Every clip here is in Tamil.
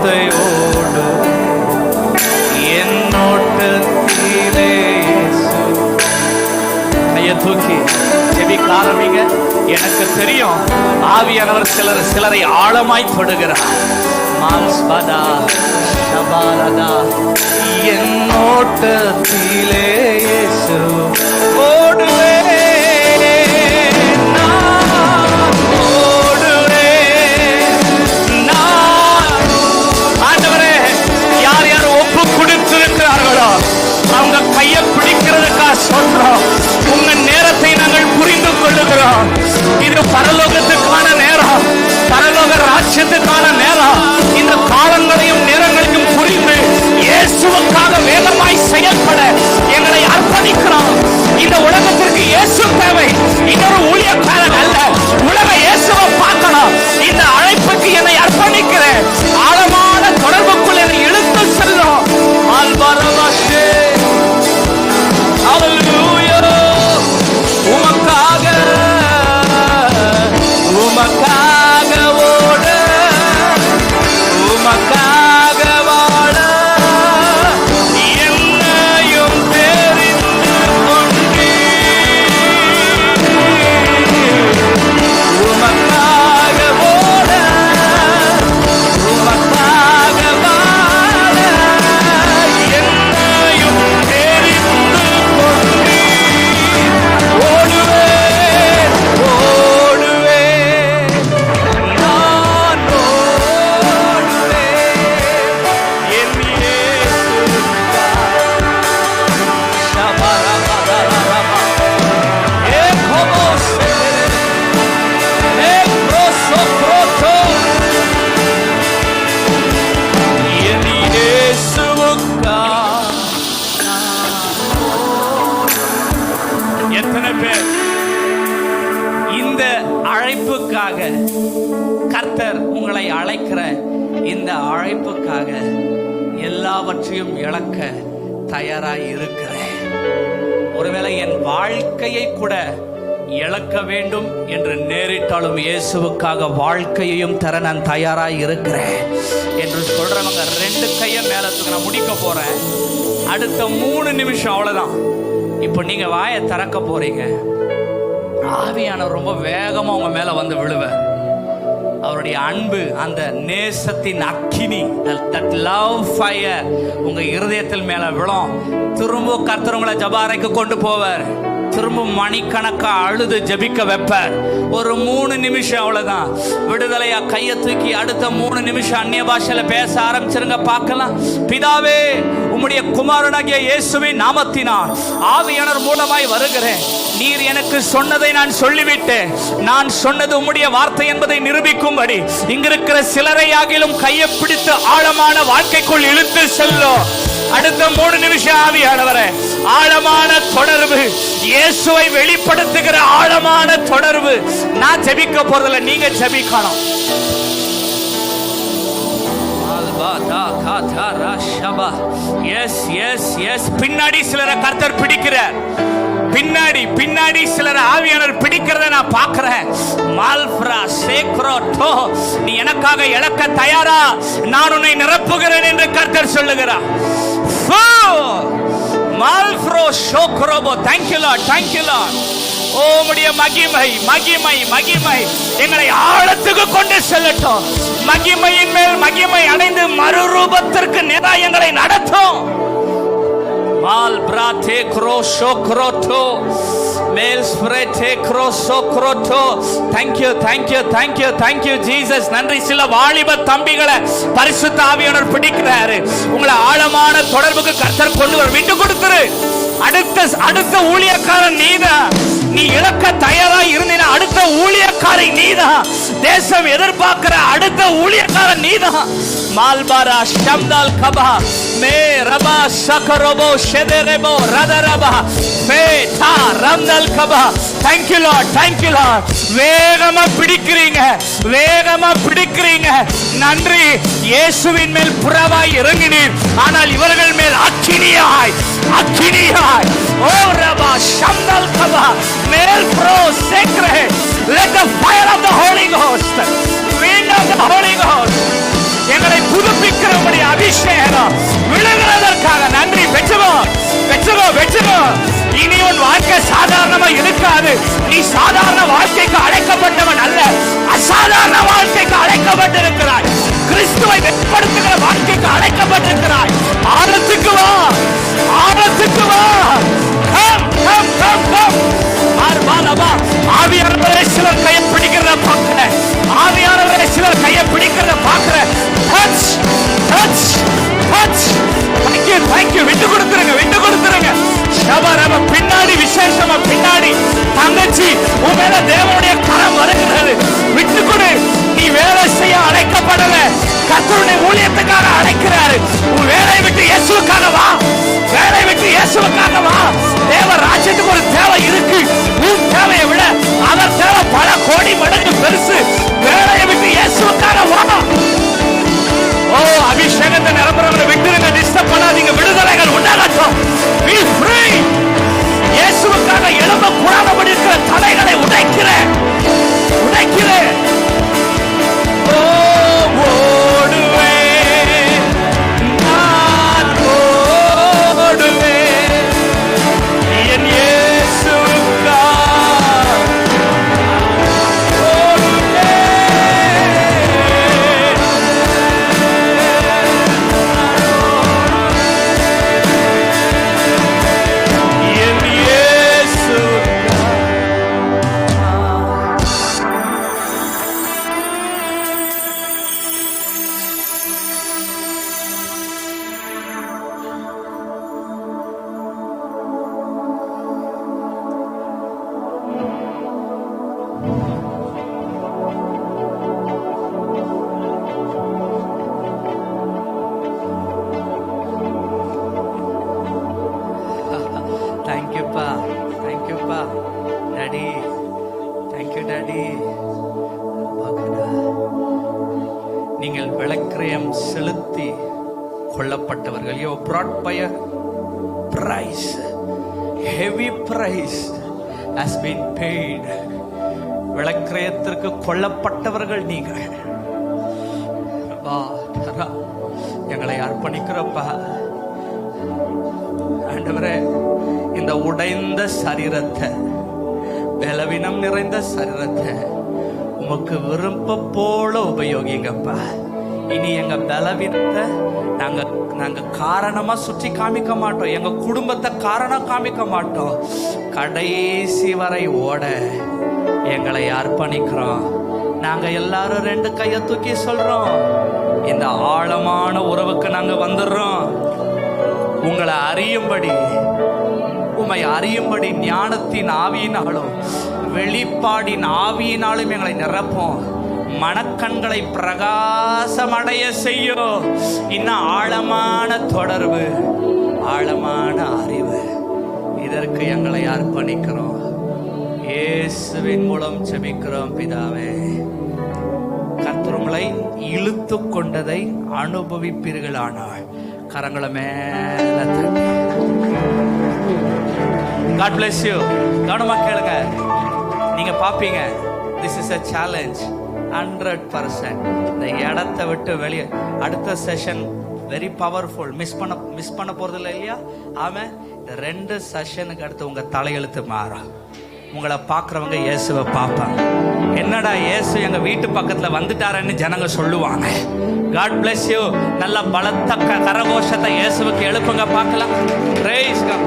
வார்த்தை ஓடு என்னோட்டத்திலே. கையை தூக்கி செவிக்க ஆரம்பிங்க. எனக்கு தெரியும் ஆவியானவர் சிலரை ஆழமாய் தொடுகிறார். மாம்ஸ்பதா நபாலதா என்னோட்டத்திலே இயேசு ஓடுவே. அவங்க கையை பிடிக்கிறதுக்காக சொல்றோம். உங்க நேரத்தை நாங்கள் புரிந்து கொள்ளுகிறோம். இது பரலோகத்துக்கான நேரம், பரலோக ராஜ்யத்துக்கான நேரம். இந்த காலங்களையும் நேரங்களையும் புரிந்து இயேசுவுக்காக வேகமாய் செயல்பட எங்களை அர்ப்பணிக்கிறோம். இந்த உலகத்திற்கு இயேசு தேவை, இன்னொரு ஊழியக்காரன் அல்ல. உலக இயேசுவை பார்க்கணும். இந்த அழைப்புக்கு என்னை அர்ப்பணிக்கிறேன். ஆழமான தொடர்புக்குள் என்னை இழுத்து செல்லும். ஆல்பரவாஷே உமக்காக உமக்காக ஓட உமக்காக வாழ என்னையும் தெரிந்து கொண்டே. உமக்காக ஓட உமக்காக வாழ என்னையும் தெரிந்து கொண்டே. ஓடுவேன் ஓடுவேன் நான் ஓடுவேன் என் இயேசுவுக்காக. ஷபரபரபரப ஏகோமோசே ஏக்ரோசோக்ரோதோ என் இயேசுவுக்காக. எத்தனை பேர் இந்த அழைப்புக்காக, கர்த்தர் உங்களை அழைக்கிற இந்த அழைப்புக்காக எல்லாவற்றையும் இழக்க தயாராய் இருக்கிறேன்? ஒருவேளை என் வாழ்க்கையை கூட இழக்க வேண்டும் என்று நேரிட்டாலும் இயேசுவுக்காக வாழ்க்கையையும் தர நான் தயாராய் இருக்கிறேன் என்று சொல்றவங்க 2 கையை மேல தூக்கி நான் முடிக்க போறேன். அடுத்த 3 நிமிஷம் அவ்வளவுதான். இப்போ நீங்க வாயை திறக்க போறீங்க. ஆவியானவர் ரொம்ப வேகமா உங்க மேல வந்து விழுவார். அவருடைய அன்பு, அந்த நேசத்தின் அக்கினி, that love fire உங்க இருதயத்தில் மேல விழும். திரும்ப கர்த்தர் உங்களை ஜபாரைக்கு கொண்டு போவார். திரும்ப மணிக்கணக்கா அழுது ஜபிக்க வைப்பார். ஒரு 3 நிமிஷம் அவ்வளவுதான். விடுதலையா கையை தூக்கி அடுத்த 3 நிமிஷம் அந்நிய பாஷையில பேச ஆரம்பிச்சிருங்க. பார்க்கலாம். பிதாவே, உம்முடைய குமாரனாகிய இயேசுவின் நாமத்தினால் ஆவியானவர் மூலமாய் வருகிறேன். நீர் எனக்கு சொன்னதை நான் சொல்லிவிட்டேன். நான் சொன்னது உம்முடைய வார்த்தை என்பதை நிரூபிக்கும்படி இங்கிருக்கிற சிலரையாகிலும் கையை பிடித்து ஆழமான வாழ்க்கைக்குள் இழுத்து செல்லும். அடுத்த 3 நிமிஷம் ஆவியானவரே, ஆழமான தொடர்பு, இயேசுவை வெளிப்படுத்துகிற ஆழமான தொடர்பு. நான் ஜெபிக்க போறதில்ல, நீங்க ஜெபிக்கணும். பின்னாடி சிலரை கர்த்தர் பிடிக்கிறார். பின்னாடி சிலரை ஆவியானவர் பிடிக்கிறத நான் பார்க்கிறேன். மால்ஃப்ரா சேக்ரோட்டோ, நீ எனக்காக இழக்க தயாரா? நான் உன்னை நிரப்புகிறேன் என்று கர்த்தர் சொல்லுகிறார். மால்ஃப்ரோ ஷோக்ரோபோ. Thank you Lord, thank you Lord. ஓ உம்முடைய மகிமை மகிமை மகிமை எங்களை ஆழத்துக்கு கொண்டு செல்லட்டும். மகிமையின் மேல் மகிமை அடைந்து மறுரூபத்திற்கு நேராக எங்களை நடத்தும். மால் பிராத்தே க்ரோஷோ க்ரோட்டோ மேல் ஸ்பிரிட்டே க்ரோஷோ க்ரோட்டோ. Thank you thank you thank you thank you Jesus. நன்றி. சில வாலிப தம்பிகளை பரிசுத்த ஆவியானவர் பிடிக்கிறாரு. உங்களை ஆழமான தொடர்புக்கு கர்த்தர் கொண்டு வர விட்டு கொடுத்துரு. அடுத்த ஊழியக்காரன் நீதான். நீ இழக்க தயாரா இருந்தீனா அடுத்த ஊழியக்காரை நீதான். தேசம் எதிர்பார்க்கிற அடுத்த ஊழியக்காரன் நீதான். மால்பாரா ஷம்தால் கபா மே ரபா சக்கரோபோ ஷெதரபோ ரதரபா மே தா ரம்தல் Kaba. Thank you Lord, thank you Lord. வேகமா பிடிக்கிறீங்க. நன்றி. இயேசுவின் மேல் புறவாய் இறங்கினீர், ஆனால் இவர்கள் மேல் அக்கினியாய். ஓ ரபா ஷம்தல் கபா மேல் bro sacred. Let the fire of the Holy Ghost, wind of the Holy Ghost எங்களை புதுப்பிக்க அபிஷேகம் விழுகிறதற்காக நன்றி. பெற்றுக்கோ பெற்றுக்கோ பெற்றுக்கோ. இனி உன் வாழ்க்கை சாதாரணமா இருக்காது. நீ சாதாரண வாழ்க்கைக்கு அழைக்கப்பட்டவன் அல்ல, அசாதாரண வாழ்க்கைக்கு அழைக்கப்பட்டிருக்கிறாய். கிறிஸ்துவை வெளிப்படுத்துகிற வாழ்க்கைக்கு அழைக்கப்பட்டிருக்கிறாய். ஆழத்துக்கு வா, ஆழத்துக்கு வா. ஆவியானவரே சிலர் கையை பிடிக்கிறத பார்க்கிற, ஆவியானவரே சிலர் கையை பிடிக்கிறத பார்க்கிற. விட்டு கொடுத்துருங்க, விட்டு கொடுத்துருங்க. பின்னாடி விசேஷமா, பின்னாடி தங்கச்சி உன் மேல தேவனுடைய கரம் வருகிறது. விட்டு கொடு. நீ வேலை செய்ய அழைக்கப்படல, கர்த்தருடைய ஊழியத்துக்காக அழைக்கிறாரு. உன் வேலையை விட்டு இயேசுவுக்காக வா, வேலை விட்டு இயேசுவுக்காக வா. தேவ ராஜ்யத்துக்கு ஒரு தேவை இருக்கு. உன் தேவையை விட அவர் தேவை பல கோடி மடங்கு பெருசு. வேலையை விட்டு இயேசுவுக்காக வா. ஓ, அபிஷேகத்தை நிரம்புறவங்களை விட்டுருங்க, டிஸ்டர்ப் பண்ணாதீங்க. விடுதலைகள் உண்டாகட்டும். Be free. இயேசுவுக்காக எழும்ப கூடாதபடி இருக்கிற தடைகளை உடைக்கிறேன், உடைக்கிறேன். நீங்கள் விலைக்கிரயம் செலுத்தி கொள்ளப்பட்டவர்கள். You are brought by a price. Heavy price has been paid. விலைக்கிரயத்திற்கு கொள்ளப்பட்டவர்கள் நீங்கள். எங்களை அர்ப்பணிக்கிறப்பா ஆண்டவரே, இந்த உடைந்த சரீரத்தை, பலவீனம் நிறைந்த சரீரத்தை உமக்கு விருப்ப போல உபயோகிங்கப்பா. இனி எங்க பலவீனத்தை நாங்க காரணமா சுற்றி காமிக்க மாட்டோம், எங்க குடும்பத்தை காரணம் காமிக்க மாட்டோம். கடைசி வரை ஓட எங்களை அர்ப்பணிக்கிறோம். நாங்க எல்லாரும் 2 கையை தூக்கி சொல்றோம், இந்த ஆழமான உறவுக்கு நாங்க வந்துடுறோம். உங்களை அறியும்படி, உம்மை அறியும்படி ஞானத்தின் ஆவியினாலும் வெளிப்பாடின் ஆவியினாலும் எங்களை நிரப்போம். மனக்கண்களை பிரகாசமடைய செய்யும். இன்னும் ஆழமான தொடர்பு, ஆழமான அறிவு, இதற்கு எங்களை அர்ப்பணிக்கிறோம். இயேசுவின் மூலம் ஜெபிக்கிறோம் பிதாவே. கர்த்தர் உங்களை இழுத்து கொண்டதை அனுபவிப்பீர்களானால் கரங்களை மேல தட்டி. God bless you. கவனமா கேளுங்க, நீங்க பாப்பீங்க. This is a challenge. 100%. இந்த இடத்தை விட்டு வெளியே அடுத்த செஷன் வெரி பவர்ஃபுல். மிஸ் பண்ண போறது இல்லை இல்லையா? ஆமா, இந்த 2 செஷனுக்கு அடுத்து உங்க தலையெழுத்து மாறும். உங்களை பார்க்குறவங்க இயேசுவை பார்ப்பாங்க. என்னடா இயேசு எங்க வீட்டு பக்கத்துல வந்துட்டாருன்னு ஜனங்க சொல்லுவாங்க. God bless you. நல்ல பலத்த கரகோஷத்தை இயேசுவுக்கு எழுப்புங்க பார்க்கலாம். Praise God.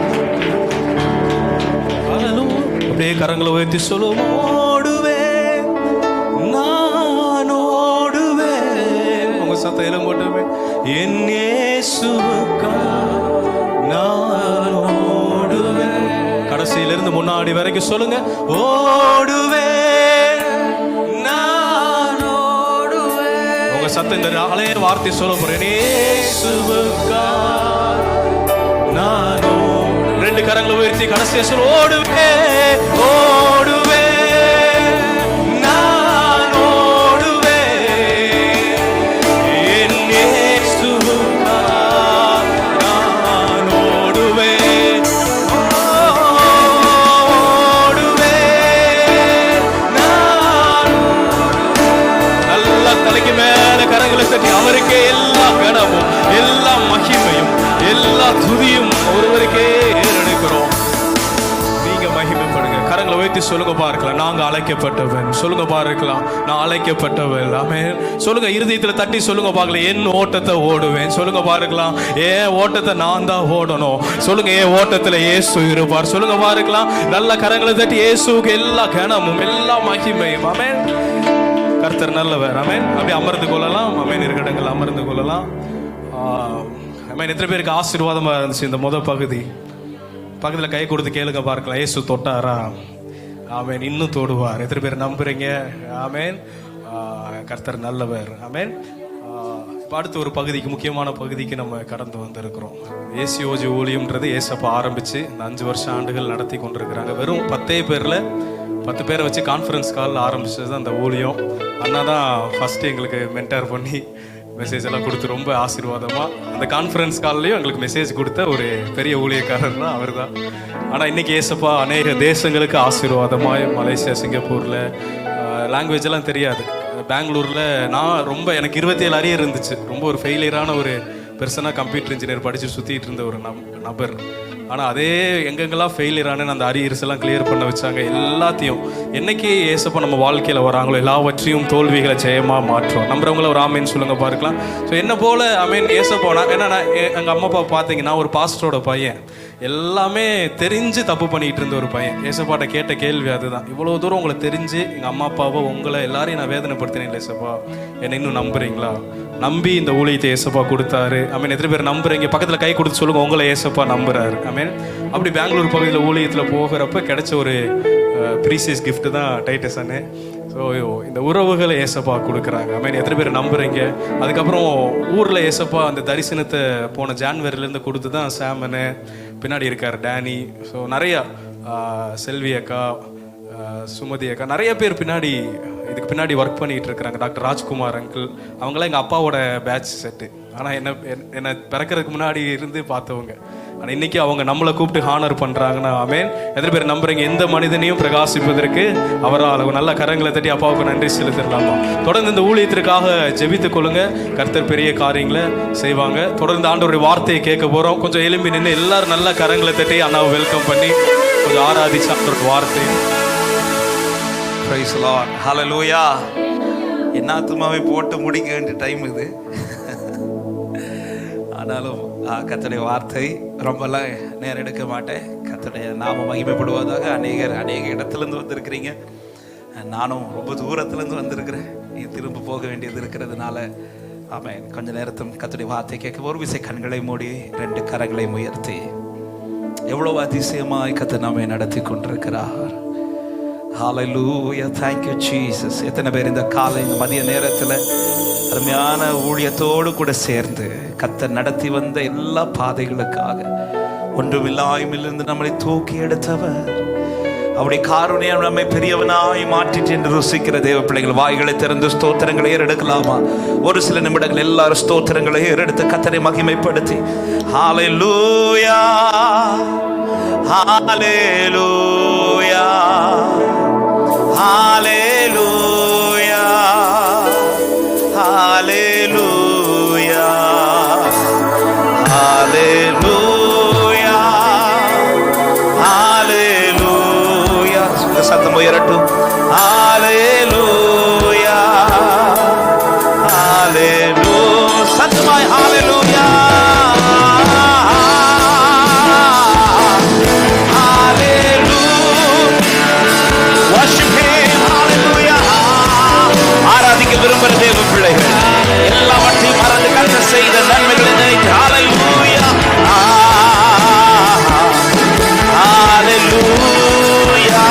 அப்படியே கரங்களை உயர்த்தி சொல்லுவோம். ஓடுவேன், நான் ஓடுவேன். உங்க சத்தம் எல்லாம் போட்டுவேன். என் இயேசுவுக்காக நான் ஓடுவேன். கடைசியிலிருந்து முன்னாடி வரைக்கும் சொல்லுங்க. ஓடுவேன், நான் ஓடுவேன். உங்க சத்தம் இந்த நாளே வார்த்தை சொல்ல போறேன். இயேசுவுக்காக நான் 2 கரங்களை உயர்த்தி கடைசியா சொல்ல. ஓடுவேன், ஓடுவேன், நான் ஓடுவேன். என் இயேசுவுக்காக நான் ஓடுவேன். ஓடுவேன், நான் நல்ல தலைக்கு மேல கரங்களை தட்டி அவருக்கே எல்லா கனமும் எல்லா துதியும் ஒருவருக்கே ஏறெடுக்கிறோம். நீங்க மகிமைப்படுங்க. கரங்களை உயர்த்தி சொல்லுங்க பார்க்கலாம், நாங்க அழைக்கப்பட்டவன். சொல்லுங்க பார்க்கலாம், நான் அழைக்கப்பட்டவன். ஆமென். சொல்லுங்க, இருதயத்துல தட்டி சொல்லுங்க பார்க்கலாம், என் ஓட்டத்தை ஓடுவேன். சொல்லுங்க பார்க்கலாம், என் ஓட்டத்தை நான் தான் ஓடணும். சொல்லுங்க, என் ஓட்டத்துல இயேசு இருப்பார். சொல்லுங்க பார்க்கலாம், நல்ல கரங்களை தட்டி இயேசுக்கு எல்லா கனமும் எல்லா மகிமையும். ஆமென். கர்த்தர் நல்லவர். ஆமென். அப்படியே அமர்ந்து கொள்ளலாம். ஆமென். இருக்கிற இடங்கள் அமர்ந்து கொள்ளலாம். ஆமென். எத்தனை பேருக்கு ஆசீர்வாதமா இருந்துச்சு இந்த முதல் பகுதி? பக்கத்தில் கை கொடுத்து கேளுங்க பார்க்கலாம், இயேசு தொட்டாரா? ஆமென். இன்னும் தொடுவார். எத்தனை பேர் நம்புறீங்க? ஆமென். கர்த்தர் நல்லவர். ஆமென். இப்போ அடுத்த ஒரு பகுதிக்கு, முக்கியமான பகுதிக்கு நம்ம கடந்து வந்திருக்கிறோம். ஏசியோஜி ஊழியம்ன்றது ஏசப்பா ஆரம்பிச்சு இந்த 5 வருஷம் ஆண்டுகள் நடத்தி கொண்டிருக்கிறாங்க. வெறும் 10 பேரில் 10 பேரை வச்சு கான்ஃபரன்ஸ் கால் ஆரம்பிச்சது அந்த ஊழியம். அண்ணா தான் ஃபர்ஸ்ட் எங்களுக்கு மென்டர் பண்ணி மெசேஜ் எல்லாம் கொடுத்து ரொம்ப ஆசீர்வாதமாக அந்த கான்ஃபரன்ஸ் கால்லையும் எங்களுக்கு மெசேஜ் கொடுத்த ஒரு பெரிய ஊழியக்காரர் தான் அவர் தான். ஆனால் இன்னைக்கு ஏசப்பா அநேக தேசங்களுக்கு ஆசீர்வாதமாக, மலேசியா, சிங்கப்பூரில், லாங்குவேஜ் எல்லாம் தெரியாது, பெங்களூரில் நான் ரொம்ப எனக்கு 27 அரியர் இருந்துச்சு. ரொம்ப ஒரு ஃபெயிலியரான ஒரு பெர்சனாக கம்ப்யூட்டர் இன்ஜினியர் படித்து சுற்றிட்டு இருந்த ஒரு நபர். ஆனால் அதே எங்கெங்கெல்லாம் ஃபெயிலியரானு அந்த அரியர்ஸ் எல்லாம் கிளியர் பண்ண வச்சாங்க. எல்லாத்தையும் என்னைக்கு ஏசப்பா நம்ம வாழ்க்கையில் வராங்களோ எல்லாவற்றையும் தோல்விகளை ஜெயமாக மாற்றோம். நம்புறவங்கள ஒரு ஆமேன்னு சொல்லுங்க பார்க்கலாம். ஸோ என்ன போல் ஆமேன் ஏசப்பா. ஏன்னா நான் எங்கள் அம்மா அப்பா பார்த்தீங்கன்னா ஒரு பாஸ்டரோட பையன், எல்லாமே தெரிஞ்சு தப்பு பண்ணிட்டு இருந்த ஒரு பையன். ஏசப்பாட்ட கேட்ட கேள்வி அதுதான், இவ்வளோ தூரம் உங்களை தெரிஞ்சு எங்கள் அம்மா அப்பாவோ உங்களை எல்லாரையும் நான் வேதனைப்படுத்தினேன் இல்லை ஏசப்பா, என்னை இன்னும் நம்புறீங்களா? நம்பி இந்த ஊழியத்தை ஏசப்பா கொடுத்தாரு. ஆமீன். எத்தனை பேர் நம்புறீங்க? பக்கத்தில் கை கொடுத்து சொல்லுங்க, உங்களை ஏசப்பா நம்புறாரு. ஆமீன். அப்படி பெங்களூர் பகுதியில் ஊழியத்தில் போகிறப்ப கிடைச்ச ஒரு ப்ரீசியஸ் கிஃப்ட் தான் டைட்டஸ் அண்ணே. ஸோ இந்த உறவுகளை ஏசப்பா கொடுக்குறாங்க. ஆமீன். எத்தனை பேர் நம்புறீங்க? அதுக்கப்புறம் ஊரில் ஏசப்பா அந்த தரிசனத்தை போன ஜான்வரிலேருந்து கொடுத்து தான் சாமனு, பின்னாடி இருக்கார் டேனி, ஸோ நிறையா செல்வி அக்கா, சுமதி அக்கா, நிறைய பேர் பின்னாடி இதுக்கு பின்னாடி ஒர்க் பண்ணிட்டு இருக்கிறாங்க. டாக்டர் ராஜ்குமார் அங்கிள், அவங்களாம் எங்கள் அப்பாவோட பேட்ச் செட்டு. ஆனால் என்னை பிறக்கிறதுக்கு முன்னாடி இருந்து பார்த்தவங்க. ஆனால் இன்னைக்கு அவங்க நம்மளை கூப்பிட்டு ஹானர் பண்ணுறாங்கன்னா ஆமேன். எத்தனை பேர் நம்புறீங்க? எந்த மனிதனையும் பிரகாசிப்பதற்கு அவரால் நல்ல கரங்களை தட்டி அப்பாவுக்கு நன்றி செலுத்திடலாமா? தொடர்ந்து இந்த ஊழியத்திற்காக ஜெபித்துக் கொள்ளுங்க. கர்த்தர் பெரிய காரியங்களை செய்வாங்க. தொடர்ந்து ஆண்டவருடைய வார்த்தையை கேட்க போகிறோம். கொஞ்சம் எலும்பி நின்று எல்லாரும் நல்ல கரங்களை தட்டி அண்ணாவை வெல்கம் பண்ணி கொஞ்சம் ஆராதிச்சு ஆண்டவருடைய வார்த்தை. Praise the Lord. Hallelujah. என்ன ஆத்துமாவை போட்டு முடிக்க வேண்டிய டைம் இது. ஆனாலும் கர்த்தருடைய வார்த்தை ரொம்பலாம் நேரம் எடுக்க மாட்டேன். கர்த்தருடைய நாம மகிமைப்படுவதாக. அநேக இடத்துலேருந்து வந்திருக்கிறீங்க. நானும் ரொம்ப தூரத்துலேருந்து வந்திருக்கிறேன். நீ திரும்ப போக வேண்டியது இருக்கிறதுனால ஆமென். கொஞ்ச நேரத்தும் கர்த்தருடைய வார்த்தை கேட்க ஒரு விசை கண்களை மூடி 2 கரங்களை உயர்த்தி எவ்வளவு அதிசயமாய் கர்த்தர் நாமே நடத்தி கொண்டிருக்கிறார். Hallelujah. Thank you Jesus. எத்தனை பேர் இந்த காலை இந்த மதிய நேரத்தில் அருமையான ஊழியத்தோடு கூட சேர்ந்து கர்த்தர் நடத்தி வந்த எல்லா பாதைகளுக்காக ஒன்றுமில்லாய்மிலிருந்து நம்மளை தூக்கி எடுத்தவர், அவருடைய காருண்யம் நம்மை பெரியவனாய் மாற்றிட்டு என்று ருசிக்கிற தேவ பிள்ளைகள் வாய்களை திறந்து ஸ்தோத்திரங்களை ஏறெடுக்கலாமா? ஒரு சில நிமிடங்கள் எல்லாரும் ஸ்தோத்திரங்களை ஏறெடுத்து கர்த்தரை மகிமைப்படுத்தி ஹalleluya ஹalleluya Hallelujah, Hallelujah, Hallelujah, Hallelujah. சத்தம் உயரட்டும். Hallelujah, Hallelujah. சத்தமாய் Hallelujah. விரும்புகிற தேவ பிள்ளைகள் எல்லாவற்றையும் மறந்து கர்த்தர் செய்த நன்மைகளை நினைத்து ஹalleluya ஹalleluya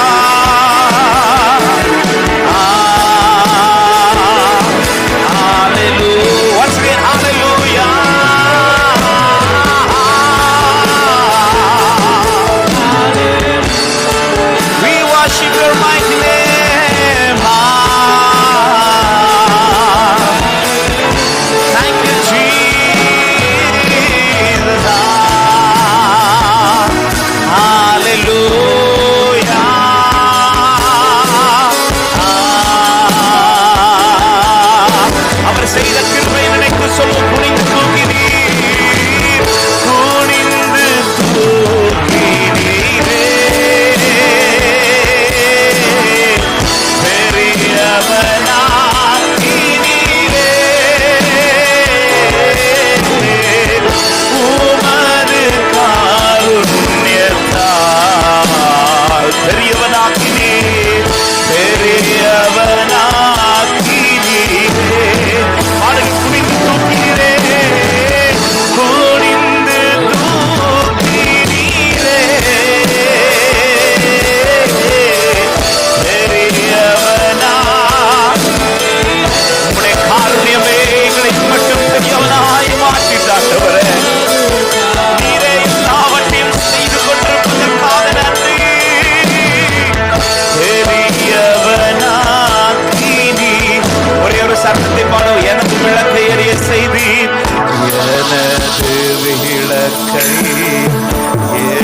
விளக்கை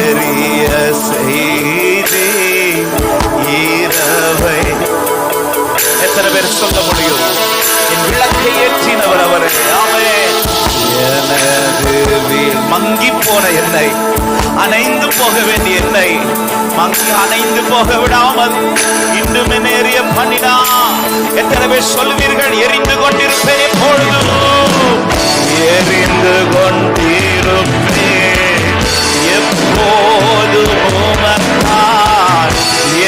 எரிய செய்தே இரவை. எத்தனை பேர் சொல்ல முடியும்? என் விளக்கை ஏற்றினவர் அவரே. ஆமென். எனது மங்கி போன என்னை, அணைந்து போக வேண்டிய என்னை மங்கி அணைந்து போக விடாமல் இன்னும் நேரிய பண்ணினா. எத்தனை பேர் சொல்வீர்கள்? எரிந்து கொண்டிருப்பேன், எப்பொழுதும் எரிந்து கொண்டிருப்பேன், எப்போதும் உமக்காய்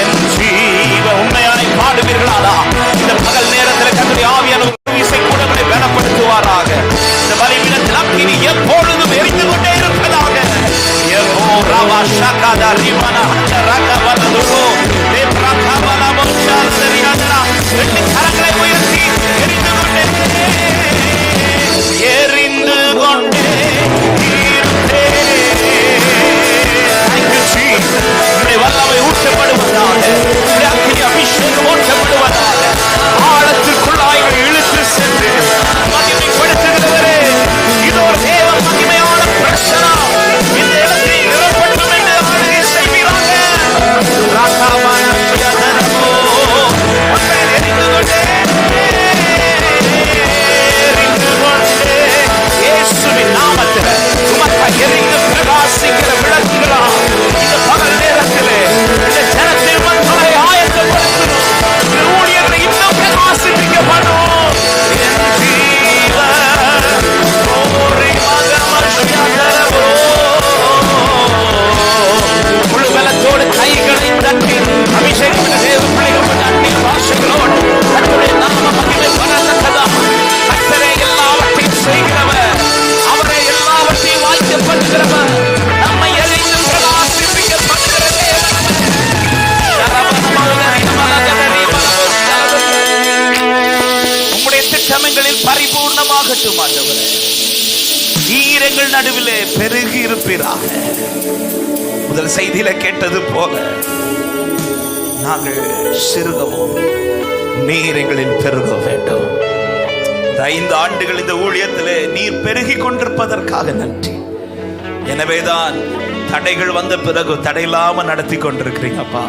என் ஜீவ. உண்மையாய் பாடுவீர்களா? இந்த பகல் நேரத்தில் கர்த்தருடைய ஆவியானவர் இசை கூட பலப்படுத்துவாராக. இந்த பலிபீடத்தில் அக்கினி எப்பொழுதும் எரிந்து கொண்டே இருப்பதாக. கரங்களை உயர்த்தி எரிந்து கொண்டே எரிந்து கொண்டே வல்லமை ஊற்றப்படுவதாக, அபிஷேகம் ஊற்றப்படுவதாக. ஆழத்திற்குள்ளாய் இழுத்து சென்று மகிமைப்படுத்துகிறவரே, இது ஒரு தேவ மகிமையான பிரசனம். இந்த இடத்தை நிரப்பட்டும் என்று ஆளுகை செய்வீராக. இயேசுவின் நாமத்தில் உமக்காய் எரிந்து பிரகாசிக்கிற விளக்குகளா இந்த பகல் நேரத்திலே இந்த ஜனத்தின் மக்களை ஆயத்தப்படுத்தணும். ஊழியர்களை இன்னும் பிரகாசிப்பிக்க பண்ணும். என் ஜீவ முழு பலத்தோடு கைகளை தட்டி அபிஷேகம் தேவ பிள்ளைகள் அந்நிய பாஷைகளோடு தன்னுடைய நாம மகிமை பண்ணத்தக்கதாக கர்த்தரே எல்லாவற்றையும் செய்கிறவர், அவரே எல்லாவற்றையும் வாய்க்கப்படுகிறவர், நம்மை எழைத்து பிரகாசிப்பிக்க பண்ணுகிற உம்முடைய திட்டங்களில் பரிபூர்ணமாகட்டும் ஆண்டவரே. ஈரங்கள் நடுவிலே பெருகி இருப்பீராக. முதல் செய்தியில கேட்டது போல நாங்கள் சிறுகவும் நீர் எங்களில் பெருக வேண்டும். 5 ஆண்டுகள் இந்த ஊழியத்திலே நீர் பெருகி கொண்டிருப்பதற்காக நன்றி. எனவேதான் தடைகள் வந்த பிறகு தடையில்லாம நடத்தி கொண்டிருக்கிறீங்கப்பா.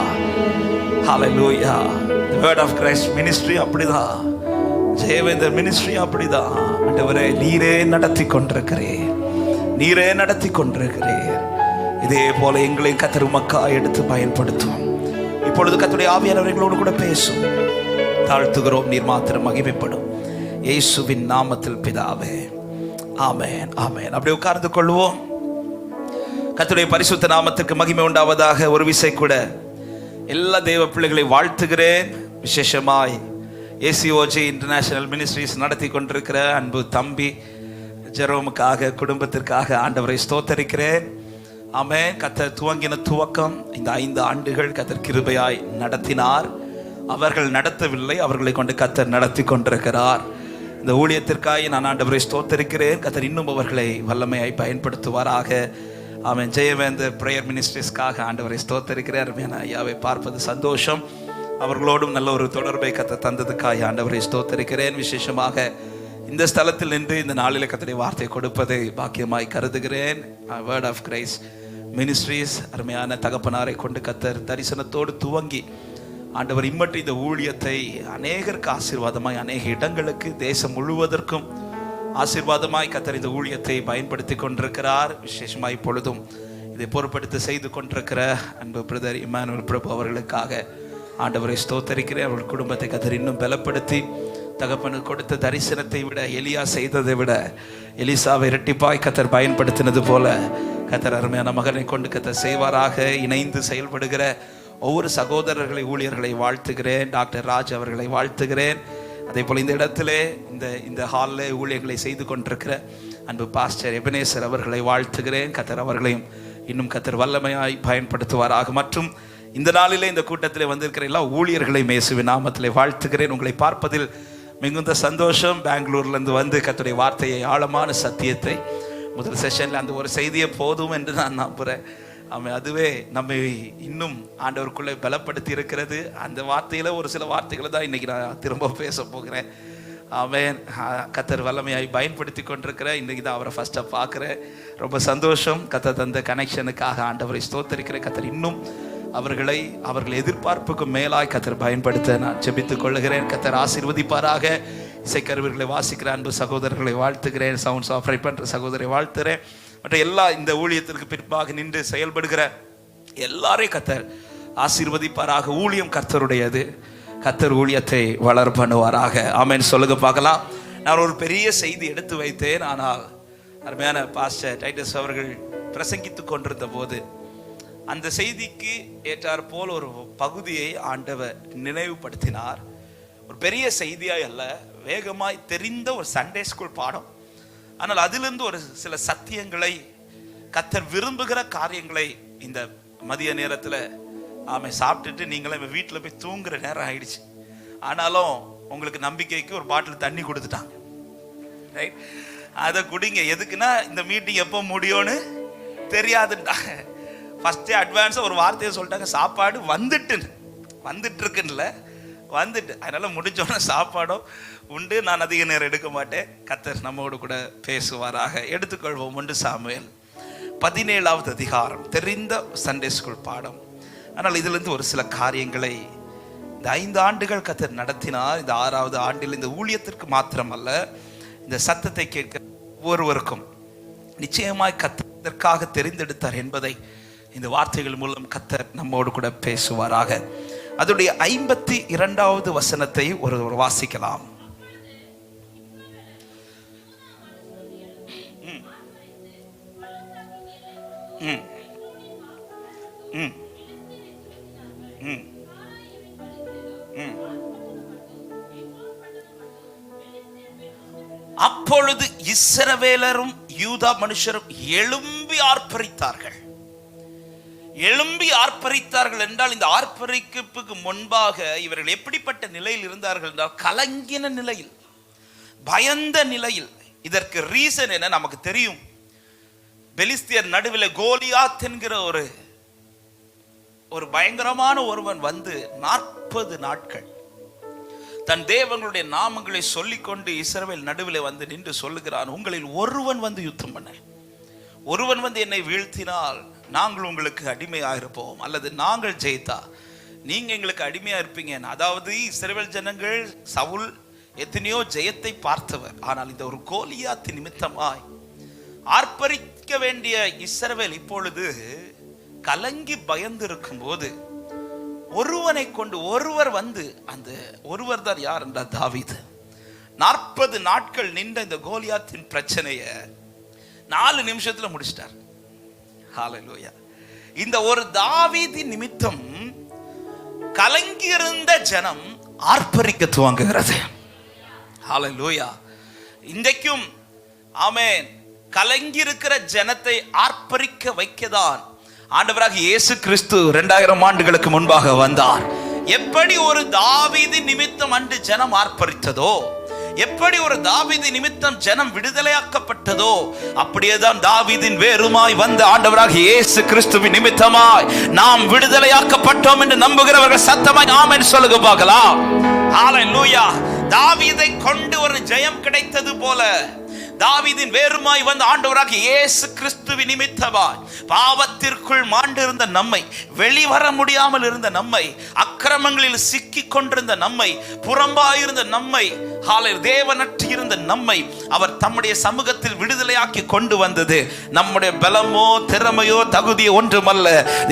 ஹல்லேலூயா. The word of Christ ministry அப்படிதான், ஜெயவேந்தர் மினிஸ்ட்ரி அப்படிதான். ஆண்டவரே, நீரே நடத்தி கொண்டிருக்கிறீர், நீரே நடத்தி கொண்டிருக்கிறீர். இதே போல எங்களை கர்த்தர் உமக்காய் எடுத்து பயன்படுத்தும். இப்பொழுது கர்த்தருடைய ஆவியானவர்களோடு கூட பேசும். தாழ்த்துகிறோம், நீர் மாத்திரம் மகிமைப்படும். இயேசுவின் நாமத்தில் பிதாவே, ஆமென், ஆமென். அப்படியே உட்கார்ந்து கொள்வோம். கர்த்தருடைய பரிசுத்த நாமத்திற்கு மகிமை உண்டாவதாக. ஒரு விசை கூட எல்லா தேவ பிள்ளைகளை வாழ்த்துகிறேன். விசேஷமாய் ஏசிஓஜி இன்டர்நேஷனல் மினிஸ்ட்ரிஸ் நடத்தி கொண்டிருக்கிற அன்பு தம்பி ஜெரோமுக்காக, குடும்பத்திற்காக ஆண்டவரை ஸ்தோத்தரிக்கிறேன். ஆமென். கர்த்தர் துவங்கின துவக்கம் இந்த 5 ஆண்டுகள் கர்த்தர் கிருபையாய் நடத்தினார். அவர்கள் நடத்தவில்லை, அவர்களை கொண்டு கர்த்தர் நடத்தி கொண்டிருக்கிறார். இந்த ஊழியத்திற்காக நான் ஆண்டவரை ஸ்தோத்தரிக்கிறேன். கர்த்தர் இன்னும் அவர்களை வல்லமையாய் பயன்படுத்துவாராக. ஆமென். ஜெயவேந்தர் பிரேயர் மினிஸ்ட்ரிஸ்க்காக ஆண்டவரை ஸ்தோத்தரிக்கிறேன். அருமையான ஐயாவை பார்ப்பது சந்தோஷம். அவர்களோடும் நல்ல ஒரு தொடர்பை கர்த்தர் தந்ததுக்காக ஆண்டவரை ஸ்தோத்தரிக்கிறேன். விசேஷமாக இந்த ஸ்தலத்தில் நின்று இந்த நாளில் கர்த்தருடைய வார்த்தை கொடுப்பதை பாக்கியமாய் கருதுகிறேன். வேர்ட் ஆஃப் கிரைஸ்ட் மினிஸ்ட்ரிஸ் அருமையான தகப்பனாரை கொண்டு கர்த்தர் தரிசனத்தோடு துவங்கி ஆண்டவர் இம்மட்டு இந்த ஊழியத்தை அநேகருக்கு ஆசீர்வாதமாய், அநேக இடங்களுக்கு, தேசம் முழுவதற்கும் ஆசீர்வாதமாய் கர்த்தர் இந்த ஊழியத்தை பயன்படுத்தி கொண்டிருக்கிறார். விசேஷமாய் இப்பொழுதும் இதை பொறுப்படுத்தி செய்து கொண்டிருக்கிற அன்பு பிரதர் இமானுவேல் பிரபு அவர்களுக்காக ஆண்டவரை ஸ்தோத்தரிக்கிறேன். அவர்கள் குடும்பத்தை கர்த்தர் இன்னும் பலப்படுத்தி தகப்பனுக்கு கொடுத்த தரிசனத்தை விட, எலியா செய்ததை விட எலிசாவை இரட்டிப்பாய் கர்த்தர் பயன்படுத்தினது போல கர்த்தர் அருமையான மகனை கொண்டு கர்த்தர் செய்வாராக. இணைந்து செயல்படுகிற ஒவ்வொரு சகோதரர்களை, ஊழியர்களை வாழ்த்துகிறேன். டாக்டர் ராஜ் அவர்களை வாழ்த்துகிறேன். அதே போல் இந்த இடத்துல இந்த ஹாலில் ஊழியர்களை செய்து கொண்டிருக்கிற அன்பு பாஸ்டர் எபனேசர் அவர்களை வாழ்த்துகிறேன். கர்த்தர் அவர்களையும் இன்னும் கர்த்தர் வல்லமையாய் பயன்படுத்துவாராக. மற்றும் இந்த நாளிலே இந்த கூட்டத்திலே வந்திருக்கிற எல்லா ஊழியர்களையும் இயேசுவின் நாமத்திலே வாழ்த்துகிறேன். உங்களை பார்ப்பதில் மிகுந்த சந்தோஷம். பெங்களூர்லேருந்து வந்து கர்த்தருடைய வார்த்தையை, ஆழமான சத்தியத்தை முதல் செஷனில் அந்த ஒரு செய்தியை போதும் என்று நான் நம்புகிறேன். அதுவே நம்மை இன்னும் ஆண்டவருக்குள்ளே பலப்படுத்தி இருக்கிறது. அந்த வார்த்தையில் ஒரு சில வார்த்தைகளை தான் இன்றைக்கி நான் திரும்ப பேச போகிறேன். ஆமென். கர்த்தர் வல்லமையாய் பயன்படுத்தி கொண்டிருக்கிற இன்றைக்கு தான் அவரை ஃபர்ஸ்ட்டாக பார்க்குறேன். ரொம்ப சந்தோஷம். கர்த்தர் தந்த கனெக்ஷனுக்காக ஆண்டவரை ஸ்தோத்தரிக்கிறேன். கர்த்தர் இன்னும் அவர்கள் எதிர்பார்ப்புக்கு மேலாய் கர்த்தர் பயன்படுத்த நான் ஜெபித்துக் கொள்ளுகிறேன். கர்த்தர் ஆசீர்வதிப்பாராக. இசைக்கருவிகளை வாசிக்கிற அன்பு சகோதரர்களை வாழ்த்துகிறேன். சவுண்ட்ஸ் ஆப்ரேட் பண்ணுற சகோதரை வாழ்த்துகிறேன். மற்ற எல்லா இந்த ஊழியத்திற்கு பிற்பாக நின்று செயல்படுகிற எல்லாரையும் கர்த்தர் ஆசீர்வதிப்பாராக. ஊழியம் கர்த்தருடையது. கர்த்தர் ஊழியத்தை வளர் பண்ணுவாராக. ஆமென். சொல்லுங்க பார்க்கலாம். நான் ஒரு பெரிய செய்தி எடுத்து வைத்தேன். ஆனால் அருமையான பாஸ்டர் டைட்டஸ் அவர்கள் பிரசங்கித்து கொண்டிருந்த போது அந்த செய்திக்கு ஏற்றார் போல் ஒரு பகுதியை ஆண்டவர் நினைவுபடுத்தினார். ஒரு பெரிய செய்தியாய் அல்ல, வேகமாய் தெரிந்த ஒரு சண்டே ஸ்கூல் பாடம். ஆனால் அதிலிருந்து ஒரு சில சத்தியங்களை, கர்த்தர் விரும்புகிற காரியங்களை இந்த மதிய நேரத்தில் சாப்பிட்டுட்டு நீங்களே வீட்டில் போய் தூங்குற நேரம் ஆயிடுச்சு. ஆனாலும் உங்களுக்கு நம்பிக்கைக்கு ஒரு பாட்டில் தண்ணி கொடுத்துட்டாங்க. ரைட், அதை குடிங்க. எதுக்குன்னா இந்த மீட்டிங் எப்போ முடியும்னு தெரியாதுட்டாங்க. ஃபர்ஸ்டே அட்வான்ஸாக ஒரு வார்த்தையை சொல்லிட்டாங்க, சாப்பாடு வந்துட்டு இருக்குன்னு வந்துட்டு. அதனால முடிஞ்சோடனே சாப்பாடும் உண்டு. நான் அதிக நேரம் எடுக்க மாட்டேன். கர்த்தர் நம்மோடு கூட பேசுவாராக. எடுத்துக்கொள்வோம். 1 சாமுவேல் 17வது அதிகாரம். தெரிந்த சண்டே ஸ்கூல் பாடம். ஆனால் இதிலிருந்து ஒரு சில காரியங்களை இந்த 5 ஆண்டுகள் கர்த்தர் நடத்தினார். இந்த 6வது ஆண்டில் இந்த ஊழியத்திற்கு மாத்திரமல்ல, இந்த சத்தத்தை கேட்க ஒவ்வொருவருக்கும் நிச்சயமாய் கர்த்தருக்காக தெரிந்தெடுத்தார் என்பதை இந்த வார்த்தைகள் மூலம் கர்த்தர் நம்மோடு கூட பேசுவாராக. அதனுடைய 52வது வசனத்தை ஒரு வாசிக்கலாம். அப்பொழுது இஸ்ரவேலரும் யூதா மனுஷரும் எழும்பி ஆர்ப்பரித்தார்கள் என்றால், இந்த ஆர்ப்பரிப்புக்கு முன்பாக இவர்கள் எப்படிப்பட்ட நிலையில் இருந்தார்கள் என்றால், கலங்கின நிலையில், பயந்த நிலையில். இதற்கு ரீசன் என்ன நமக்கு தெரியும். பெலிஸ்தியர் நடுவில் கோலியாத் என்கிற ஒரு பயங்கரமான ஒருவன் வந்து 40 நாட்கள் தன் தேவங்களுடைய நாமங்களை சொல்லிக்கொண்டு இஸ்ரவேல் நடுவில் வந்து நின்று சொல்லுகிறான், உங்களில் ஒருவன் வந்து யுத்தம் பண்ண, ஒருவன் வந்து என்னை வீழ்த்தினால் நாங்கள் உங்களுக்கு அடிமையாக இருப்போம், அல்லது நாங்கள் ஜெயித்தா நீங்க எங்களுக்கு அடிமையா இருப்பீங்க. அதாவது இஸ்ரவேல் ஜனங்கள், சவுல் எத்தனையோ ஜெயத்தை பார்த்தவர். ஆனால் இந்த ஒரு கோலியாத் நிமித்தமாய் ஆர்ப்பரிக்க வேண்டிய இஸ்ரவேல் இப்பொழுது கலங்கி பயந்து இருக்கும் போது ஒருவனை கொண்டு ஒருவர் வந்து, அந்த ஒருவர் தான் யார் என்றால் தாவீது. 40 நாட்கள் நின்ற இந்த கோலியாத்தின் பிரச்சனையை 4 நிமிஷத்துல முடிச்சிட்டார். ஹல்லேலூயா. இந்த ஒரு தாவீதின் நிமித்தம் கலங்கியிருந்த ஜனம் ஆர்ப்பரிக்க துவங்குகிறது. ஹல்லேலூயா. இன்றைக்கும் ஆமென், கலங்கி இருக்கிற ஜனத்தை ஆர்ப்பரிக்க வைக்கதான் ஆண்டவராக இயேசு கிறிஸ்து 2000 ஆண்டுகளுக்கு முன்பாக வந்தார். எப்படி ஒரு தாவீது நிமித்தம் அன்று ஜனம் ஆர்ப்பரித்ததோ, எப்படி ஒரு தாவீது நிமித்தம் ஜனம் விடுதலையாக்கப்பட்டதோ, அப்படியேதான் தாவீதின் வேறுமாய் வந்த ஆண்டவராக இயேசு கிறிஸ்துவின் நிமித்தமாய் நாம் விடுதலையாக்கப்பட்டோம் என்று நம்புகிறவர்கள் சத்தமாய் ஆமென் சொல்லுங்க பார்க்கலாம். ஹல்லேலூயா. தாவீதை கொண்டு ஒரு ஜெயம் கிடைத்தது போல தாவீதின் வேறுமாய் வந்த ஆண்டவராக இயேசு கிறிஸ்துவின் நிமித்தமாய் பாவத்திற்குள் மாண்டிருந்த நம்மை, வெளிவர முடியாமல் இருந்த நம்மை, அக்கிரமங்களில் சிக்கி கொண்டிருந்த நம்மை, புறம்பாயிருந்த நம்மை, தேவனற்று இருந்த நம்மை அவர் தம்முடைய சமூகத்தில் விடுதலையாக்கி கொண்டு வந்தது நம்முடைய பலமோ திறமையோ தகுதியோ ஒன்றுமல்ல,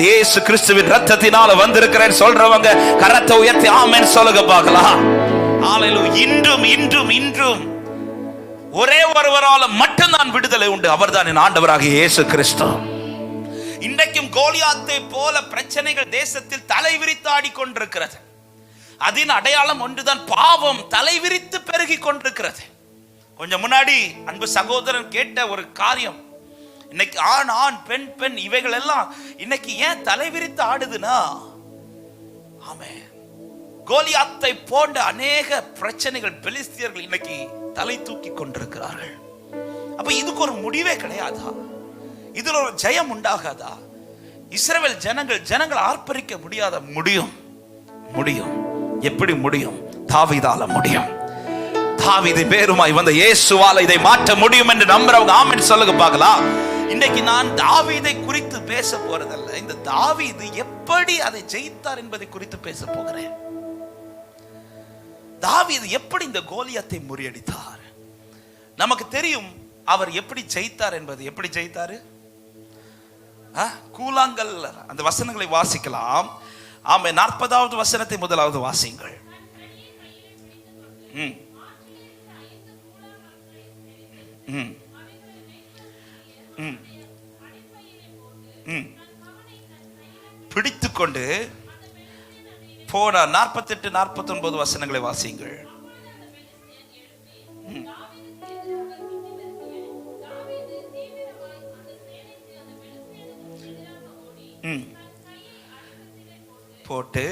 இயேசு கிறிஸ்துவின் ரத்தத்தினால வந்திருக்கிறேன் சொல்றவங்க கரத்தை உயர்த்தி ஆமென் சொல்லுங்க பார்க்கலாம். ஹல்லேலூயா. இன்றும் இன்றும் இன்றும் ஒரே ஒருவரால மட்டும்தான் விடுதலை உண்டு. அவர்தான் என் ஆண்டவராக இயேசு கிறிஸ்து. இன்றைக்கும் கோலியாத்தை போல பிரச்சனைகள் தேசத்தில் தலைவிரித்தாடி கொண்டிருக்கிறது. அதன் அடையாளம் ஒன்றுதான், பாவம் தலைவிரித்து பெருகி கொண்டிருக்கிறது. கொஞ்சம் முன்னாடி அன்பு சகோதரன் கேட்ட ஒரு காரியம், இன்னைக்கு ஆண் ஆண் பெண் பெண் இவைகள் எல்லாம் இன்னைக்கு ஏன் தலைவிரித்து ஆடுதுன்னா, ஆமென், கோலியாத்தை போன்ற அநேக பிரச்சனைகள் பெலிஸ்தியர்கள் இன்னைக்கு தலை தூக்கி கொண்டிருக்கிறார்கள். அப்ப இதுக்கு ஒரு முடிவே கிடையாதா? இதுல ஒரு ஜெயம் உண்டாகாதா? இஸ்ரவேல் ஜனங்கள் ஆர்ப்பரிக்க முடியாத? முடியும். எப்படி முடியும்? தாவீதால முடியும். தாவீது பேருமாய் வந்த இயேசுவால இதை மாற்ற முடியும் என்று நம்புறவங்க ஆமென் சொல்லுங்க பார்க்கலாம். இன்னைக்கு நான் தாவீதை குறித்து பேச போறதல்ல, இந்த தாவீது எப்படி அதை ஜெயித்தார் என்பதை குறித்து பேச போகிறேன். தாவீது எப்படி இந்த கோலியாத்தை முறியடித்தார்? நமக்கு தெரியும் அவர் எப்படி ஜெயித்தார் என்பது. எப்படி ஜெயித்தாரு? கூழாங்கல் அந்த வசனங்களை வாசிக்கலாம். ஆமே, 40வது வசனத்தை முதலாவது வாசிங்கள். பிடித்துக்கொண்டு போன 48 49 வசனங்களை வாசிங்கள். போட்டு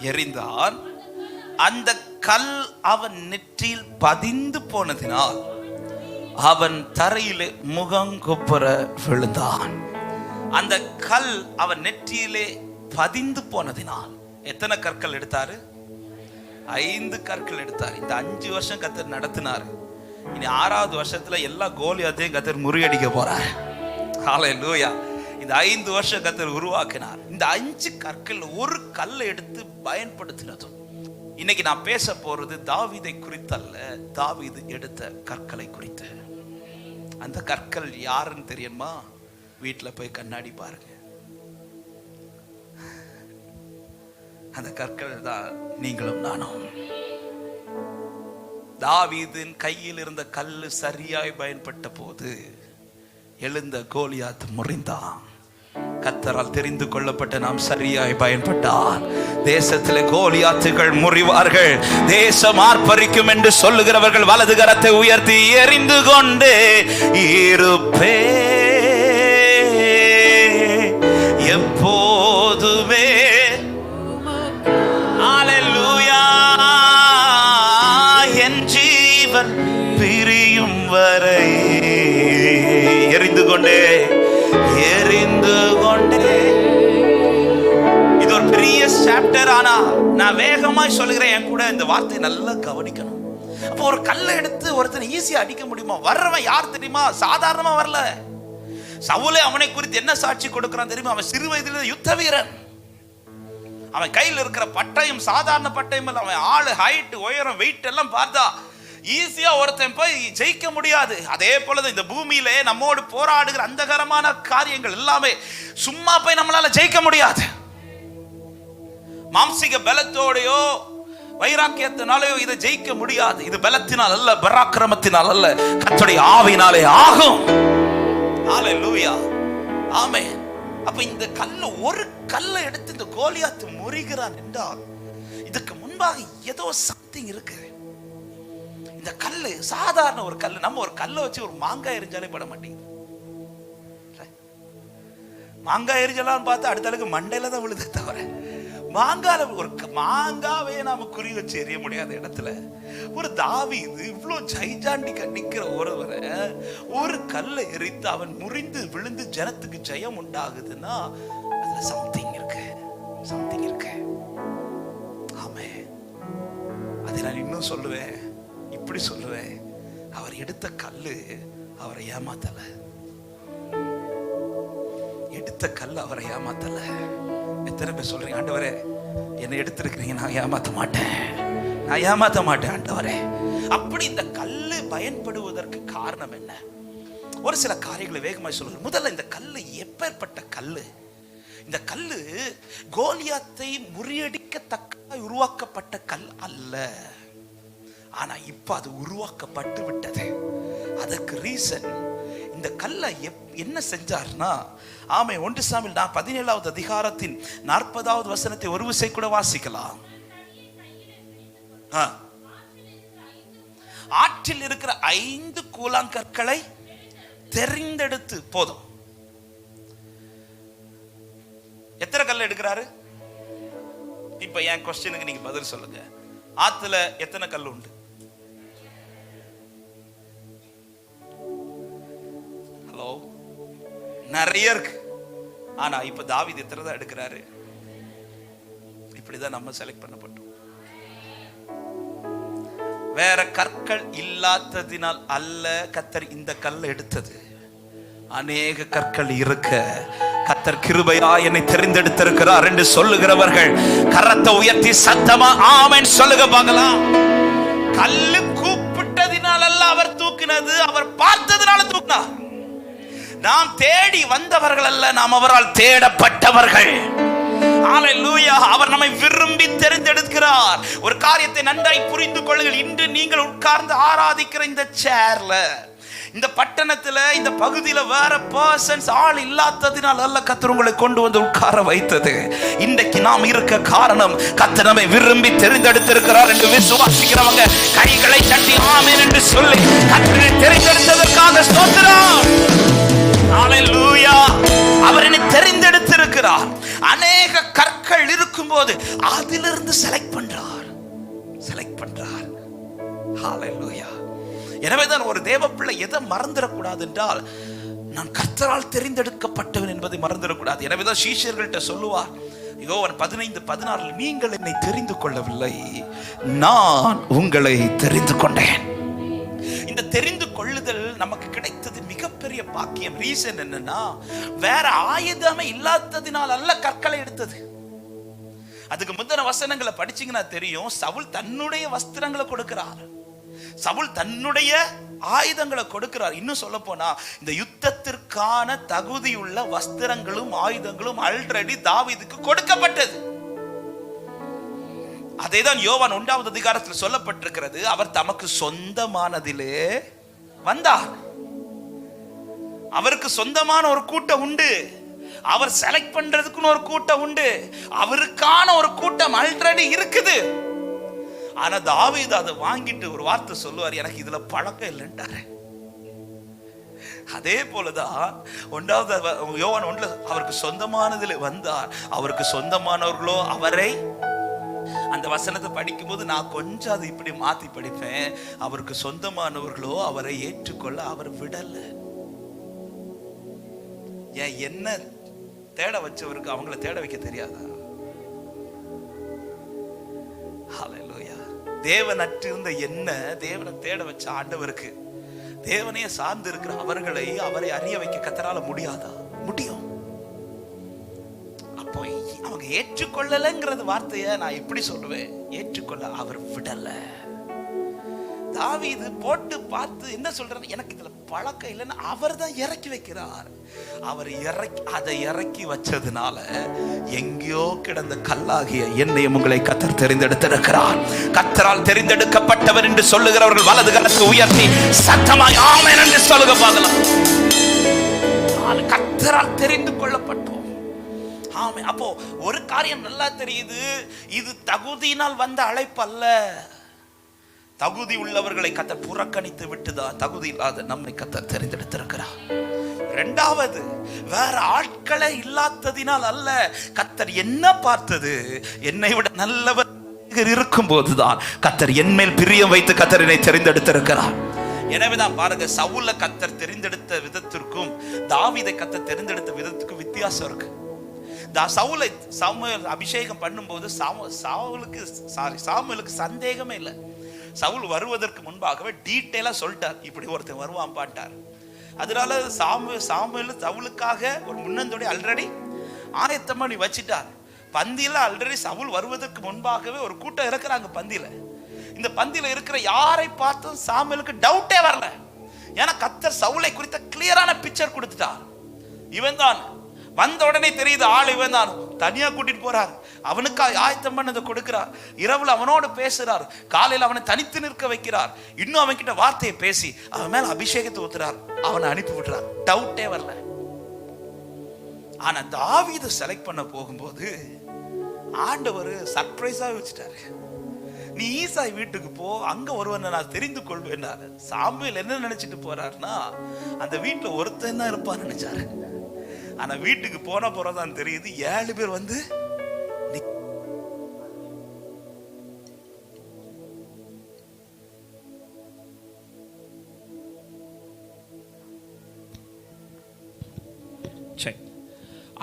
எறிந்தான். அந்த கல் அவன் நெற்றியில் பதிந்து போனதினால் அவன் தரையிலே முகங்குப்புற விழுந்தான். அந்த கல் அவன் நெற்றியிலே பதிந்து போனதினால் எத்தனை கற்கள் எடுத்தாரு? 5 கற்கள் எடுத்தார். இந்த 5 வருஷம் கர்த்தர் நடத்தினார். இனி 6வது வருஷத்துல எல்லா கோலியாத்தையும் கர்த்தர் முறியடிக்க போறார். ஹல்லேலூயா. இந்த 5 வருஷம் கர்த்தர் உருவாக்கினார். இந்த 5 கற்கள் ஒரு கல்லை எடுத்து பயன்படுத்தினதும். இன்னைக்கு நான் பேச போறது தாவீதை குறித்தல்ல, தாவீது எடுத்த கற்களை குறித்து. அந்த கற்கள் யாருன்னு தெரியுமா? வீட்டுல போய் கண்ணாடி பாருங்க. அந்த கற்கள் தான் நீங்களும் நானும். தாவீதின் கையில் இருந்த கல்லு சரியாய் பயன்பட்ட போது எழுந்த கோலியாத் முறிந்தான். கர்த்தரால் தெரிந்து கொள்ளப்பட்ட நாம் சரியாய் பயன்பட்டால் தேசத்திலே கோலியாத்துகள் முறிவார்கள். தேசம் ஆர்ப்பரிக்கும் என்று சொல்லுகிறவர்கள் வலது கரத்தை உயர்த்தி எறிந்து கொண்டு இருப்பே எப்போதுமே. ஹல்லேலூயா. என் ஜீவன் பிரியும் வரை எறிந்து கொண்டே இது ஒரு பெரிய சாப்டர். ஆனா நான் வேகமாய் சொல்லுகிறேன், என் கூட இந்த வார்த்தை நல்லா கவனிக்கணும். அப்போ ஒரு கல்லை எடுத்து ஒருத்தனை ஈஸியா அடிக்க முடியுமா? வர்றவன் யார் தெரியுமா? சாதாரணமா வரல. சவுலே அவனை குறித்து என்ன சாட்சி கொடுக்கிறான் தெரியுமா? அவன் சிறு வயதில் யுத்த வீரன். அவன் கையில் இருக்கிற பட்டயம் சாதாரண பட்டயம் இல்ல. அவன் ஆளு, ஹைட், உயரம், வெயிட் எல்லாம் பார்த்தா ஈஸியா ஒருத்தன் போய் ஜெயிக்க முடியாது. அதே போல இந்த பூமியிலே நம்மோடு போராடுகிற அந்தகரமான காரியங்கள் எல்லாமே சும்மா போய் நம்மளால ஜெயிக்க முடியாது. மாம்சிக பலத்தோடையோ வைராக்கியத்தினாலேயோ இதை ஜெயிக்க முடியாது. இது பலத்தினால் அல்ல, பராக்கிரமத்தினால் அல்ல, கர்த்தருடைய ஆவியினாலே ஆகும். ஹல்லேலூயா. ஆமென். அப்ப இந்த கல்ல ஒரு கல்லை எடுத்து இந்த கோலியாத் முறிகிறான் என்றால் இதுக்கு முன்பாக ஏதோ சம்திங் இருக்கு. இந்த கல்லு சாதாரண ஒரு கல்லு. நம்ம ஒரு கல்லை வச்சு ஒரு மாங்காய் எரிஞ்சாலே பட மாட்டேங்குது. மாங்காய் எரிஞ்சலாம் பார்த்தா அடுத்த அளவுக்கு மண்டையில தான் விழுது தவிர மாங்கால ஒரு மாங்காவே நாம குறி வச்சு எறிய முடியாத இடத்துல ஒரு தாவீது இவ்வளவு ஜைஜாண்டிக்க நிக்கிற ஒருவரை ஒரு கல்லை எரித்து அவன் முறிந்து விழுந்து ஜனத்துக்கு ஜெயம் உண்டாகுதுன்னா அதுல சம்திங் இருக்கு, சம்திங் இருக்கு. ஆமே. அதை நான் இன்னும் சொல்லுவேன், இப்படி சொல்லுவேன். அவர் எடுத்த கல்லு அவரை ஏமாத்தல. எடுத்த கல் அவரை ஏமாத்தல. எத்தனை பேர் சொல்றீங்க, ஆண்டவரே என்னை எடுத்திருக்கிறீங்க, நான் ஏமாத்த மாட்டேன், நான் ஏமாத்த மாட்டேன் ஆண்டவரே. அப்படி இந்த கல்லு பயன்படுவதற்கு காரணம் என்ன? ஒரு சில காரியங்களை வேகமாக சொல்லுங்க. முதல்ல இந்த கல்லு எப்பேற்பட்ட கல்லு? இந்த கல்லு கோலியாத்தை முறியடிக்கத்தக்க உருவாக்கப்பட்ட கல் அல்ல. ஆனா இப்ப அது உருவாக்கப்பட்டு விட்டது. அதற்கு ரீசன் இந்த கல்லை என்ன செஞ்சார்னா, ஆமே 1 சாமுவேல் 17வது அதிகாரத்தின் 40வது வசனத்தை ஒரு விசை கூட வாசிக்கலாம். ஆற்றில் இருக்கிற 5 கூழாங்கற்களை தெரிந்தெடுத்து போதும். எத்தனை கல்லை எடுக்கிறாரு? இப்ப என் கொஸ்டினுக்கு நீங்க பதில் சொல்லுங்க. ஆத்துல எத்தனை கல் உண்டு? ஹலோ, நிறைய இருக்கு. ஆனா இப்ப தாவீது எத்தனை தான் எடுக்கிறாரு? இப்படிதான் நம்ம செலக்ட் பண்ணப்பட்டோம். வேற கற்கள் இல்லாததினால் அல்ல கர்த்தர் இந்த கல்லை எடுத்தது. அநேக கற்கள் இருக்க கர்த்தர் கிருபையா என்னை தெரிந்தெடுத்திருக்கிறார் என்று சொல்லுகிறவர்கள் கரத்தை உயர்த்தி சத்தமா ஆமென் சொல்லுங்க பார்க்கலாம். கல்லு கூப்பிட்டதினால் அல்ல அவர் தூக்கினது, அவர் பார்த்ததினால தூக்கினார். நாம் தேடி வந்தவர்கள் அல்ல, நாம் அவரால் தேடப்பட்டவர்கள். ஹalleluya. அவர் நம்மை விரும்பி தெரிந்தெடுக்கிறார். ஒரு காரியத்தை நன்றாய் புரிந்து கொள்ளுங்கள். இன்று நீங்கள் உட்கார்ந்து ஆராதிக்கிற இந்த சேர்ல, இந்த பட்டணத்துல, இந்த பகுதியில வேற பர்சன்ஸ் ஆள் இல்லாததினால் அல்ல கர்த்தர் உங்களை கொண்டு வந்து உட்கார வைத்தது. இன்றைக்கு நாம் இருக்க காரணம் கர்த்தர் நம்மை விரும்பி தெரிந்தெடுத்திருக்கிறார் என்று விசுவாசிக்கிறவங்க கைகளை தட்டி ஆமென் என்று சொல்லி கர்த்தரை தெரிந்தெடுத்ததற்காக ஸ்தோத்திரம். ஹalleluya. அவர் என்னை தெரிந்தெடுத்திருக்கிறார். அநேக கற்கள் இருக்கும்போது அதிலிருந்து செலக்ட் பண்றார். ஹalleluya. எனவேதான் ஒரு தேவ பிள்ளை எதை மறந்துடக்கூடாது என்றால், நான் கர்த்தரால் தெரிந்தெடுக்கப்பட்டவன் என்பதை மறந்துடக்கூடாது. எனவேதான் சீஷர்கள்ட்ட சொல்லுவார், யோவான் 15:16, நீங்கள் என்னை தெரிந்து கொள்ளவில்லை, நான் உங்களை தெரிந்து கொண்டேன். இந்த தெரிந்து கொள்ளுதல் நமக்கு கிடைத்தது மிகப்பெரிய பாக்கியம். ரீசன் என்னன்னா, வேற ஆயுதமே இல்லாததினால் அல்ல கற்களை எடுத்தது. அதுக்கு முந்தின வசனங்களை படிச்சீங்கன்னா தெரியும், சவுல் தன்னுடைய வஸ்திரங்களை கொடுக்கிறார், சவுல் தன்னுடைய ஆயுதங்களை கொடுக்கிறார். இன்னும் சொல்ல போனா இந்த யுத்தத்திற்கான தகுதியுள்ள வஸ்திரங்களும் ஆயுதங்களும் ஆல்ரெடி தாவீதுக்கு கொடுக்கப்பட்டது. அதேதான் யோவான் 1வது அதிகாரத்தில் சொல்லப்பட்டிருக்கிறது, அவர் தமக்கு சொந்தமானதிலே வந்தார். அவருக்கு சொந்தமான ஒரு கூட்டம் உண்டு, அவர் செலக்ட் பண்றதுக்குன்னு ஒரு கூட்டம் உண்டு, அவருக்கான ஒரு கூட்டம் ஆல்ரெடி இருக்குது. ஆனா தாவீது அதை வாங்கிட்டு ஒரு வார்த்தை சொல்லுவார், எனக்கு இதுல பழக்கம் இல்லைன்றாரு. அதே போலதான் 1வது யோவான் 1 அவருக்கு சொந்தமானதில் வந்தார், அவருக்கு சொந்தமானவர்களோ அவரை, அந்த வசனத்தை படிக்கும் போது நான் கொஞ்சம் அதை இப்படி மாத்தி படிப்பேன், அவருக்கு சொந்தமானவர்களோ அவரை ஏற்றுக்கொள்ள அவர் விடல. ஏன் என்ன தேட வச்சவருக்கு அவங்களை தேட வைக்க தெரியாதா? ஹalleluya. தேவன் அற்றிருந்த என்ன தேவனை தேட வச்ச ஆண்டவருக்கு, தேவனையே சார்ந்து இருக்கிற அவர்களை அவரை அறிய வைக்க கர்த்தரால முடியாதா? முடியும். அப்போ அவங்க ஏற்றுக்கொள்ளலங்கிறது வார்த்தையை நான் எப்படி சொல்லுவேன்? ஏற்றுக்கொள்ள அவர் விடல. தாவீது போட்டு பார்த்து என்ன சொல்றாரு, எனக்கு இதுல பழக்கம் இல்லைன்னு அவர் தான் இறக்கி வைக்கிறார். அவர் அதை இறக்கி வச்சதுனால எங்கேயோ கிடந்த கல்லாகிய என்னையும் உங்களை கர்த்தர் தெரிந்தெடுத்திருக்கிறார். கர்த்தரால் தெரிந்தெடுக்கப்பட்டவர் என்று சொல்லுகிறவர்கள் வலது கரத்தை உயர்த்தி சத்தமாய் ஆமென் என்று சொல்லுங்க பார்க்கலாம். கர்த்தரால் தெரிந்து கொள்ளப்பட்டோம். ஆமே. அப்போ ஒரு காரியம் நல்லா தெரியுது, இது தகுதியினால் வந்த அழைப்பு அல்ல. தகுதி உள்ளவர்களை கர்த்தர் புறக்கணித்து விட்டுதான் தகுதி இல்லாத நம்மை கர்த்தர் தெரிந்தெடுத்திருக்கிறார். இரண்டாவது, வேற ஆட்களை இல்லாததினால் அல்ல, கர்த்தர் என்ன பார்த்தது, என்னை விட நல்லவர் இருக்கும் போதுதான் கர்த்தர் என் மேல் பிரியம் வைத்து கர்த்தர் என்னை தெரிந்தெடுத்திருக்கிறார். எனவேதான் பாருங்க, சவுல கர்த்தர் தெரிந்தெடுத்த விதத்திற்கும் தாவீதை கர்த்தர் தெரிந்தெடுத்த விதத்துக்கும் வித்தியாசம் இருக்கு. சவுலை சாமுவேல் அபிஷேகம் பண்ணும்போது சாமுவேலுக்கு சந்தேகமே இல்லை. சவுல் வருவதற்கு முன்பாகவே டீட்டெயிலா சொல்லிட்டார், இப்படி ஒருத்தன் வருவான் பாட்டார். அதனால சாமுவேல் சவுலுக்காக ஒரு முன்னந்தோடி ஆல்ரெடி ஆயத்தம் பண்ணி வச்சிட்டார். பந்தியில ஆல்ரெடி சவுல் வருவதற்கு முன்பாகவே ஒரு கூட்டம் இருக்கிறாங்க பந்தியில. இந்த பந்தியில இருக்கிற யாரை பார்த்தும் சாமுவேலுக்கு டவுட்டே வரல. ஏன்னா கர்த்தர் சவுலை குறித்த கிளியரான பிக்சர் கொடுத்துட்டார். இவன் தான் வந்த உடனே தெரியுது, ஆள் இவன் தான். தனியா கூட்டிட்டு போறார், அவனுக்கு ஆயத்தம் பண்ணதை கொடுக்கிறார், இரவுல அவனோடு பேசுறார், காலையில் அவனை தனித்து நிற்க வைக்கிறார், இன்னும் அவன் கிட்ட வார்த்தையை பேசி அவன் மேல அபிஷேகத்தை ஊத்துறார், அவனை அனுப்பி விட்டுறார். டவுட்டே வரல. ஆனா தாவீது செலக்ட் பண்ண போகும்போது ஆண்டவர் சர்ப்ரைஸா வச்சுட்டாரு. நீ ஈசாய் வீட்டுக்கு போ, அங்க ஒருவனை நான் தெரிந்து கொள்வேன். சாமுவேல் என்ன நினைச்சிட்டு போறாருன்னா, அந்த வீட்டுல ஒருத்தன் தான் இருப்பான்னு நினைச்சாரு. ஆனா வீட்டுக்கு போன போறதான் தெரியுது 7 பேர் வந்து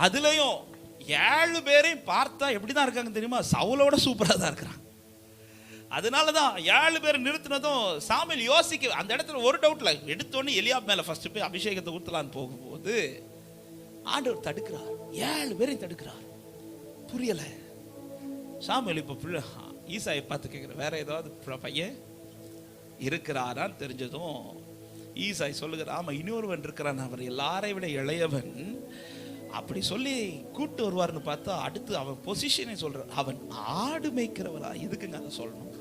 அதுலயும் 7 பேரையும் பார்த்தா எப்படிதான் இருக்காங்க தெரியுமா? சவுலோட சூப்பரா தான் இருக்கிறாங்க. அதனாலதான் 7 பேர் நிறுத்தினதும் சாமுவேல் யோசிக்க, அந்த இடத்துல ஒரு டவுட்ல எடுத்தோன்னு எலியாப் மேல ஃபர்ஸ்ட் போய் அபிஷேகத்தை ஊத்தலான்னு போகும்போது ஆண்டவர் தடுக்கிறார். 7 பேரையும் தடுக்கிறார். புரியல. சாமுவேல் இப்ப ஈசாயை பார்த்து கேட்கிற, வேற ஏதாவது பையன் இருக்கிறாரான்னு தெரிஞ்சதும் ஈசாய் சொல்லுகிறார், ஆமா இன்னொருவன் இருக்கிறான், அவர் எல்லாரையும் விட இளையவன். அப்படி சொல்லி கூட்டு வருவார்னு பார்த்தா அடுத்து அவன் பொசிஷனை சொல்றான், அவன் ஆடு மேய்க்கிறவரா? எதுக்குங்க அதை சொல்லணும்?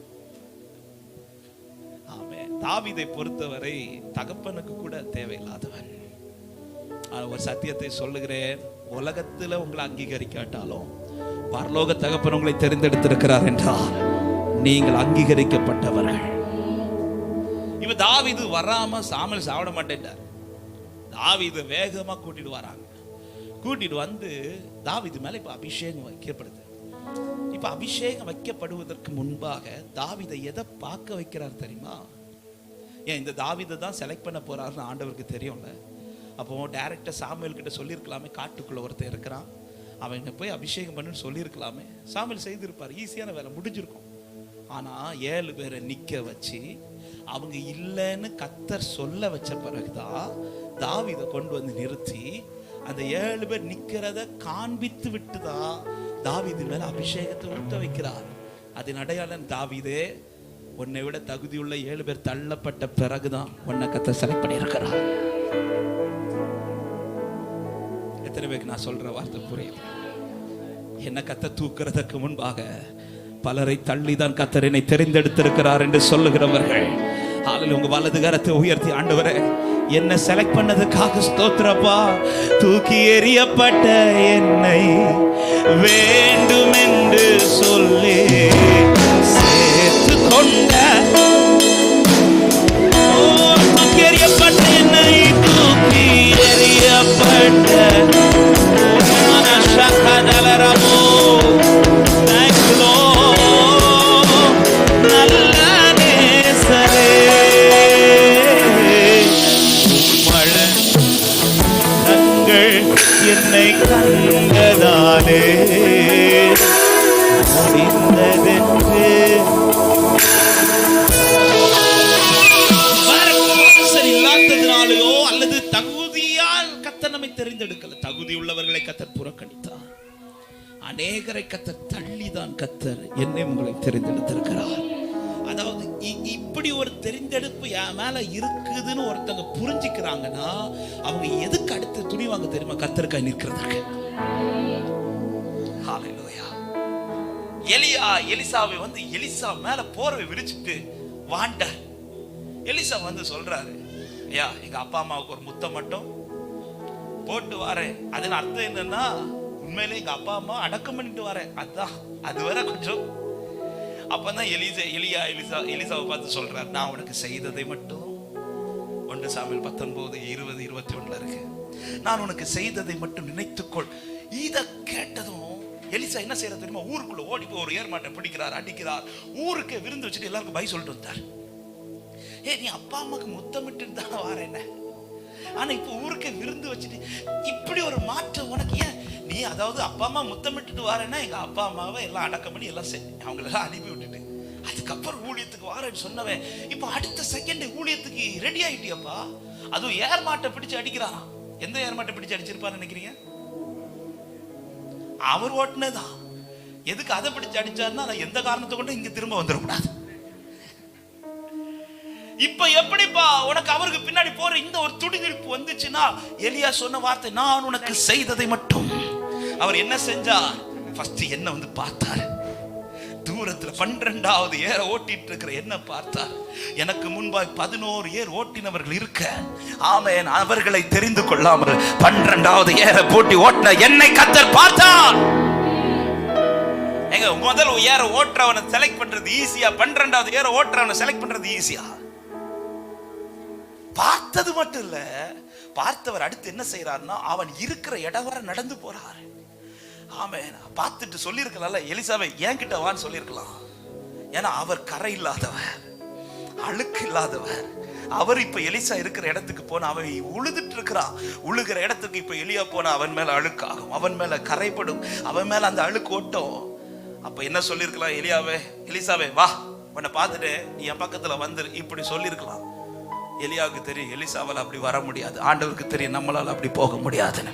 ஆமென். தாவீதை பொறுத்தவரை தகப்பனுக்கு கூட தேவையில்லாதவன். ஒரு சத்தியத்தை சொல்லுகிறேன், உலகத்துல உங்களை அங்கீகரிக்காட்டாலும் பரலோக தகப்பன் உங்களை தெரிந்தெடுத்திருக்கிறார் என்றால் நீங்கள் அங்கீகரிக்கப்பட்டவர்கள். இவ தாவீது வராம சாமுவேல் சாப்பிட மாட்டேன்டார். தாவீது வேகமா கூட்டிட்டு வராங்க. கூட்டிட்டு வந்து தாவீது மேல இப்ப அபிஷேகம் வைக்கப்படுது. இப்ப அபிஷேகம் வைக்கப்படுவதற்கு முன்பாக தாவீதை எதை பார்க்க வைக்கிறார் தெரியுமா? ஏன் இந்த தாவீதை தான் செலக்ட் பண்ண போறாருன்னு ஆண்டவருக்கு தெரியும்ல. அப்போ டைரக்டா சாமுவேல் கிட்ட சொல்லியிருக்கலாமே, காட்டுக்குள்ள ஒருத்தர் இருக்கிறான், அவன் போய் அபிஷேகம் பண்ணுன்னு சொல்லியிருக்கலாமே. சாமுவேல் செய்திருப்பார், ஈஸியான வேலை முடிஞ்சிருக்கும். ஆனா 7 பேரை நிக்க வச்சு அவங்க இல்லைன்னு கர்த்தர் சொல்ல வச்ச பிறகுதான் தாவீதை கொண்டு வந்து நிறுத்தி அந்த 7 பேர் நிக்கிறத காண்பித்து விட்டுதான் தாவீது மேல அபிஷேகத்தை ஊட்ட வைக்கிறார். அதன் அடையாளம், தாவீதே உன்னை விட தகுதியுள்ள 7 பேர் தள்ளப்பட்ட பிறகுதான் உன்னை கர்த்தர் செலக்ட் பண்ணியிருக்கிறார். எத்தனை பேருக்கு நான் சொல்ற வார்த்தை புரியுது? என்ன கர்த்தர் தூக்குறதுக்கு முன்பாக பலரை தள்ளிதான் கர்த்தர் என்னை தெரிந்தெடுத்திருக்கிறார் என்று சொல்லுகிறவர்கள், உங்க வலது கரத்தை உயர்த்தி, ஆண்டவரே என்ன செலக்ட் பண்ணதுக்காக ஸ்தோத்திரப்பா. தூக்கி எறியப்பட்ட என்னை வேண்டும் என்று சொல்லி சேர்த்து கொண்ட, தூக்கி எறியப்பட்ட என்னை தூக்கி எறியப்பட்ட மனசகதலரமோ என்னை கண்டதாலே முடிந்ததென்று. இல்லாததினாலேயோ அல்லது தகுதியால் கர்த்தர் நம்மை தெரிந்தெடுக்கல. தகுதி உள்ளவர்களை கர்த்தர் புறக்கணித்தார். அநேகரை கர்த்தர் தள்ளிதான் கர்த்தர் என்னை உங்களை தெரிந்தெடுத்திருக்கிறார். அதாவது இப்படி ஒரு தெரிந்தெடுப்பு என் மேல இருக்குதுன்னு ஒருத்தங்க புரிஞ்சுக்கிறாங்கன்னா அவங்க எதுக்கு அடுத்து துணிவாங்க தெரியுமா? கர்த்தருக்காய் நிற்கிறதுக்கு. ஹல்லேலூயா. எலிசாவை வந்து எலிசா மேல போர்வை விரிச்சிட்டு வாண்ட எலிசா வந்து சொல்றாரு, ஐயா எங்க அப்பா அம்மாவுக்கு ஒரு முத்தம் மட்டும் போட்டு வரேன். அதன் அர்த்தம் என்னன்னா, உண்மையிலே எங்க அப்பா அம்மா அடக்கம் பண்ணிட்டு வரேன், அதான் அது வரை கொஞ்சம். அப்பதான் எலிசாவை பார்த்து சொல்றார், நான் உனக்கு செய்ததை மட்டும், 1 சாமுவேல் 19:20-21 இருக்கு, நான் உனக்கு செய்ததை மட்டும் நினைத்துக்கொள். இத கேட்டதும் எலிசா என்ன செய்யற தெரியுமா? ஊருக்குள்ள ஓடி போய் ஒரு ஏர்மாட்டை பிடிக்கிறார், அடிக்கிறார், ஊருக்கு விருந்து வச்சுட்டு எல்லாருக்கும் பை சொல்லிட்டு வந்தார். நீ அப்பா அம்மாக்கு முத்தமிட்டு தான் வார என்ன, ஆனா இப்ப ஊருக்கு விருந்து வச்சுட்டு இப்படி ஒரு மாற்றம் உனக்கு ஏன்? நீ அதாவது அப்பா அம்மா முத்தமிட்டு வாரேன்னா எங்க அப்பா அம்மாவை எல்லாம் அடக்கம் பண்ணி எல்லாம் அவங்களெல்லாம் அனுப்பி விட்டுட்டு அதுக்கப்புறம் ஊழியத்துக்கு வாரேன்னு சொன்னவன் இப்ப அடுத்த செகண்ட் ஊழியத்துக்கு ரெடி ஆயிட்டியப்பா. அதுவும் ஏர்மாட்டை பிடிச்சு அடிக்கிறான். எந்த ஏர்மாட்டை பிடிச்சு அடிச்சிருப்பான்னு நினைக்கிறீங்க? அவர் ஓட்டுனதான். எதுக்கு அதை பிடிச்சு அடிச்சாருன்னா, எந்த காரணத்தை கொண்டு இங்க திரும்ப வந்துடக்கூடாது. இப்ப எப்படிப்பா உனக்கு அவருக்கு பின்னாடி போற இந்த ஒரு துடிதிருப்பு வந்துச்சுன்னா, எலியா சொன்ன வார்த்தை, நான் உனக்கு செய்ததை மட்டும். அவர் என்ன செஞ்சார்? ஃபர்ஸ்ட் என்ன வந்து பார்த்தார். தூரத்துல 12வது ஏர் ஓட்டிட்டு இருக்கிற என்ன பார்த்தார். எனக்கு முன்பாய் 11 ஏர் ஓட்டினவர்கள் இருக்க, ஆமென், அவர்களை தெரிந்து கொள்ளாமல் 12வது ஏரை போட்டி ஓட்டின என்னை கர்த்தர் பார்த்தார். எங்க முதல் ஏரை ஓட்டுறவனை செலக்ட் பண்றது ஈஸியா, 12வது ஏரை ஓட்டுறவனை செலக்ட் பண்றது ஈஸியா? பார்த்தது மட்டும் இல்ல, பார்த்தவர் அடுத்து என்ன செய்யறாருன்னா, அவன் இருக்கிற இடம் வரை நடந்து போறாரு. ஆமென். பார்த்துட்டு சொல்லியிருக்கலாம்ல, எலிசாவை என்கிட்ட வான்னு சொல்லியிருக்கலாம். ஏன்னா அவர் கரை இல்லாதவர், அழுக்கு இல்லாதவர், அவர் இப்ப எலிசா இருக்கிற இடத்துக்கு போன அவன் உழுதுட்டு இருக்கிறான். உழுகிற இடத்துக்கு இப்ப எலியா போனா அவன் மேல அழுக்காகும், அவன் மேல கரைப்படும், அவன் மேல அந்த அழுக்கு ஓட்டும். அப்ப என்ன சொல்லிருக்கலாம்? எலிசாவே வா, உன்னை பார்த்துட்டு நீ என் பக்கத்துல வந்துரு, இப்படி சொல்லிருக்கலாம். எலியாவுக்கு தெரியும் எலிசாவால் அப்படி வர முடியாது, ஆண்டவருக்கு தெரியும் நம்மளால அப்படி போக முடியாதுன்னு.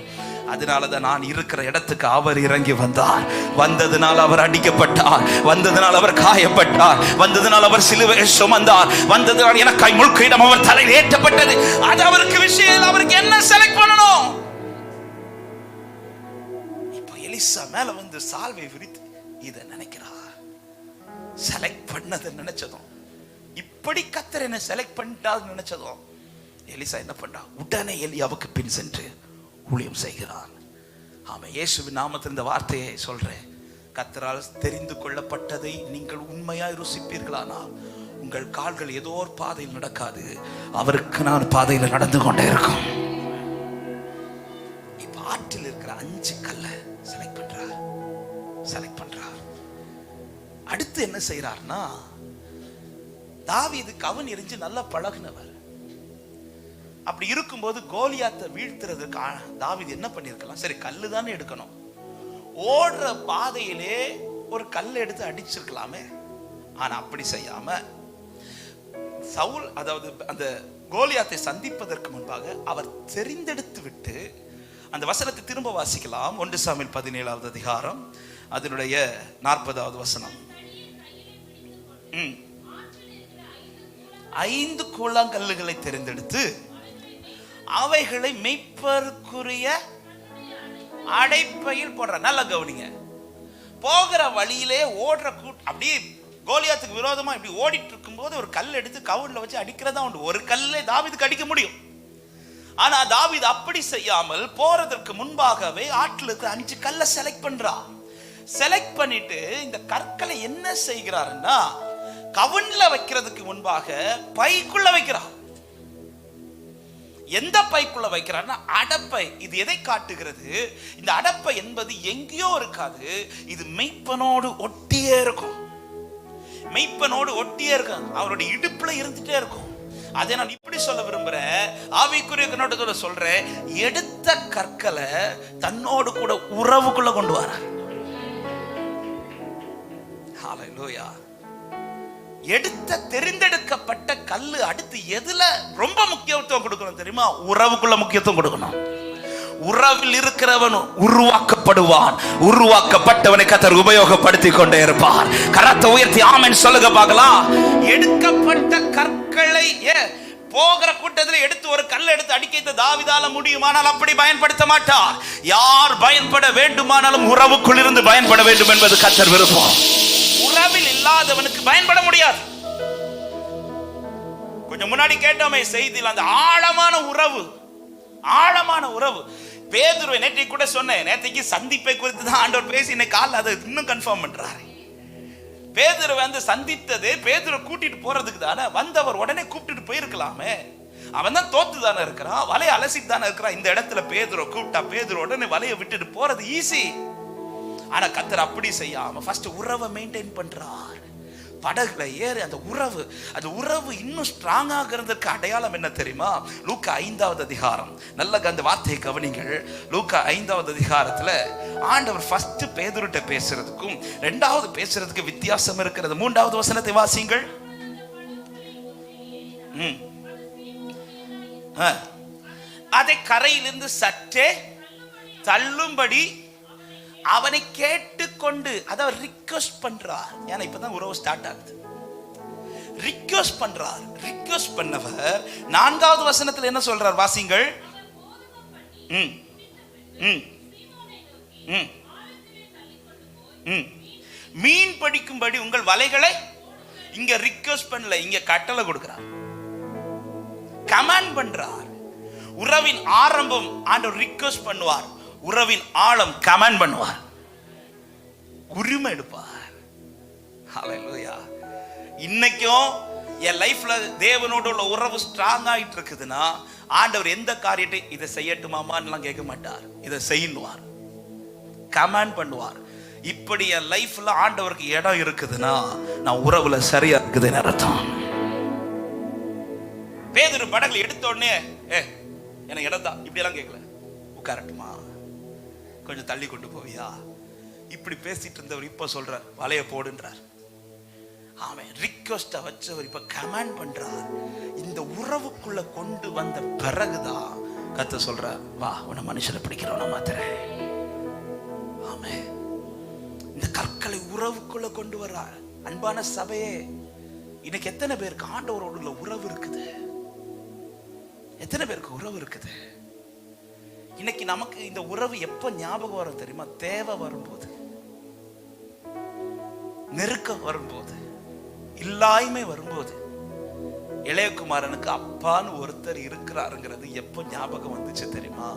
அதனாலதான் நான் இருக்கிற இடத்துக்கு அவர் இறங்கி வந்தார். வந்ததுனால அவர் அடிக்கப்பட்டார், வந்ததுனால அவர் காயப்பட்டார், வந்ததுனால அவர் சிலுவையை சுமந்தார், வந்ததுனால எனக்காய் முள்கிடம் அவர் தலையில் ஏற்றப்பட்டது. அது அவருக்கு விஷயம். அவருக்கு என்ன செலக்ட் பண்ணணும்? இப்போ எலிசா மேல வந்து சால்வை விரித்து இதை நினைக்கிறார். செலக்ட் பண்ணதை நினைச்சதும், இப்படி கர்த்தர் என்ன செலக்ட் பண்ணிட்டார் நினைச்சதும், எலிசா என்ன பண்றா? உடனே எலியாவுக்கு பின் சென்று ஊழியம் செய்கிறான். ஆமா, இயேசுவின் நாமத்தில் இந்த வார்த்தையை சொல்றேன். கர்த்தரால் தெரிந்து கொள்ளப்பட்டதை நீங்கள் உண்மையாய் ருசிப்பீர்களானால் உங்கள் கால்கள் ஏதோ ஒரு பாதையில் நடக்காது, அவருக்கு நான் பாதையில் நடந்து கொண்டே இருக்கும். இப்ப ஆற்றில் இருக்கிற 5 கல்லை செலக்ட் பண்றார். அடுத்து என்ன செய்யறார்னா, தாவீது கவன் எரிஞ்சு நல்லா பழகுனவர். அப்படி இருக்கும்போது கோலியாத்தை வீழ்த்துறதுக்கு தாவீது என்ன பண்ணிருக்கலாம்? சரி, கல்லு தானே எடுக்கணும், ஓடுற பாதையிலே ஒரு கல்லை எடுத்து அடிச்சிருக்கலாமே. ஆனா அப்படி செய்யாம சவுல், அதாவது அந்த கோலியாத்தை சந்திப்பதற்கு முன்பாக அவர் தெரிந்தெடுத்து விட்டு, அந்த வசனத்தை திரும்ப வாசிக்கலாம். 1 சாமுவேல் 17வது அதிகாரம் அதனுடைய 40வது வசனம். 5 கூழாங்கல்லுகளை தெரிந்தெடுத்து அவைகளை மெய்ப்பருக்குரிய அடைப்பையில் போடுற. நல்ல கவனிங்க. போகிற வழியிலே ஓடுற அப்படியே கோலியாத்துக்கு விரோதமா இப்படி ஓடிட்டு இருக்கும்போது ஒரு கல் எடுத்து கவுன்ல வச்சு அடிக்கிறதா உண்டு. ஒரு கல்லை தாவீதுக்கு அடிக்க முடியும். ஆனா தாவீது அப்படி செய்யாமல் போறதற்கு முன்பாகவே ஆற்றில் இருக்கிற 5 கல்லை செலக்ட் பண்றா. செலக்ட் பண்ணிட்டு இந்த கற்களை என்ன செய்கிறாருன்னா, கவுன்ல வைக்கிறதுக்கு முன்பாக பைக்குள்ள வைக்கிறார். எந்த பைக்குள்ள வைக்கிறார்னா அடப்பை. இது எதை காட்டுகிறது? இந்த அடப்பை என்பது எங்கேயோ இருக்காது, இது மெய்ப்பனோடு ஒட்டியே இருக்கும். மெய்ப்பனோடு ஒட்டியே இருக்கும், அவருடைய இடுப்புல இருந்துட்டே இருக்கும். அதை நான் இப்படி சொல்ல விரும்புறேன், ஆவிக்குரிய கண்ணோட்டத்தோட சொல்றேன். எடுத்த கற்களை தன்னோடு கூட உறவுக்குள்ள கொண்டு வர. ஹல்லேலூயா. எடுத்த தெரிந்தெடுக்கப்பட்ட கல்லு அடுத்து எதுல ரொம்ப முக்கியத்துவம் கொடுக்கணும் தெரியுமா? உறவுக்குள்ள முக்கியத்துவம் கொடுக்கணும். உறவில் இருக்கிறவன் உருவாக்கப்படுவான். உருவாக்கப்பட்டவனை கர்த்தர் உபயோகப்படுத்தி கொண்டே இருப்பார். கரத்தை உயர்த்தி ஆமென் சொல்லுங்க பார்க்கலாம். எடுக்கப்பட்ட கற்களை போகிற கூட்டத்தில் எடுத்து ஒரு கல்லை எடுத்து அடிக்க தாவீதால முடியுமானால் அப்படி பயன்படுத்த மாட்டார். யார் பயன்பட வேண்டுமானாலும் உறவுக்குள் இருந்து பயன்பட வேண்டும் என்பது கர்த்தர் விருப்பம். உறவில் இல்லாதவனுக்கு பயன்பட முடியாது. கொஞ்சம் முன்னாடி கேட்டோமே செய்தியில், அந்த ஆழமான உறவு. பேதுருவை நேற்றைக்கு கூட சொன்னேன். நேற்றைக்கு சந்திப்பை குறித்து தான் ஆண்டவர் பேசி இன்னைக்கு காலையில் அதை இன்னும் கன்ஃபார்ம் பண்றாரு. பேதுருவை வந்து சந்தித்தது பேதுருவை கூட்டிட்டு போறதுக்கு தானே. வந்தவர் உடனே கூப்பிட்டு போயிருக்கலாமே. அவன் தான் தோத்து தானே இருக்கிறான், வலையை அலசிட்டு தானே இருக்கிறான். இந்த இடத்துல பேதுருவை கூப்பிட்டா பேதுரு உடனே வலையை விட்டுட்டு போறது ஈஸி. ஆனா கர்த்தர் அப்படி செய்யாம ஃபர்ஸ்ட் உறவை மெயின்டைன் பண்றார். படகுல ஏறி அந்த உறவு இன்னும் ஸ்ட்ராங் ஆகிறதுக்கு அடையாளம் என்ன தெரியுமா? லூக்கா 5வது அதிகாரம். நல்ல அந்த வார்த்தையை கவனிங்கள். லூக்கா 5வது அதிகாரத்துல ஆண்டவர் ஃபர்ஸ்ட் பேதுருட்ட பேசுறதுக்கும் 2வது பேசுறதுக்கு வித்தியாசம் இருக்கிறது. 3வது வசனத்தை வாசிங்கள். அதை கரையிலிருந்து சற்றே தள்ளும்படி அவனை கேட்டுக்கொண்டு, அதாவது ரிக்வெஸ்ட் பண்றார். ஏன்னா இப்பதான் உறவு ஸ்டார்ட் ஆகுது. ரிக்வெஸ்ட் பண்றார். ரிக்வெஸ்ட் பண்ணவர் 4வது வசனத்துல என்ன சொல்றார் வாசிங்கள். மீன் பிடிக்கும்படி உங்கள் வலைகளை, இங்க ரிக்வெஸ்ட் பண்ணல, இங்க கட்டளை கொடுக்கிறார், கமாண்ட் பண்றார். உறவின் ஆரம்பம் ஆண்டவர் ரிக்வெஸ்ட் பண்ணுவார், உறவின் ஆழம் கமாண்ட் பண்ணுவார், உரிமை எடுப்பார். ஹல்லேலூயா. இன்னைக்கும் என் லைஃப்ல தேவனோட உள்ள உறவு ஸ்ட்ராங் ஆயிட்டு இருக்குதுன்னா ஆண்டவர் எந்த காரியத்தை இதை செய்யட்டுமாமான்னு கேட்க மாட்டார், இதை செய்யணுவார், கமாண்ட் பண்ணுவார். இப்படி என் லைஃப்ல ஆண்டவருக்கு இடம் இருக்குதுன்னா நான் உறவுல சரியா இருக்குதுன்னு அர்த்தம். பேதுரு படகுல எடுத்த உடனே எனக்கு இடம் தான் இப்படி எல்லாம் கேட்கல, உட்காரட்டுமா, கொஞ்சம் தள்ளி கொண்டு போவியா, இப்படி பேசிட்டு இருந்தவர் இப்ப சொல்றார் வலைய போடுன்றார். அவன் ரிக்வெஸ்ட வச்சவர் இப்ப கமாண்ட் பண்றார். இந்த உறவுக்குள்ள கொண்டு வந்த பிறகுதான் கர்த்தர் சொல்றார், வா உன்னை மனுஷனை பிடிக்கிறவன மாத்துறேன். ஆமே, இந்த கற்களை உறவுக்குள்ள கொண்டு வர்றார். அன்பான சபையே, இன்னைக்கு எத்தனை பேருக்கு ஆண்டவரோட உறவு இருக்குது? எத்தனை பேருக்கு உறவு இருக்குது? இன்னைக்கு நமக்கு இந்த உறவு எப்ப ஞாபகம் வரும் தெரியுமா? தேவை வரும்போது, நெருக்கம் வரும்போது, இல்லாய்மை வரும்போது. இளையகுமாரனுக்கு அப்பான்னு ஒருத்தர் இருக்கிறாருங்கிறது எப்ப ஞாபகம் வந்துச்சு தெரியுமா?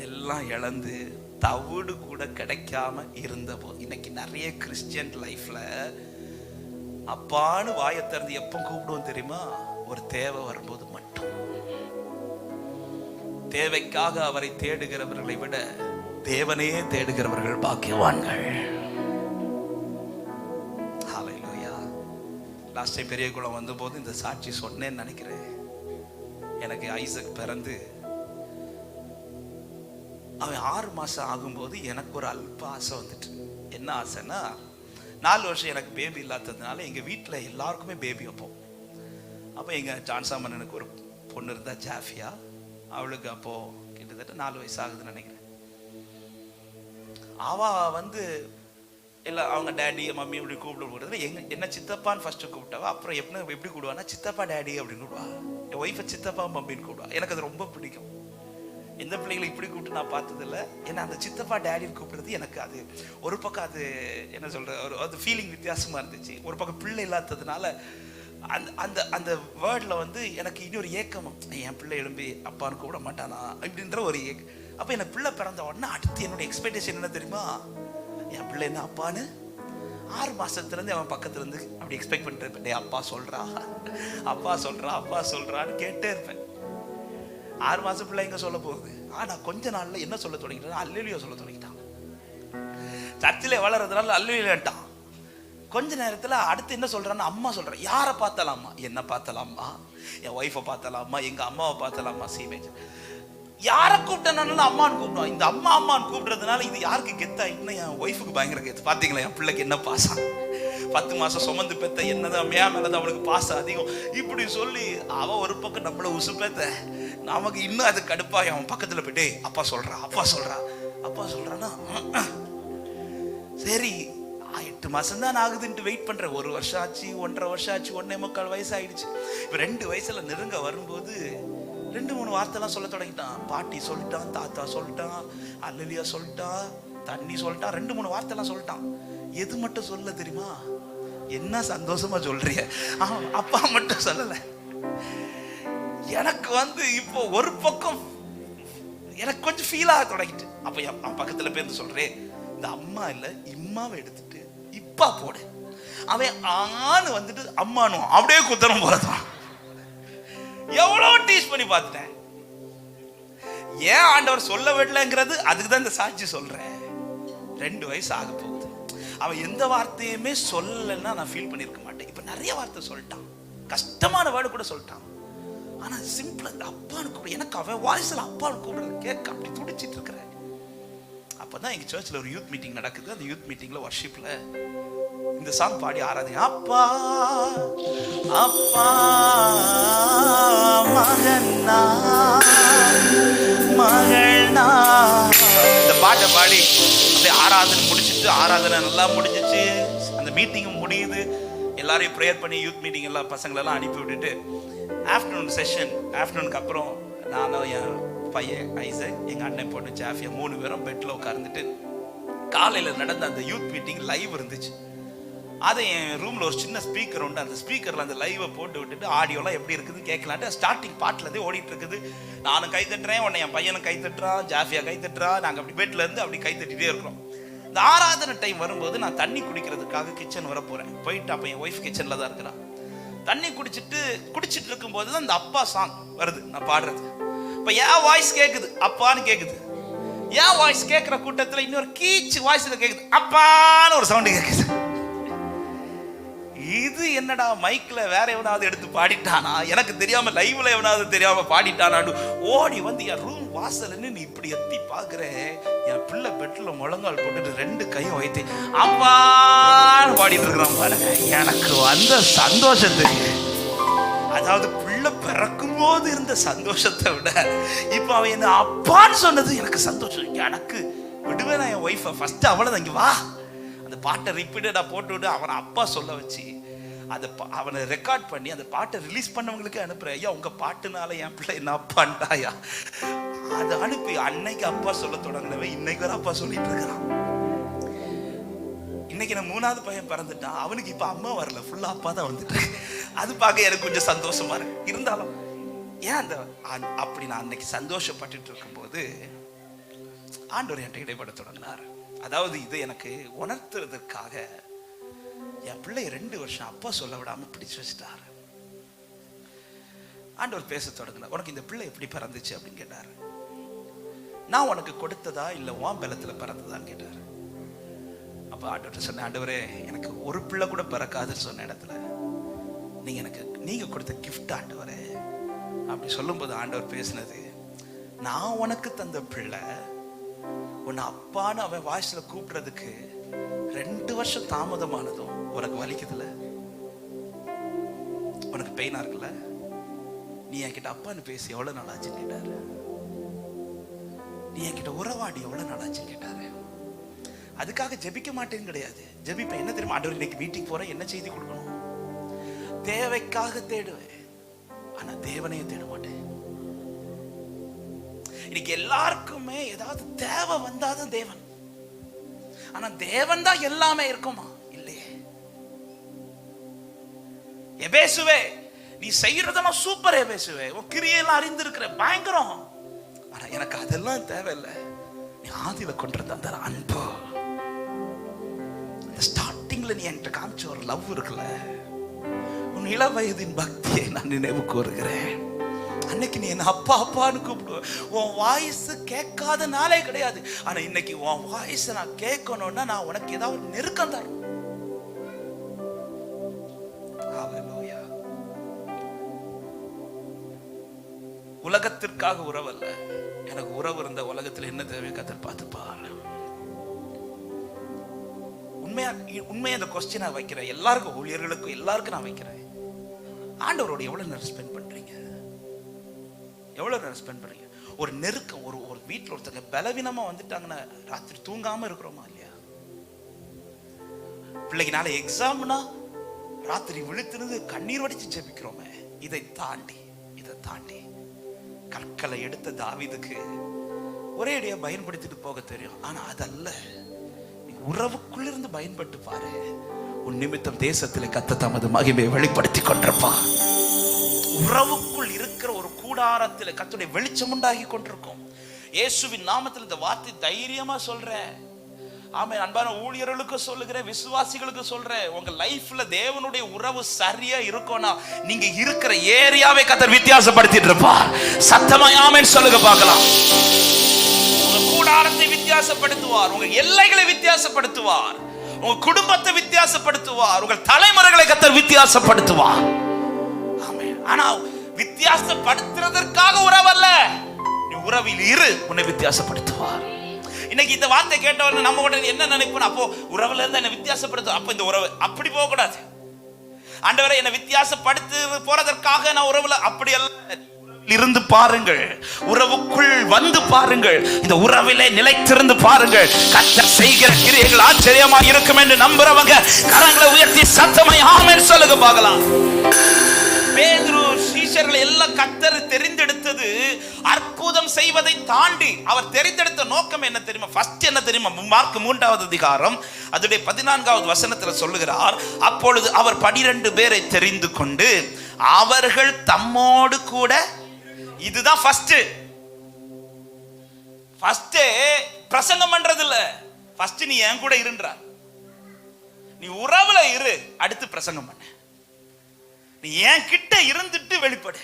எல்லாம் இழந்து தவிடு கூட கிடைக்காம இருந்தபோது. இன்னைக்கு நிறைய கிறிஸ்டியன் லைஃப்ல அப்பான்னு வாயை திறந்து எப்ப கூப்பிடுவோம் தெரியுமா? ஒரு தேவை வரும்போது மட்டும். தேவைக்காக அவரை தேடுகிறவர்களை விட தேவனே தேடுகிறவர்கள் பாக்கியவான்கள். ஹல்லேலூயா. லாஸ்ட் டைம் பெரிய குளம் வந்த போது இந்த சாட்சி சொன்னேன்னு நினைக்கிறேன். எனக்கு ஐசக் பிறந்து அவன் 6 மாசம் ஆகும்போது எனக்கு ஒரு அல்ப ஆசை வந்துட்டு. என்ன ஆசைன்னா, 4 வருஷம் எனக்கு பேபி இல்லாததுனால எங்க வீட்டுல எல்லாருக்குமே பேபி வைப்போம். அப்போ எங்க ஜான்சாமனுக்கு ஒரு பொண்ணு இருந்தா, ஜாஃபியா. அவளுக்கு அப்போ கிட்டத்தட்ட 4 வயசு ஆகுதுன்னு நினைக்கிறேன். அவ எல்லாம் அவங்க டேடி மம்மி அப்படி கூப்பிடுறது. என்ன சித்தப்பான்னு ஃபர்ஸ்ட் கூப்பிட்டாவா. அப்புறம் எப்படி கூப்பிடுவான்னா, சித்தப்பா டேடி அப்படின்னு கூப்பிடுவா. என் ஒய்ஃபை சித்தப்பா மம்மின்னு கூப்பிடுவா. எனக்கு அது ரொம்ப பிடிக்கும். எந்த பிள்ளைகளை இப்படி கூப்பிட்டு நான் பார்த்ததில்ல. ஏன்னா அந்த சித்தப்பா டேடின்னு கூப்பிடுறது எனக்கு அது ஒரு பக்கம் அது என்ன சொல்ற அது ஃபீலிங் வித்தியாசமா இருந்துச்சு. ஒரு பக்கம் பிள்ளை இல்லாததுனால அந்த அந்த வேர்ட்ல எனக்கு இன்னொரு ஏக்கம், என் பிள்ளை எழும்பி அப்பான்னு கூப்பிட மாட்டானா அப்படின்ற ஒரு ஏக்கம். அப்போ எனக்கு பிள்ளை பிறந்த உடனே அடுத்து என்னோட எக்ஸ்பெக்டேஷன் என்ன தெரியுமா? என் பிள்ளை என்ன அப்பான்னு 6 மாசத்துல இருந்து அவன் பக்கத்துல இருந்து அப்படி எக்ஸ்பெக்ட் பண்ணிட்டு இருப்பேன். அப்பா சொல்றா, அப்பா சொல்றா, அப்பா சொல்றான்னு கேட்டே இருப்பேன். 6 மாசம் பிள்ளை எங்க சொல்ல போகுது? ஆனா கொஞ்ச நாள்ல என்ன சொல்ல தொடங்கிட்டான்? அல்லேலூயா சொல்ல தொடங்கிட்டான். சர்ச்சிலே வளர்றதுனால அல்லேலூயான்ட்டான். கொஞ்ச நேரத்துல அடுத்து என்ன சொல்றான்னு அம்மா சொல்றேன். யாரை பார்த்தலாமா? என்ன பார்த்தலாமா? என் ஒய்ஃபை பார்த்தலாமா? எங்க அம்மாவை பார்த்தலாமா? சீமேஜ் யாரை கூப்பிட்டனாலும் அம்மான்னு கூப்பிடுவான். இந்த அம்மா அம்மான்னு கூப்பிடுறதுனால இது யாருக்கு கெத்தா? இன்னும் என் ஒய்ஃபுக்கு பயங்கர கெத்து. பாத்தீங்களா என் பிள்ளைக்கு என்ன பாசம்? 10 மாசம் சுமந்து பெத்த என்னதான் மேலதான் அவனுக்கு பாசம் அதிகம். இப்படி சொல்லி அவ ஒரு பக்கம் நம்மள உசுப்பேத்த, நமக்கு இன்னும் அது கடுப்பாய் அவன் பக்கத்துல போயிட்டு அப்பா சொல்றா, அப்பா சொல்றா, அப்பா சொல்றானா. சரி 8 மாசம் தான் ஆகுதுன்ட்டு வெயிட் பண்றேன். 1 வருஷம் ஆச்சு, 1.5 வருஷம் ஆச்சு, 1.25 வயசு ஆயிடுச்சு. இப்ப 2 வயசுல நெருங்க வரும்போது 2-3 வார்த்தைலாம் சொல்ல தொடங்கிட்டான். பாட்டி சொல்லிட்டான், தாத்தா சொல்லிட்டான், அல்லேலூயா சொல்லிட்டான், தண்ணி சொல்லிட்டான், 2-3 வார்த்தைலாம் சொல்லிட்டான். எது மட்டும் சொல்ல தெரியுமா? என்ன சந்தோஷமா சொல்றிய, அப்பா மட்டும் சொல்லல. எனக்கு இப்போ ஒரு பக்கம் எனக்கு கொஞ்சம் ஃபீல் ஆக தொடங்கிட்டு. அப்ப என் பக்கத்துல பேருந்து சொல்றேன், இந்த அம்மா இல்ல இம்மாவை எடுத்துட்டு இப்பா போடு. அவன் ஆன்னு அம்மானும் அப்படியே குத்தனம் போறதான். எவ்வளவு டீச் பண்ணி பார்த்துட்டேன். ஏன் ஆண்டவர் சொல்ல விடலங்கிறது அதுக்குதான் இந்த சாட்சி சொல்றேன். 2 வயசு ஆக போகுது. அவன் எந்த வார்த்தையுமே சொல்லலைன்னா நான் ஃபீல் பண்ணிருக்க மாட்டேன். இப்ப நிறைய வார்த்தை சொல்லிட்டான், கஷ்டமான வேர்டு கூட சொல்லிட்டான். ஆனா சிம்பிளா அப்பான்னு கூப்பிடு. எனக்கு அவன் வாய்ஸ்ல அப்பான்னு கூப்பிடுறது கேட்க அப்படி துடிச்சிட்டு இருக்கிறேன். அப்பதான் எங்க சர்ச்ல ஒரு யூத் மீட்டிங் நடக்குது. அந்த யூத் மீட்டிங்ல வர்ஷிப்ல இந்த சாங் பாடி ஆராதனை. அப்பா அப்பா மகனா மகனா இந்த பாட்டை பாடி அப்படியே ஆராதனை முடிச்சுட்டு, ஆராதனை நல்லா முடிஞ்சிச்சு. அந்த மீட்டிங்கும் முடியுது. எல்லாரையும் ப்ரேயர் பண்ணி யூத் மீட்டிங் எல்லாம் பசங்களெல்லாம் அனுப்பி விட்டுட்டு ஆஃப்டர்நூன் செஷன், ஆஃப்டர்நூனுக்கு அப்புறம் நானும் என் பையன் ஐசக், எங்கள் அண்ணன் பொண்ணு ஜாஃபியா 3 பேரும் பெட்டில் உட்கார்ந்துட்டு காலையில் நடந்த அந்த யூத் மீட்டிங் லைவ் இருந்துச்சு. அதை என் ரூமில் ஒரு சின்ன ஸ்பீக்கர் உண்டு. அந்த ஸ்பீக்கரில் அந்த லைவை போட்டு விட்டுட்டு ஆடியோலாம் எப்படி இருக்குதுன்னு கேட்கலான்ட்டு ஸ்டார்டிங் பாட்டிலேருந்தே ஓடிட்டு இருக்குது. நானும் கை தட்டுறேன், உடனே என் பையனும் கை தட்டுறான், ஜாஃபியா கை தட்டுறா. நாங்கள் அப்படி பெட்டில் இருந்து அப்படி கை தட்டிகிட்டே இருக்கிறோம். இந்த ஆராதனை டைம் வரும்போது நான் தண்ணி குடிக்கிறதுக்காக கிச்சன் வர போகிறேன். போயிட்டு அப்போ என் ஒய்ஃப் கிச்சனில் தான் இருக்கிறான். தண்ணி குடிச்சிட்டு இருக்கும்போது தான் இந்த அப்பா சாங் வருது, நான் பாடுறது. இப்போ என் வாய்ஸ் கேட்குது, அப்பான்னு கேட்குது. என் வாய்ஸ் கேட்குற கூட்டத்தில் இன்னொரு கீச்சு வாய்ஸில் கேட்குது, அப்பான்னு ஒரு சவுண்டு கேட்குது. இது என்னடா மைக்ல வேற எவனாவது எடுத்து பாடிட்டானா, எனக்கு தெரியாம லைவ்ல எவனாவது தெரியாம பாடிட்டானான்னு ஓடி வந்து என் ரூம் வாசல்ல நீ இப்படி எத்தி பாக்குற, என் பிள்ளை பெட்ல முழங்கால் போட்டுட்டு 2 கையும் வைத்து அம்மான்னு பாடிட்டு இருக்கிறான் பாருங்க. எனக்கு வந்த சந்தோஷத்துக்கு, அதாவது பிள்ளை பிறக்கும் போது இருந்த சந்தோஷத்தை விட இப்ப அவன் என்ன அப்பான்னு சொன்னது எனக்கு சந்தோஷம். எனக்கு விடுவேன் நான் என் ஒய்ஃபை ஃபர்ஸ்ட் அவளை இங்க வா, அந்த பாட்டை ரிப்பீட்டடா போட்டு விட்டு அவனை அப்பா சொல்ல வச்சு அதை அவனை ரெக்கார்ட் பண்ணி அந்த பாட்டை ரிலீஸ் பண்ணவங்களுக்கு அனுப்புறேன். ஐயா உங்க பாட்டுனால என் பிள்ளை என்ன அப்பான்ட்டாயா, அதை அனுப்பி அன்னைக்கு அப்பா சொல்ல தொடங்கினவன் இன்னைக்கு வர அப்பா சொல்லிட்டு இருக்கிறான். இன்னைக்கு நான் 3வது பையன் பிறந்துட்டான், அவனுக்கு இப்ப அம்மா வரல, ஃபுல்லா அப்பா தான் வந்துட்டு. அது பார்க்க எனக்கு கொஞ்சம் சந்தோஷமா இருக்கு. இருந்தாலும் ஏன் அந்த அப்படி நான் அன்னைக்கு சந்தோஷப்பட்டு இருக்கும்போது ஆண்டவர் என்கிட்ட இடைப்பட தொடங்கினார். அதாவது இது எனக்கு உணர்த்துறதுக்காக என் பிள்ளை 2 வருஷம் அப்பா சொல்ல விடாம பிடிச்சு வச்சுட்டாரு. ஆண்டவர் பேச தொடங்கினார். உனக்கு இந்த பிள்ளை எப்படி பிறந்துச்சு அப்படின்னு கேட்டாரு. நான் உனக்கு கொடுத்ததா இல்ல உன் பலத்துல பிறந்ததான்னு கேட்டாரு. அப்ப ஆண்டவர் சொன்ன, ஆண்டவரே எனக்கு ஒரு பிள்ளை கூட பிறக்காதுன்னு சொன்ன இடத்துல நீங்க கொடுத்த கிஃப்ட் ஆண்டவரே அப்படி சொல்லும்போது ஆண்டவர் பேசினது, நான் உனக்கு தந்த பிள்ளை உன்னை அப்பான்னு அவன் வாய்ஸ்ல கூப்பிடுறதுக்கு 2 வருஷம் தாமதமானதும் உனக்கு வலிக்குதுல, உனக்கு பெயினா இருக்குல்ல, நீ என்கிட்ட அப்பான்னு பேசி எவ்வளவு நாள் ஆச்சுன்னு கேட்டாரு. நீ என்கிட்ட உறவாடி எவ்வளவு நாள் ஆச்சுன்னு கேட்டாரு. அதுக்காக ஜெபிக்க மாட்டேன்னு கிடையாது, ஜெபிப்பேன். என்ன தெரியுமா, ஆண்டவர் இன்னைக்கு மீட்டிங் போறேன், என்ன செய்தி கொடுக்கணும், தேவைக்காக தேடுவேன், ஆனா தேவனையே தேட மாட்டேன். இன்னைக்கு எல்லாருக்குமே ஏதாவது தேவை வந்தாதான் தேவன், ஆனா தேவன் தான் எல்லாமே இருக்குமா இல்லையே. எபேசுவே நீ செய்யறதெல்லாம் சூப்பர், எபேசுவே உன் கிரியெல்லாம் அறிந்திருக்கிற பயங்கரம், ஆனா எனக்கு அதெல்லாம் தேவையில்லை. நீ ஆதியில கொண்டிருந்த அந்த அன்பு, அந்த ஸ்டார்டிங்ல நீ என்கிட்ட காமிச்ச ஒரு லவ் இருக்குல்ல, உன் இள வயதின் பக்தியை நான் நினைவு கூறுகிறேன். அன்னைக்கு நீ என்ன அப்பா அப்பான்னு கூப்பிடுவ, உன் வாய்ஸ் கேட்காத நாளே கிடையாது. ஆனா இன்னைக்கு உன் வாய்ஸ் நான் கேட்கணும்னா நான் உனக்கு ஏதாவது நெருக்கம் தரணும். உலகத்திற்காக உறவு அல்ல, எனக்கு உறவு இருந்த உலகத்தில் என்ன தேவை கத்தர் பார்த்துப்பார். உண்மையா அந்த கொஸ்டின் நான் வைக்கிறேன், எல்லாருக்கும், ஊழியர்களுக்கும் எல்லாருக்கும் நான் வைக்கிறேன். ஆண்டவரோட எவ்வளவு நேரம் ஸ்பெண்ட் பண்றீங்க, எவ்வளவு நேரம் ஸ்பெண்ட் பண்றீங்க? ஒரு நெருக்கம், ஒரு வீட்டில் ஒருத்தங்க பலவீனமா வந்துட்டாங்கன்னா ராத்திரி தூங்காம இருக்கிறோமா இல்லையா? பிள்ளைக்கு நாளை எக்ஸாம்னா ராத்திரி விழுத்துறது கண்ணீர் வடிச்சு ஜெபிக்கிறோமே. இதை தாண்டி கற்களை எடுத்த தாவீதுக்கு ஒரே அடியா பயன்படுத்திட்டு போக தெரியும், ஆனா அதல்ல, உறவுக்குள்ள இருந்து பயன்பட்டு பாரு, உன் நிமித்தம் தேசத்திலே கத்த தமது மகிமையை வெளிப்படுத்தி கொண்டிருப்பா. உறவுக்குள் இருக்கிற ஒரு கூடாரத்தில் கர்த்தருடைய வெளிச்சம் உண்டாகி கொண்டிருக்கும். இயேசுவின் நாமத்தில் இந்த வார்த்தை தைரியமா சொல்றேன். ஆமென். அன்பான ஊழியர்களுக்கு சொல்லுகிறேன், விசுவாசிகளுக்கு சொல்றேன், உங்க லைஃப்ல தேவனுடைய உறவு சரியா இருக்கும்னா நீங்க இருக்கிற ஏரியாவை கர்த்தர் வித்தியாசப்படுத்திட்டு இருப்பார். சத்தமா ஆமென் சொல்லுங்க பார்க்கலாம். உங்க கூடாரத்தை வித்தியாசப்படுத்துவார், உங்க எல்லைகளை வித்தியாசப்படுத்துவார், உங்க குடும்பத்தை வித்தியாசப்படுத்துவார், உங்கள் தலைமுறைகளை கர்த்தர் வித்தியாசப்படுத்துவார். ஆமென். ஆனா வித்தியாசப்படுத்துறதற்காக உறவு அல்ல, நீ உறவில் இரு, உன்னை வித்தியாசப்படுத்துவார். இன்னைக்கு இந்த வார்த்தை கேட்டவங்க நம்ம உடனே என்ன நினைப்போம், அப்போ உறவுல இருந்து என்ன வித்தியாசப்படுத்தும், அப்ப இந்த உறவு அப்படி போக கூடாது. ஆண்டவரே என்ன வித்தியாசப்படுத்து போறதற்காக நான் உறவுல அப்படி அல்ல, இருந்து பாருங்கள், உறவுக்குள் வந்து பாருங்கள், இந்த உறவிலே நிலைத்திருந்து பாருங்கள். கர்த்தர் செய்கிற கிரியைகள் ஆச்சரியமா இருக்கும் என்று நம்புறவங்க கரங்களை உயர்த்தி சத்தமாய் ஆமென் சொல்லுங்க பார்க்கலாம். பேதுரு சீஷர்களை எல்லாம் கர்த்தர் தெரிந்தெடுத்தது அற்புதம் செய்வதை தாண்டி அவர் தெரிந்தெடுத்த நோக்கம் என்ன தெரியுமா? ஃபர்ஸ்ட் என்ன தெரியுமா? மார்க் 3வது அதிகாரம் அதுடைய 14வது வசனத்தில் சொல்லுகிறார், அப்பொழுது அவர் 12 பேரை தெரிந்து கொண்டு அவர்கள் தம்மோடு கூட, இதுதான் ஃபர்ஸ்ட் பிரசங்கம் பண்றது இல்ல, ஃபர்ஸ்ட் நீ என் கூட இருன்றார், நீ உறவுல இரு, அடுத்து பிரசங்கம் பண்ண, நீ என் கிட்ட இருந்துட்டு வெளிப்படு.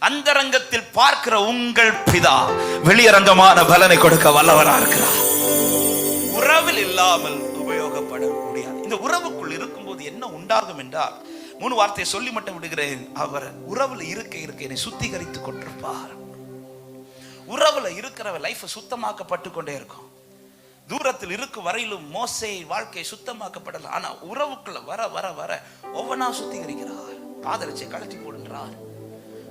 அந்தரங்கத்தில் பார்க்கிற உங்கள் பிதா வெளியரங்கமான பலனை கொடுக்க வல்லவரா இருக்கிறார். உறவில் இல்லாமல் உபயோகப்பட முடியாது. இந்த உறவுக்குள் இருக்கும்போது பொழுது என்ன உண்டாகும் என்றால், 3 வார்த்தையை சொல்லி மட்டும் விடுகிறேன். அவர் உறவுல இருக்க என்னை சுத்திகரித்துக் கொண்டிருப்பார். உறவுல இருக்கிற லைஃப் சுத்தமாக்கப்பட்டு கொண்டே இருக்கும். தூரத்தில் இருக்கும் வரையிலும் மோசே வாழ்க்கை சுத்தமாக்கப்படல. ஆனா உறவுக்குள்ள வர வர வர ஒவ்வொன்றா சுத்திகரிக்கிறார். பாதரட்சை கழட்டி போடுன்றார்,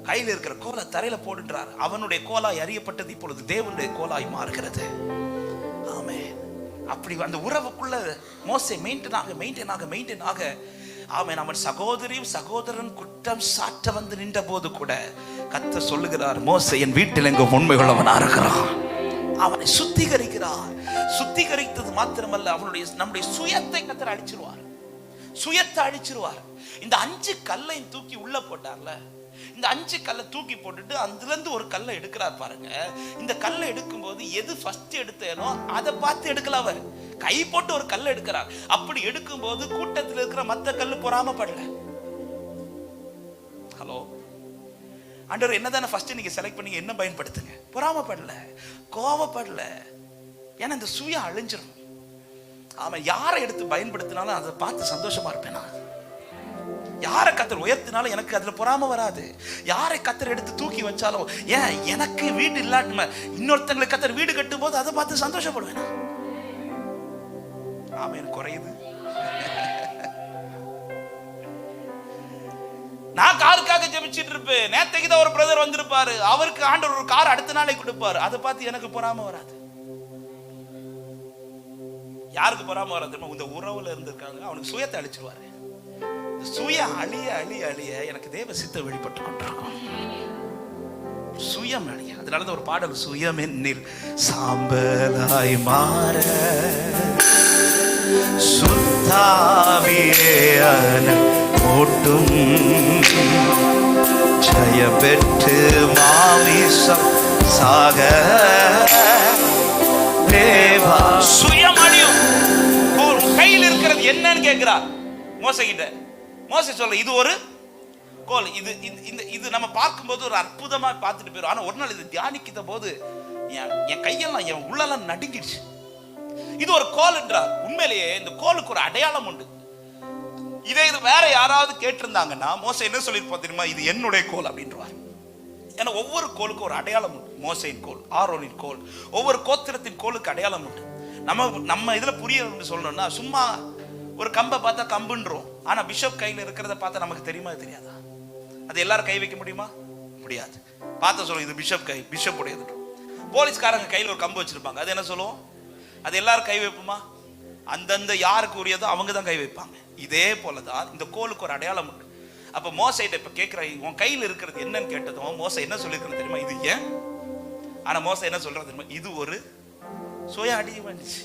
கையில் இருக்கிற கோலை தரையில போடுன்றார். அவனுடைய கோலாய் அறியப்பட்டது இப்பொழுது தேவனுடைய கோலாய் மாறுகிறது. ஆமென். அப்படி அந்த உறவுக்குள்ள மோசே மெயின்டைன் ஆக ஆமென். அவன் சகோதரியும் சகோதரன் குற்றம் சாட்ட வந்து நின்ற போது கூட கர்த்தர் சொல்லுகிறார், மோசே என் வீட்டில் எங்கும் உண்மையுள்ளவனா இருக்கிறான். அவனை சுத்திகரிக்கிறார். சுத்திகரித்தது மாத்திரமல்ல, நம்முடைய சுயத்தை கர்த்தர் அழிச்சிருவார். சுயத்தை அழிச்சிருவார். இந்த 5 கல்லையும் தூக்கி உள்ள போட்டார்ல, இந்த 5 கல்லை தூக்கி போட்டுட்டு அதுல இருந்து ஒரு கல்லை எடுக்கிறார் பாருங்க. இந்த கல்லை எடுக்கும் போது எது ஃபர்ஸ்ட் எடுத்தேனோ அதை பார்த்து எடுக்கல. அவர் கை போட்டு ஒரு கல்லை எடுக்கிறார். அப்படி எடுக்கும் போது கூட்டத்தில் இருக்கிற மத்த கல்லு பொறாமப்படல. ஹலோ, ஆண்டவர் என்னதானே ஃபர்ஸ்ட் நீங்க செலக்ட் பண்ணி என்ன பயன்படுத்துங்க. பொறாமப்படல, கோவப்படல. ஏன்னா இந்த சுய அழிஞ்சிடும். அவன் யாரை எடுத்து பயன்படுத்தினாலும் அதை பார்த்து சந்தோஷமா இருப்பேன் நான். யாரை கத்தர் உயர்த்தினாலும் எனக்கு அதுல பொறாம வராது. யாரை கத்தர் எடுத்து தூக்கி வச்சாலும், ஏன் எனக்கு வீடு இல்லாட்டுமே இன்னொருத்தங்களுக்கு கத்தர் வீடு கட்டும் போது அதை பார்த்து சந்தோஷப்படுவேன். ஆமென். குறையுது. நான் காருக்காக ஜெபிச்சிட்டு இருப்பேன். நேத்தைக்கு தான் ஒரு பிரதர் வந்திருப்பாரு, அவருக்கு ஆண்டவர் ஒரு கார் அடுத்த நாளை கொடுப்பாரு. அதை பார்த்து எனக்கு பொறாம வராது. யாருக்கு பொறாம வராது? இந்த உறவுல இருந்திருக்காங்க, அவனுக்கு சுயத்தை அழிச்சிருவாரு. சுய அழிய எனக்கு தேவ சித்த வெளிப்பட்டு கொண்டிருக்கும். சுயம் அழிய. அதனாலதான் ஒரு பாடல், சுயம் என்னில் சாம்பலாய் மாற சுத்தாவியே ஓட்டும் ஜய பெற்று மாமிசம் சாக தேவா. சுயம் அழியும். கையில் இருக்கிறது என்னன்னு கேட்கிறார் மோசே கிட்ட. மோசே சொல்ல, இது ஒரு கோல். இது நம்ம பார்க்கும்போது ஒரு அற்புதமா பார்த்துட்டு போயிடும். ஆனா ஒரு நாள் இது தியானிக்கிற போது என் கையெல்லாம் என் உள்ளெல்லாம் நடுங்கிடுச்சு. இது ஒரு கோல் என்றார். உண்மையிலேயே இந்த கோலுக்கு ஒரு அடையாளம் உண்டு. இது வேற யாராவது கேட்டிருந்தாங்கன்னா மோசே என்ன சொல்லிருப்போம் தெரியுமா? இது என்னுடைய கோல் அப்படின்றார். ஏன்னா ஒவ்வொரு கோலுக்கும் ஒரு அடையாளம் உண்டு. மோசேயின் கோல், ஆரோனின் கோல், ஒவ்வொரு கோத்திரத்தின் கோலுக்கு அடையாளம் உண்டு. நம்ம இதுல புரிய சொல்லணும்னா, சும்மா ஒரு கம்பை பார்த்தா கம்புன்றோம். ஆனா பிஷப் கையில இருக்கிறத பார்த்தா நமக்கு தெரியுமா தெரியாதா? அது எல்லாரும் கை வைக்க முடியுமா? முடியாது. பார்த்தா சொல்லுவோம் இது பிஷப் கை, பிஷப் உடையது. போலீஸ்காரங்க கையில ஒரு கம்பு வச்சிருப்பாங்க, அது என்ன சொல்லுவோம்? அது எல்லாரும் கை வைப்போமா? அந்தந்த யாருக்கு உரியதோ அவங்க தான் கை வைப்பாங்க. இதே போலதான் இந்த கோலுக்கு ஒரு அடையாளம் உண்டு. அப்ப மோசைட்ட இப்ப கேட்கிற, உன் கையில் இருக்கிறது என்னன்னு கேட்டதும் மோசை என்ன சொல்லிருக்கிறது தெரியுமா? இது ஏன்? ஆனா மோசை என்ன சொல்றது தெரியுமா? இது ஒரு சுய அடி வந்துச்சு.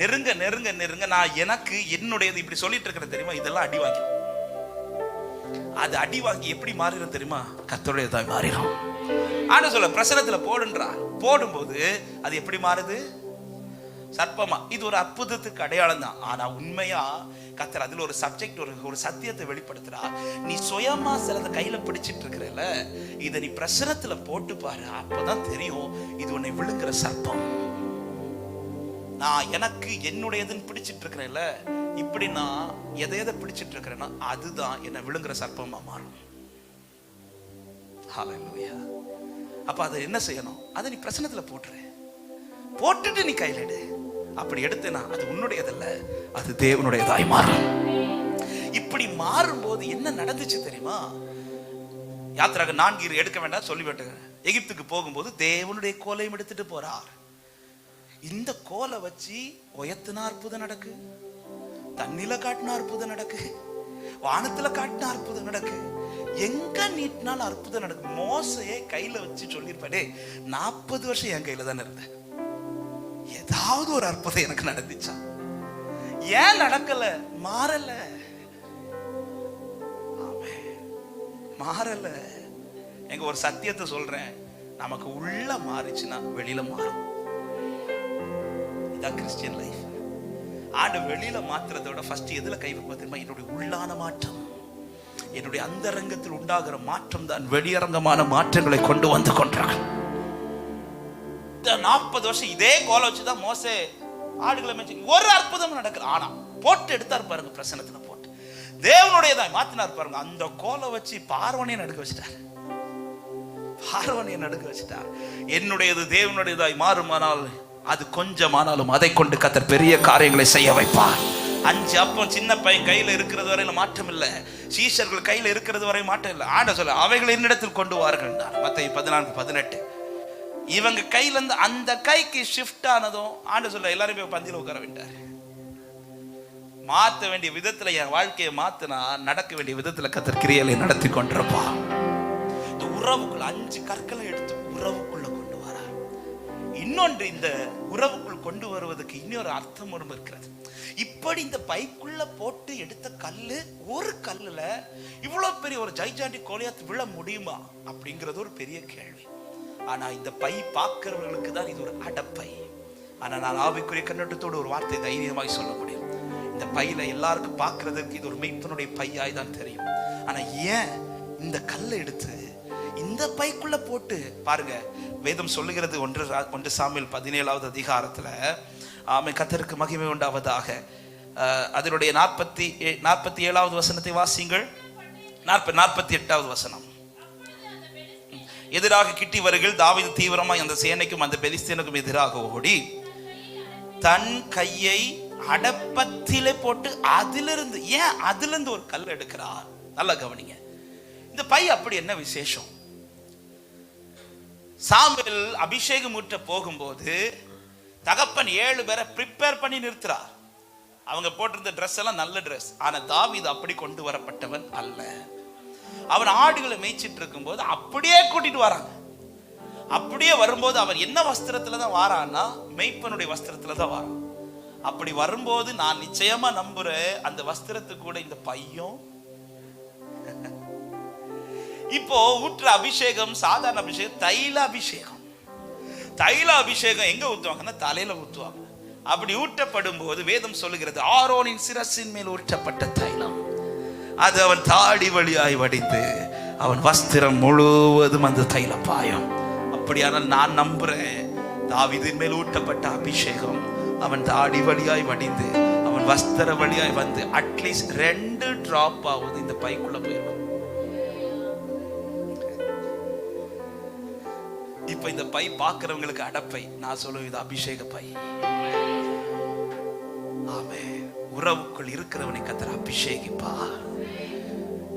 நெருங்க நெருங்க நெருங்க நான் எனக்கு என்னுடையது இப்படி சொல்லிட்டு இருக்கிறது தெரியுமா? இதெல்லாம் அடி வாங்கி, அது அடி வாங்கி எப்படி மாறிடும் தெரியுமா? கர்த்தருடையதாய் மாறிடும். ஆனா சொல்ல பிரசனத்துல போடுன்றா. போடும்போது அது எப்படி மாறுது? சர்ப்பமா. இது ஒரு அற்புதத்துக்கு அடையாளம் தான். ஆனா உண்மையா கர்த்தர் அதுல ஒரு சப்ஜெக்ட், ஒரு சத்தியத்தை வெளிப்படுத்துறா. நீ சுயமா சிலதை கையில பிடிச்சிட்டு இருக்கிறல, இதை நீ பிரசனத்துல போட்டு பாரு, அப்பதான் தெரியும் இது உன்னை விழுங்குற சர்ப்பம். நான் எனக்கு என்னுடையதுன்னு பிடிச்சிட்டு இருக்கிறேன்ல, இப்படி நான் எதை பிடிச்சிட்டு இருக்கிறேன்னா அதுதான் என்னை விழுங்குற சர்ப்பமா மாறும். ஹல்லேலூயா. அப்ப அதை என்ன செய்யணும்? அதை நீ பிரசனத்துல போட்டுட்டு நீ கையில எடு. அப்படி எடுத்தேனா அது உன்னுடையதல்ல, அது தேவனுடையதாய் மாறும். இப்படி மாறும்போது என்ன நடந்துச்சு தெரியுமா? யாத்திராக 4 எடுக்க வேண்டாம் சொல்லிவிட்டு எகிப்துக்கு போகும்போது தேவனுடைய கோலையும் எடுத்துட்டு போறார். இந்த கோலை வச்சு உயர்த்தினா அற்புதம் நடக்கு, தண்ணில காட்டினா அற்புதம் நடக்கு, வானத்துல காட்டினா அற்புதம் நடக்கு, எங்க நீட்டினாலும் அற்புதம் நடக்கு. மோசையை கையில வச்சு சொல்லிருப்பாடே, 40 வருஷம் என் கையில தானே இருந்தேன், ஏதாவது ஒரு அற்புதம் எனக்கு நடந்துச்சா? ஏன் நடக்கல? மாறல. மாறல. எங்க ஒரு சத்தியத்தை சொல்றேன், நமக்கு உள்ள மாறிச்சுன்னா வெளியில மாறும். இதான் கிறிஸ்டியன் லைஃப். ஆண்டு வெளியில மாத்துறதை விட ஃபர்ஸ்ட் எதுல கை வைப்பா தெரியுமா? என்னுடைய உள்ளான மாற்றம், என்னுடைய அந்தரங்கத்தில் உண்டாகிற மாற்றம் தான் வெளியரங்கமான மாற்றங்களை கொண்டு வந்து கொண்டாங்க. 40 வருஷம் இதே கோலை வச்சுதான் மோசே ஆடுகளை மேய்ச்சி ஒரு அற்புதம் நடக்கல. ஆனா போட்டு எடுத்தார் பாருங்க, பிரசனத்துல போட்டு தேவனுடையதாய் மாத்தினார் பாருங்க. அந்த கோலை வச்சு பார்வனையை நடுக்க வச்சுட்டார். பார்வனையை நடுக்க வச்சுட்டார். என்னுடையது தேவனுடையதாய் மாறுமானால் அது கொஞ்சமானாலும் அதை கொண்டு கர்த்தர் பெரிய காரியங்களை செய்ய வைப்பார். 5 அப்பம் சின்ன பையன் கையில இருக்கிறது வரையில மாற்றம் இல்லை, சீஷர்கள் கையில இருக்கிறது வரை மாற்றம் இல்லை. ஆண்ட சொல்ல அவைகளை என்னிடத்தில் கொண்டு வார்கள். மத்தேயு 14:18. இவங்க கையில இருந்து அந்த கைக்கு ஷிஃப்ட் ஆனதும் ஆண்ட சொல்ல எல்லாரும் போய் பந்தியில உட்கார வேண்டார். மாற்ற வேண்டிய விதத்துல என் வாழ்க்கையை மாத்தினா நடக்க வேண்டிய விதத்துல கர்த்தர் கிரியைகளை நடத்தி கொண்டிருப்பா. இந்த உறவுக்குள்ள 5 கற்களை எடுத்து உறவுக்குள்ள கொண்டு வரார். இன்னொன்று, இந்த உறவுக்குள் கொண்டு வருவதற்கு இன்னொரு அர்த்தம் ஒன்று இருக்கிறது. இப்படி இந்த பைக்குள்ள போட்டு எடுத்த கல்லு, ஒரு கல்லுல இவ்வளவு பெரிய ஒரு ஜைஜாண்டி கோலியாத் விழ முடியுமா அப்படிங்கிறது ஒரு பெரிய கேள்வி. ஆனா இந்த பை பார்க்கிறவர்களுக்கு தான் இது ஒரு அடப்பை. ஆனா நான் ஆவிக்குரிய கண்ணோட்டத்தோடு ஒரு வார்த்தை தைரியமாய் சொல்ல முடியும். இந்த பையில எல்லாருக்கும் பார்க்கிறதுக்கு இது ஒரு மெய்ப்பனுடைய பையாய் தான் தெரியும். ஆனா ஏன் இந்த கல்லை எடுத்து இந்த பைக்குள்ள போட்டு பாருங்க. வேதம் சொல்லுகிறது 1 சாமுவேல் 17வது அதிகாரத்துல, ஆமென், கர்த்தருக்கு மகிமை உண்டாவதாக, அதனுடைய 47வது வசனத்தை வாசிங்கள். 48வது வசனம். எதிராக கிட்டி வருகில் தாவீது தீவிரமாய் அந்த சேனைக்கும் அந்த பெலிஸ்தீனுக்கும் எதிராக ஓடி தன் கையை அடப்பத்திலே போட்டு அதிலிருந்து, ஏன் அதிலிருந்து ஒரு கல் எடுக்கிறார்? நல்லா கவனிங்க. இந்த பை அப்படி என்ன விசேஷம்? சாமுவேல் அபிஷேகம் ஊற்ற போகும்போது தகப்பன் 7 பேரை ப்ரிப்பேர் பண்ணி நிறுத்துறார். அவங்க போட்டிருந்த ட்ரெஸ் எல்லாம் நல்ல ட்ரெஸ். ஆனா தாவீது அப்படி கொண்டு வரப்பட்டவன் அல்ல. அவன் ஆடுகளை மேய்ச்சிட்டு இருக்கும் போது அப்படியே கூட்டிட்டு வராங்க. அப்படியே வரும்போது அவன் என்ன வஸ்திரத்துல தான் வாரான்னா, மெய்ப்பனுடைய வஸ்திரத்துல தான் வாரான். அப்படி வரும்போது நான் நிச்சயமா நம்புறேன், அந்த வஸ்திரத்துக்கு கூட இந்த பையும். இப்போ ஊற்ற அபிஷேகம் சாதாரண அபிஷேகம், தைல அபிஷேகம். தைல அபிஷேகம் எங்க ஊற்றுவாங்கன்னா தலையில ஊற்றுவாங்க. அப்படி ஊற்றப்படும் போது வேதம் சொல்லுகிறது, ஆரோனின் சிரசின் மேல் ஊற்றப்பட்ட தைலம் அது அவன் தாடி வழியாய் வடிந்து அவன் வஸ்திரம் முழுவதும் அந்த தைலம் பாயும். அப்படியானால் நான் நம்புறேன், தாவீதின் மேல் ஊற்றப்பட்ட அபிஷேகம் அவன் தாடி வழியாய் வடிந்து அவன் வஸ்திர வழியாய் வந்து அட்லீஸ்ட் 2 டிராப் ஆகுது இந்த பைக்குள்ள போயிடும். இப்ப இந்த பை பார்க்கிறவங்களுக்கு அடப்பை, நான் சொல்லுவேன் இது அபிஷேக பை. ஆமென். உறவுக்குள் இருக்கிறவனை கர்த்தர் அபிஷேகிப்பா.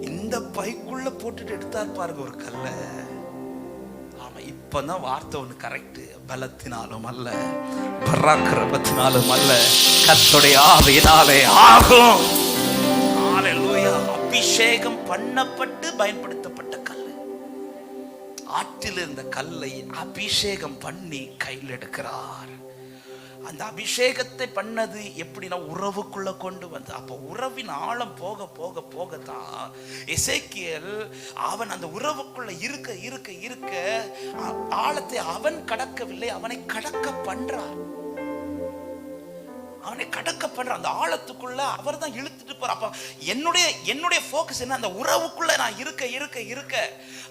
இந்த பைக்குள்ள போட்டுட்டு எடுத்தார் பாருங்க ஒரு கல்ல. ஆமா, இப்பதான் வார்த்தை ஒண்ணு கரெக்ட். பலத்தினாலும் அல்ல, பராக்கிரமத்தினாலும் அல்ல, கர்த்தருடைய ஆவியினாலே ஆகும். ஹalleluya. அபிஷேகம் பண்ணப்பட்டு பயன்படுத்தப்பட்ட கல். ஆற்றில் இருந்த கல்லை அபிஷேகம் பண்ணி கையில் எடுக்கிறார். அந்த அபிஷேகத்தை பண்ணது எப்படின்னா உறவுக்குள்ள கொண்டு வந்து, அப்போ உறவின் ஆழம் போக போக போகத்தான் எசேக்கியேல் அவன் அந்த உறவுக்குள்ள இருக்க இருக்க இருக்க ஆழத்தை அவன் கடக்கவில்லை, அவனை கடக்க பண்றார். அவனை கடக்க பண்ற அந்த ஆழத்துக்குள்ள அவர் தான் இழுத்துட்டு போற. அப்ப என்னுடைய ஃபோக்கஸ் என்ன? அந்த உறவுக்குள்ள நான் இருக்க இருக்க இருக்க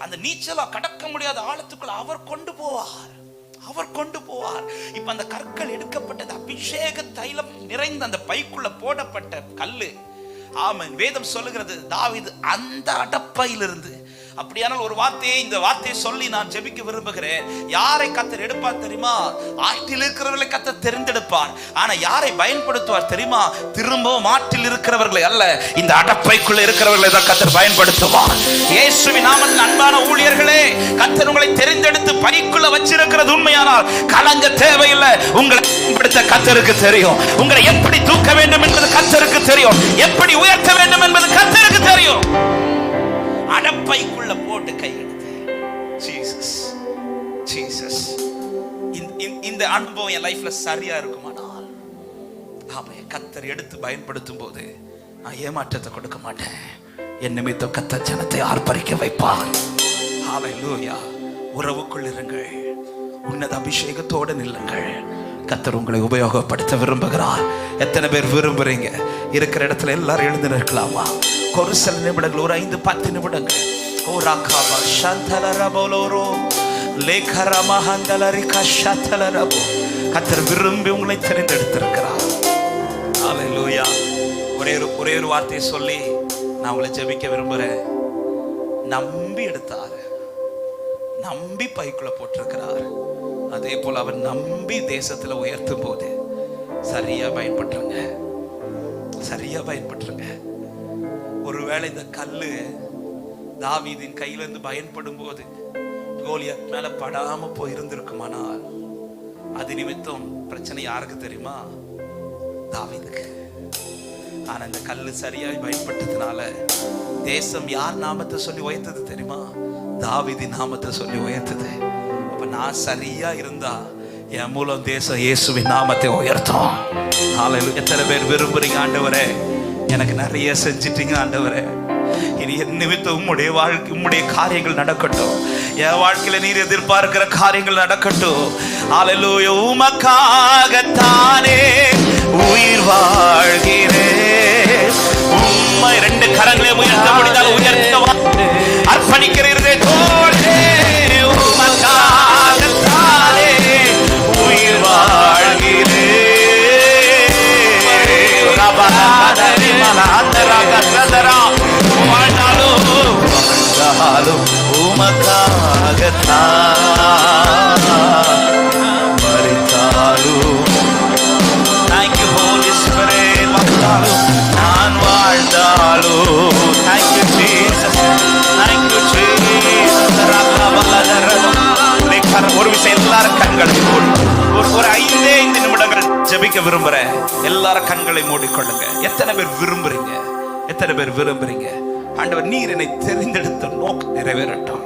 அந்த நீச்சலா கடக்க முடியாத ஆழத்துக்குள்ள அவர் கொண்டு போவார். இப்ப அந்த கற்கள் எடுக்கப்பட்டது, அபிஷேக தைலம் நிறைந்த அந்த பைக்குள்ள போடப்பட்ட கல்லு. ஆமென். வேதம் சொல்லுகிறது தாவீது அந்த அடப்பையிலிருந்து. அப்படியானால் ஒரு வார்த்தையை, இந்த வார்த்தையை சொல்லி நான் ஜெபிக்க விரும்புகிறேன். யாரை கர்த்தர் எடுப்பார் தெரியுமா? ஆற்றில் இருக்கிறவர்களை கர்த்தர் தெரிந்தெடுப்பார். ஆனா யாரை பயன்படுத்துவார் தெரியுமா? திரும்பவும் ஆற்றில் இருக்கிறவர்களை அல்ல, இந்த அடப்பைக்குள்ள இருக்கிறவர்களை தான் கர்த்தர் பயன்படுத்துவார். இயேசுவின் நாமத்தில் அன்பான ஊழியர்களே, கர்த்தர் உங்களை தெரிந்தெடுத்து பைக்குள்ள வச்சிருக்கிறது உண்மையானால் கலங்க தேவையில்லை. உங்களை பயன்படுத்த கர்த்தருக்கு தெரியும். உங்களை எப்படி தூக்க வேண்டும் என்பது கர்த்தருக்கு தெரியும். எப்படி உயர்த்த வேண்டும் என்பது கர்த்தருக்கு தெரியும். அடப்பைக்குள்ள போட்டு கை எடுத்து ஜீசஸ். இந்த அனுபவம் என் லைஃப்ல சரியா இருக்குமானால், ஆமென், கர்த்தர் எடுத்து பயன்படுத்தும் போது நான் ஏமாற்றத்தை கொடுக்க மாட்டேன். என் நிமித்தம் கர்த்தர் ஜனத்தை ஆர்ப்பரிக்க வைப்பார். ஹalleluya. உறவுக்குள் இருங்கள், உன்னத அபிஷேகத்தோடு நில்லுங்கள். கர்த்தர் உங்களை உபயோகப்படுத்த விரும்புகிறார். எத்தனை பேர் விரும்புறீங்க? இருக்கிற இடத்துல எல்லாரும் எழுந்து நிற்கலாமா? ஒரு சில நிமிடங்கள், ஒரு 5-10 நிமிடங்கள். கர்த்தர் விரும்பி உங்களை தெரிந்தெடுத்திருக்கிறார். ஹalleluya. ஒரே ஒரு வார்த்தையை சொல்லி நான் உங்களை ஜெபிக்க விரும்புறேன். நம்பி எடுத்தார், நம்பி பைக்குள்ள போட்டிருக்கிறார். அதே போல அவர் நம்பி தேசத்துல உயர்த்தும் போது சரியா பயன்பட்டுருங்க, சரியா பயன்பட்டுருங்க. ஒருவேளை இந்த கல்லு தாவீதின் கையில இருந்து பயன்படும் போது கோலியாத் மேல படாம போயிருந்திருக்குமானால் அது நிமித்தம் பிரச்சனை யாருக்கு தெரியுமா? தாவீதுக்கு. ஆனா இந்த கல்லு சரியாய் பயன்பட்டதுனால தேசம் யார் நாமத்தை சொல்லி உயர்த்தது தெரியுமா? தாவீது நாமத்தை சொல்லி உயர்த்தது. அப்ப நான் சரியா இருந்தா என் மூலம் தேசம் இயேசுவின் நாமத்தை உயர்த்தும். ஹல்லேலூயா. எத்தனை பேர் விரும்புறீங்க ஆண்டவரே, எனக்கு நிறைய செஞ்சிட்டீங்க ஆண்டவரே, இனி என் நிமித்தம் உம்முடைய வாழ்க்கை உம்முடைய காரியங்கள் நடக்கட்டும், என் வாழ்க்கையில நீர் எதிர்பார்க்கிற காரியங்கள் நடக்கட்டும். ஹல்லேலூயா. உமக்காகத்தானே உயிர் வாழ்கிறேன். உம்மை ரெண்டு கரங்களை உயர்த்த முடிந்தால் உயர்த்தவா அர்ப்பணிக்கிறீர்களே தோழே. உமக்காகத்தானே உயிர் வாழ்கிறேன். வாழ்ந்தாலும் உமக்காகத்தான், மரித்தாலும் Thank you Holy Spirit. வாழ்ந்தாலும் நான் வாழ்ந்தாலும் Thank you Jesus. Thank you Jesus. ஒரு விஷயம் எல்லாரும் கண்களை மூடி ஒரு 5 நிமிடங்கள் ஜெபிக்க விரும்புறேன். எல்லாரும் கண்களை மூடிக்கொள்ளுங்க. எத்தனை பேர் விரும்புறீங்க? எத்தனை பேர் விரும்புறீங்க? ஆண்டவர் நீர் என்னை தெரிந்தெடுத்த நோக்கம் நிறைவேறட்டும்.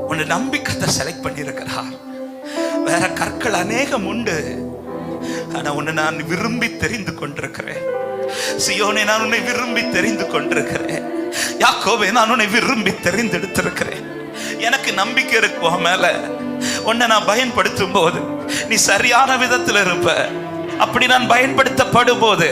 உன்னை நம்பிக்கத்தை செலக்ட் பண்ணியிருக்கிறார். வேற கற்கள் அநேகம் உண்டு, ஆனா உன்னை நான் விரும்பி தெரிந்து கொண்டிருக்கிறேன். சியோனே, நான் உன்னை விரும்பி தெரிந்து கொண்டிருக்கிறேன். யாக்கோபே, நான் உன்னை விரும்பி தெரிந்தெடுத்திருக்கிறேன். எனக்கு நம்பிக்கை இருக்கு உன் மேல. உன்னை நான் பயன்படுத்தும் போது நீ சரியான விதத்தில் இருப்ப. அப்படி நான் பயன்படுத்தப்படும் போது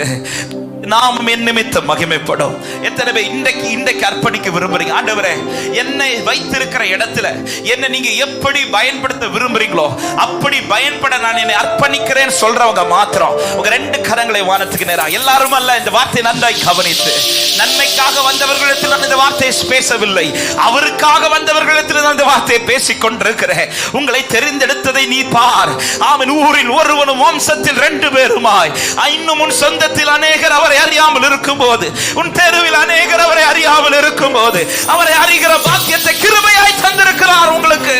நாம் என் நிமித்தம் மகிமைப்படும். எத்தனை பேர் இன்றைக்கு அர்ப்பணிக்க விரும்புறீங்க? ஆண்டவரே, என்னை வைத்திருக்கிற இடத்துல என்ன நீங்க எப்படி பயன்படுத்த விரும்புறீங்களோ அப்படி பயன்பட நான் என்னை அர்ப்பணிக்கிறேன் சொல்றவங்க மாத்திரம் உங்க 2 கரங்களை வானத்துக்கு நேராக. எல்லாரும் அல்ல, இந்த வார்த்தை நன்றாய் கவனித்து, நன்மைக்காக வந்தவர்களிடத்தில் நான் இந்த வார்த்தையை பேசவில்லை, அவருக்காக வந்தவர்களிடத்தில் நான் இந்த வார்த்தையை பேசிக் கொண்டிருக்கிறேன். உங்களை தெரிந்தெடுத்ததை நீ பார். ஆமென். ஊரில் ஒருவனும் வம்சத்தில் 2 பேருமாய், இன்னும் உன் சொந்தத்தில் அநேகர் அவரை அறியாமல் இருக்கும் போது, உன் தெருவில் அநேகர் அவரை அறியாமல் இருக்கும் போது, அவரை அறிகிற பாக்கியத்தை கிருபையாய் தந்திருக்கிறார் உங்களுக்கு.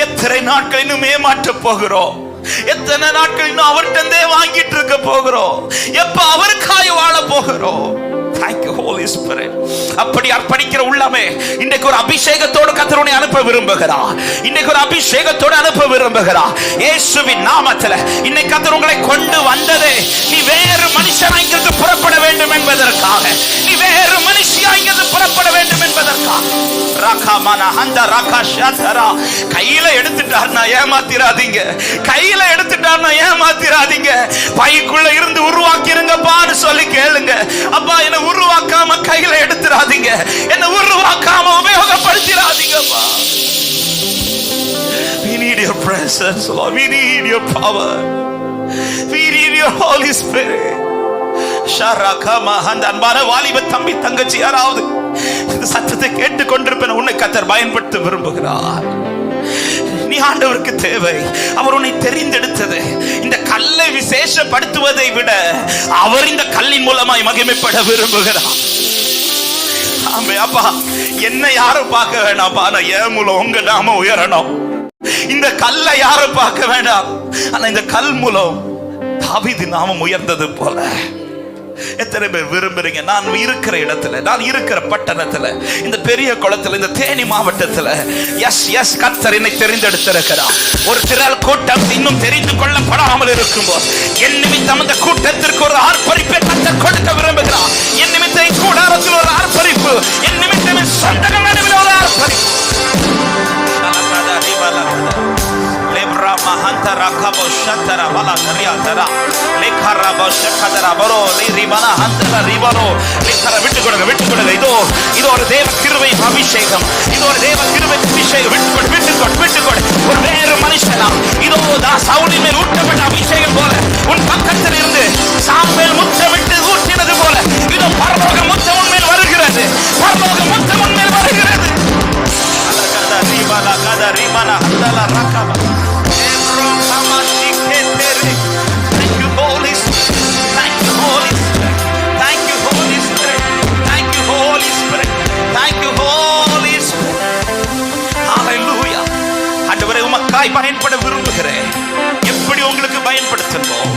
எத்தனை நாட்கள் இன்னும் ஏமாற்ற போகிறோம்? எத்தனை நாட்கள் இன்னும் அவர்கிட்ட வாங்கிட்டு இருக்க போகிறோம்? எப்ப அவருக்காய் வாழ போகிறோம்? Thank you Holy Spirit. அப்படி அர்ப்பணிக்கிற உள்ளமே இன்னைக்கு ஒரு அபிஷேகத்தோடு கர்த்தர் உன்னை அனுப்ப விரும்புகிறார். இன்னைக்கு ஒரு அபிஷேகத்தோடு அனுப்ப விரும்புகிறார். இயேசுவின் நாமத்தில் இன்னைக்கு கர்த்தர் உங்களை கொண்டு வந்ததே நீ வேறு மனுஷனாய் இங்கிருந்து புறப்பட வேண்டும் என்பதற்காக, நீ வேறு மனுஷியாய் இங்கிருந்து புறப்பட வேண்டும் என்பதற்காக. ராகாமனா அந்த ராகாஷாதரா கையில எடுத்துட்டார்னா ஏமாத்திராதீங்க, கையில எடுத்துட்டார்னா ஏமாத்திராதீங்க. பைக்குள்ள இருந்து உருவாக்கிருங்கப்பான்னு சொல்லி கேளுங்க. அப்பா, என்ன உருவாக்காம கையில எடுத்துறாதீங்க, என்ன உருவாக்காம உபயோகப்படுத்திராதீங்கப்பா. We need your presence, Lord. We need your power. We need your Holy Spirit. ஷரகமா அந்த அன்பான வாலிப தம்பி தங்கச்சி யாராவது இந்த சத்தத்தை கேட்டுக் கொண்டிருப்பேன், உன்னை கர்த்தர் பயன்படுத்த விரும்புகிறார். நீ ஆண்டவருக்கு தேவை. அவர் உன்னை தெரிந்தெடுத்தது இந்த கல்லை விசேஷப்படுத்துவதை விட அவர் இந்த கல்லின் மூலமாய் மகிமைப்பட விரும்புகிறார். அப்பா, என்ன யாரும் பார்க்க வேண்டாம்ப்பா, நான் என் மூலம் உங்க நாம உயரணும். இந்த கல்லை யாரும் பார்க்க வேண்டாம், ஆனா இந்த கல் மூலம் தாவீது நாமம் உயர்ந்தது போல. எத்தனை பேர் விரும்புறீங்க? நான் இருக்கிற இடத்துல, நான் இருக்கிற பட்டணத்துல, இந்த பெரிய குளத்துல, இந்த தேனி மாவட்டத்துல எஸ் கர்த்தர் என்னை தெரிந்தெடுத்திருக்கிறார். ஒரு திரள் கூட்டம் இன்னும் தெரிந்து கொள்ளப்படாமல் இருக்கும்போது என் நிமித்தம் அந்த கூட்டத்திற்கு ஒரு ஆர்ப்பரிப்பை கர்த்தர் கொடுக்க விரும்புகிறார். என் நிமித்தம் கூடாரத்தில் ஒரு ஆர்ப்பரிப்பு, என் நிமித்தம் சொந்தங்கள் நடுவில் ஒரு ஆர்ப்பரிப்பு. Mahanta rakabo shatara bala kariyatara lekharabo shakadara baro limana hantara ribaro lekhara vittu koduga ido ஒரு தேவ கிருபை அபிஷேகம், இது ஒரு தேவ கிருபை அபிஷேகம். விட்டு கொடு ஒரு வேறு மனுஷனா இதோ சவுலின் மேல் ஊற்றப்பட்ட அபிஷேகம் போல உன் பக்கத்தில் இருந்து சாமுவேல் முத்தமிட்டு ஊற்றினது போல இதோ பரலோக முத்தம் உன்மேல் வருகிறது. பரலோக முத்தம் உன்மேல் வருகிறது. உமக்காய் பயன்பட விரும்புகிறேன். எப்படி உங்களுக்கு பயன்படுத்தணும்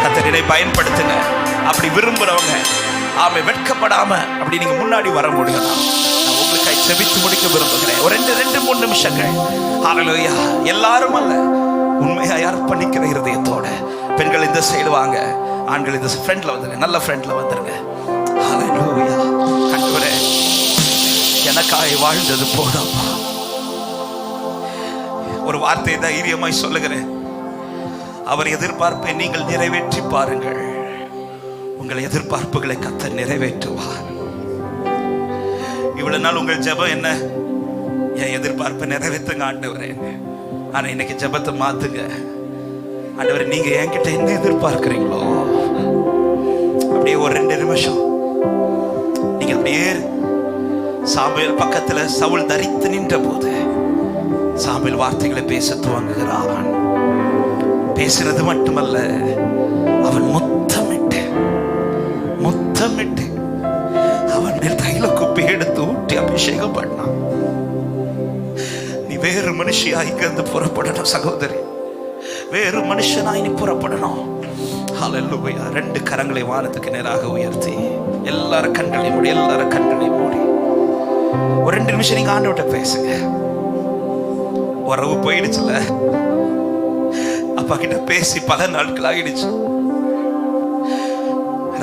கர்த்தரை பயன்படுத்துங்க. அப்படி விரும்புறவங்க ஆமை வெட்கப்படாம அப்படி நீங்க முன்னாடி வர முடியும். நான் உங்களுக்காய் செபித்து முடிக்க விரும்புகிறேன். ஒரு 2-3 நிமிஷங்கள். ஹல்லேலூயா. எல்லாரும் அல்ல, உண்மையாய் அர்ப்பணிக்கிற இருதயத்தோட பெண்கள் இந்த சைடு வாங்க, ஆண்கள் இந்த ஃப்ரண்ட்ல வந்துருங்க, நல்ல ஃப்ரண்ட்ல வந்துருங்க. ஹல்லேலூயா. ஆண்டவரே, எனக்காய் வாழ்ந்தது போதாப்பா. ஒரு வார்த்தை தைரியமாய் சொல்லுகிறேன். அவர் எதிர்பார்ப்பை நீங்கள் நிறைவேற்றி பாருங்கள். உங்கள் எதிர்பார்ப்புகளை கர்த்தர் நிறைவேற்றுவார். இவ்வளவு நாள் உங்கள் ஜெபம் என்ன? என் எதிர்பார்ப்பை நிறைவேற்றுங்க ஆண்டவரே. ஆனா இன்னைக்கு ஜெபத்தை மாத்துங்க. ஆண்டவரே, நீங்க என்கிட்ட என்ன எதிர்பார்க்கிறீங்களோ அப்படியே ஒரு 2 நிமிஷம் நீங்க அப்படியே சாமுவேல் பக்கத்துல சவுல் தரித்து நின்ற போது சாமுவேல் வார்த்தைகளை பேச துவங்குகிறான். பேசுறது மட்டுமல்ல, அவன் முத்தமிட்டு அவன் மேல் தைல குப்பை எடுத்து ஊட்டி அபிஷேகம் பண்ணான். நீ வேறு மனுஷியாய் இங்கிருந்து புறப்படணும் சகோதரி. வேறு மனுஷனாய் நீ புறப்படணும். ஹல்லேலூயா. 2 கரங்களை வானத்துக்கு நேராக உயர்த்தி எல்லாரும் கண்களை மூடி, எல்லாரும் கண்களை மூடி ஒரு 2 நிமிஷம் நீங்க ஆண்டவர்கிட்ட பேசுங்க. உறவு போயிடுச்சுல, அப்பா கிட்ட பேசி பல நாட்கள் ஆகிடுச்சு.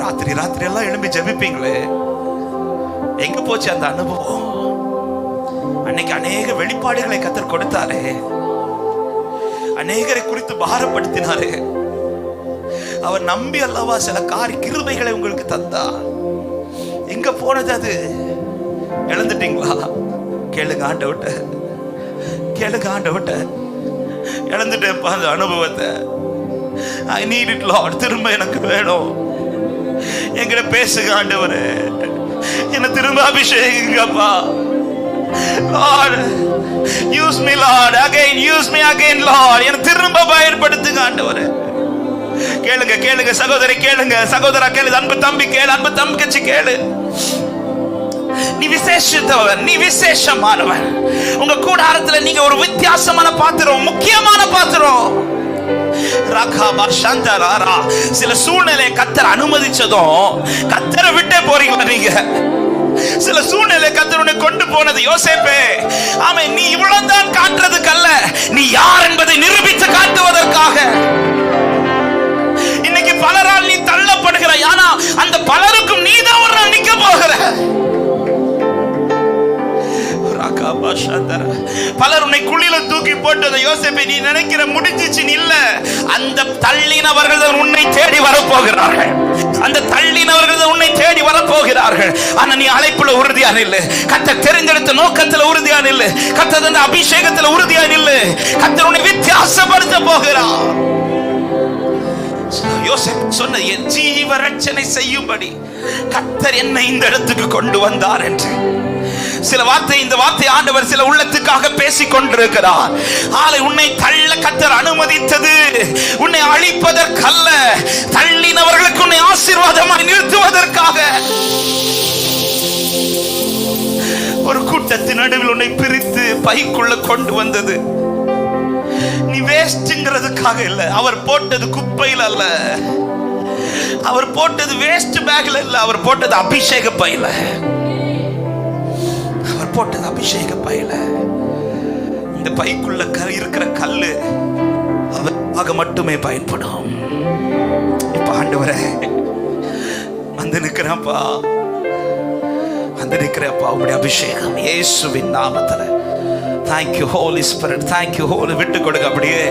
ராத்திரி எல்லாம் எழும்பி ஜெபிப்பீங்களே, எங்க போச்சு அந்த அனுபவம்? அன்னைக்கு அநேக வெளிப்பாடுகளை கர்த்தர் கொடுத்தாரே, அநேகரை குறித்து பாரப்படுத்தினாரே. அவர் நம்பி அல்லவா சில கிருபைகளை உங்களுக்கு தந்தா. எங்க போனது அது? இழந்துட்டீங்களா? கேளுங்க ஆண்டவர்ட்ட, கேளுங்க ஆண்டவர்ட்ட. இழந்துட்டேன்ப்பா அந்த அனுபவத்தை. I need it Lord. திரும்ப எனக்கு வேணும். என்கிட்ட பேசுங்க ஆண்டவரே, என்ன திரும்ப அபிஷேகிங்கப்பா. Lord, use me Lord, again use me again Lord. என்ன திரும்ப பயன்படுத்துங்க ஆண்டவரே. கேளுங்க கேளுங்க சகோதரி, கேளுங்க சகோதரா, கேளு. அன்பு தம்பி கேளு, அன்பு தம்பிக்கச்சி கேளு. நீ விசேஷத்தவன், நீ விசேஷமானவன். உங்க கூடாரத்துல நீங்க ஒரு வித்தியாசமான பாத்திரம், முக்கியமான பாத்திரம். சில சூழ்நிலை கர்த்தர் அனுமதிச்சதும் கர்த்தரை விட்டே போறீங்களா நீங்க? சில சூழ்நிலை கர்த்தர் உன்னை கொண்டு போனது. யோசேப்பே, ஆமென், நீ இவ்வளவுதான் காட்டுறதுக்கு அல்ல, நீ யார் என்பதை நிரூபித்து காட்டுவதற்காக. இன்னைக்கு பலரால் நீ தள்ளப்படுகிறாய், ஆனா அந்த பலருக்கும் நீதான் ஒரு நாள் நிக்க போகிற. பலர் உன்னை குழியில தூக்கி போட்டதை யோசேப்பை நீ நினைக்கிற முடிஞ்சிச்சு இல்ல. அந்த தள்ளினவர்கள் உன்னை தேடி வரப்போகிறார்கள். அந்த தள்ளினவர்கள் உன்னை தேடி வரப்போகிறார்கள். ஆனா நீ அழைப்புல உறுதியா நில்லு. கர்த்தர் தெரிந்தெடுத்த நோக்கத்துல உறுதியா நில்லு. கர்த்தர் அந்த அபிஷேகத்துல உறுதியா நில்லு. கர்த்தர் உன்னை வித்தியாசப்படுத்த போகிறார். யோசேப்பு சொன்ன, என் ஜீவ ரட்சனை செய்யும்படி கர்த்தர் என்னை இந்த இடத்துக்கு கொண்டு வந்தார் என்று சில வார்த்தை, இந்த வார்த்தை ஆண்டவர் சில உள்ளத்துக்காக பேசிக் கொண்டிருக்கிறார். ஆளை உன்னை தள்ள கர்த்தர் அனுமதித்தது உன்னை அழிப்பதற்கல்ல, தள்ளினவர்களுக்கு உன்னை ஆசீர்வாதமாய் நிறுத்துவதற்காக. ஒரு கூட்டத்தின் நடுவில் உன்னை பிரித்து பைக்குள்ள கொண்டு வந்தது நீ வேஸ்ட்ங்கிறதுக்காக இல்ல. அவர் போட்டது குப்பையில் அல்ல, அவர் போட்டது வேஸ்ட் பேக்ல இல்ல, அவர் போட்டது அபிஷேக பையில. அவர் போட்டது அபிஷேக பையில. இந்த பைக்குள்ள இருக்கிற கல்லு அவருக்காக மட்டுமே பயன்படும். இப்ப ஆண்டவரே வந்து நிக்கிறப்பா, வந்து நிக்கிறப்பா, உங்களுடைய அபிஷேகம் இயேசுவின் நாமத்துல thank you Holy Spirit, thank you Holy. விட்டு கொடுங்க அப்படியே.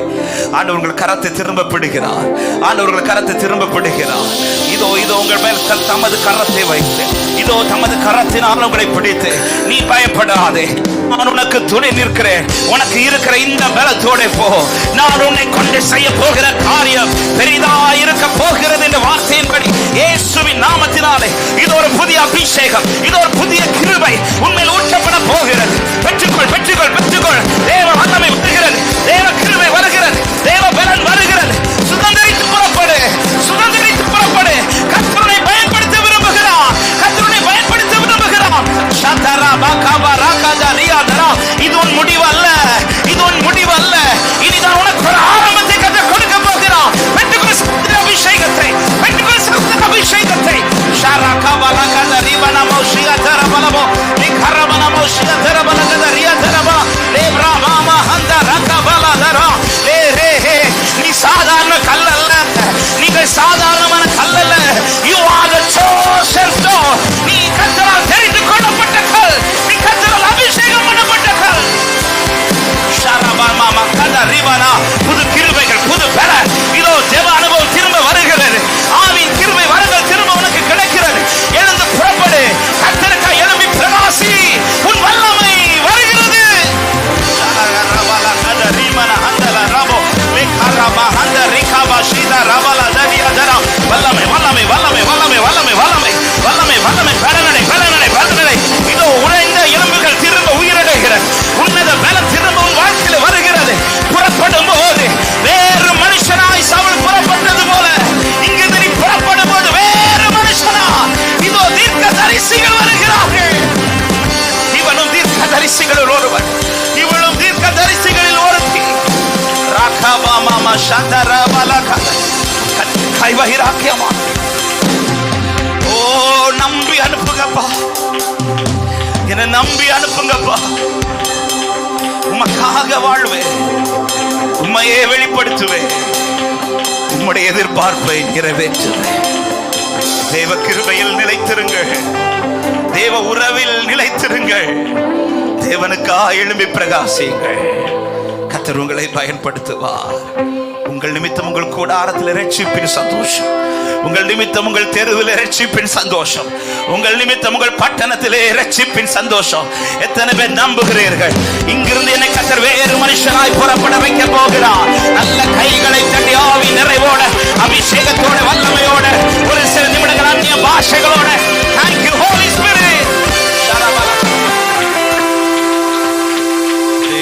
ஆண்டவர் உங்கள் கரத்தை திரும்ப பிடிக்கிறார். ஆண்டவர் உங்கள் கரத்தை திரும்ப பிடிக்கிறார். இதோ இதோ உங்கள் மேல் தமது கரத்தை வைத்து, இதோ தமது கரத்தினால் உங்களை பிடித்து, நீ பயப்படாதே, நான் உனக்கு துணை நிற்கிறேன், உனக்கு இருக்கிற இந்த பலத்தோட போ, நான் உன்னை கொண்டு செய்ய போகிற காரியம் பெரிதா இருக்க போகிறது என்ற வார்த்தையின்படி இயேசுவின் நாமத்தினாலே இது ஒரு புதிய அபிஷேகம், இது ஒரு புதிய கிருபை உன்மேல் ஊற்றப்பட போகிறது. பெற்றுக்கொள், பெற்றுக்கொள், பெற்றுக்கொள். தேவ வல்லமை வருகிறது, தேவ கிருபை வருகிறது, தேவ பலன் வருகிறது. சுதந்திரித்து புறப்படு, சுதந்திரித்து புறப்படு. கர்த்தரை பயன்படுத்த விரும்புகிறார், கர்த்தரை பயன்படுத்த விரும்புகிறார். ஷதரா பகவா ராகதா ரியாதரா. இது உன் முடிவு அல்ல, இது உன் முடிவு அல்ல. இனிதான் உனக்கு ஒரு ஆரம்பத்தை கர்த்தர் கொடுக்க போகிறார். பெற்றுக்கொள் சமுத்திர அபிஷேகத்தை, பெற்றுக்கொள் சமுத்திர அபிஷேகத்தை. ஷரகா பலகதா ரிபனா மௌஷியதர பலபோ நிகரபனா மௌஷியதர பலகதா ரியாதரபா லேப்ரா மாமா ஹந்த ரகபலதரா லே ரே ஹே. நீ சாதாரண கல் அல்ல, நீங்கள் சாதாரணமான கல் அல்ல. You are the chosen stone. நீ கர்த்தரால் தெரிந்து கொள்ளப்பட்ட கல், நீ கர்த்தரால் அபிஷேகம் பண்ணப்பட்ட கல். ஷரபா மாமா கதா ரிபனா. புது கிருபைகள், புது பலன், இதோ தேவ அனுபவம் திரும்ப வருகிறது. ஆவின் கிருபை வரங்கள் திரும்ப உனக்கு கிடைக்கிறது. எழுந்து புறப்படு, கர்த்தருக்காய் எழும்பி பிரகாசி. உன் வல்லமை வருகிறது. ஷரகரபல கதா ரிமனா ஹந்தல ரபோ லேகரபா ஹந்த ரிகபா ஷீதா ரபல தரியாதரா. வல்லமை, வல்லமை, வல்லமை, வல்லமை, வல்லமை, வல்லமை, வல்லமை, வல்லமை, பலனடை, பலனடை, பலனடை. இதோ உடைந்த எலும்புகள் திரும்ப உயிரடைகிறது. உன்னத பலம் திரும்ப உன் வாழ்க்கையில் வருகிறது. புறப்படும் போது வேறு மனுஷனாய் சவுல் புறப்பட்டது போல இங்கிருந்து நீ புறப்படும் போது வேறு மனுஷனா. இதோ தீர்க்க தரிசிகள் வருகிறார்கள். இவனும் தீர்க்க தரிசிகளில் ஒருவன், இவளும் தீர்க்க தரிசிகளில் ஒருத்தி. ராகவா மாமா சந்தரா பலகா கைவகிராக்கியமா. ஓ, நம்பி அனுப்புங்கப்பா, என்னை நம்பி அனுப்புங்கப்பா. உமக்காக வாழ்வேன், உம்மையே வெளிப்படுத்துவேன், உம்முடைய எதிர்பார்ப்பை நிறைவேற்றுவேன். தேவ கிருபையில் நிலைத்திருங்கள், தேவ உறவில் நிலைத்திருங்கள், தேவனுக்காக எழும்பி பிரகாசியுங்கள். கர்த்தர் உங்களை பயன்படுத்துவார். உங்கள் நிமித்தம் உங்கள் கூடாரத்தில் இரட்சிப்பின் சந்தோஷம், உங்கள் நிமித்தம் உங்கள் தெருவில் இரட்சிப்பின் சந்தோஷம், உங்கள் நிமித்தம் உங்கள் பட்டணத்திலே இரட்சிப்பின் சந்தோஷம். எத்தனை பேர் நம்புகிறீர்கள்? இங்கிருந்து என்னை கர்த்தர் வேறு மனுஷனாய் புறப்பட வைக்க போகிறார். நல்ல கைகளை தட்டி ஆவி நிறைவோட, அபிஷேகத்தோட, வல்லமையோட, ஒரு சில நிமிடங்கள் அந்நிய பாஷைகளோட. Thank you Holy Spirit.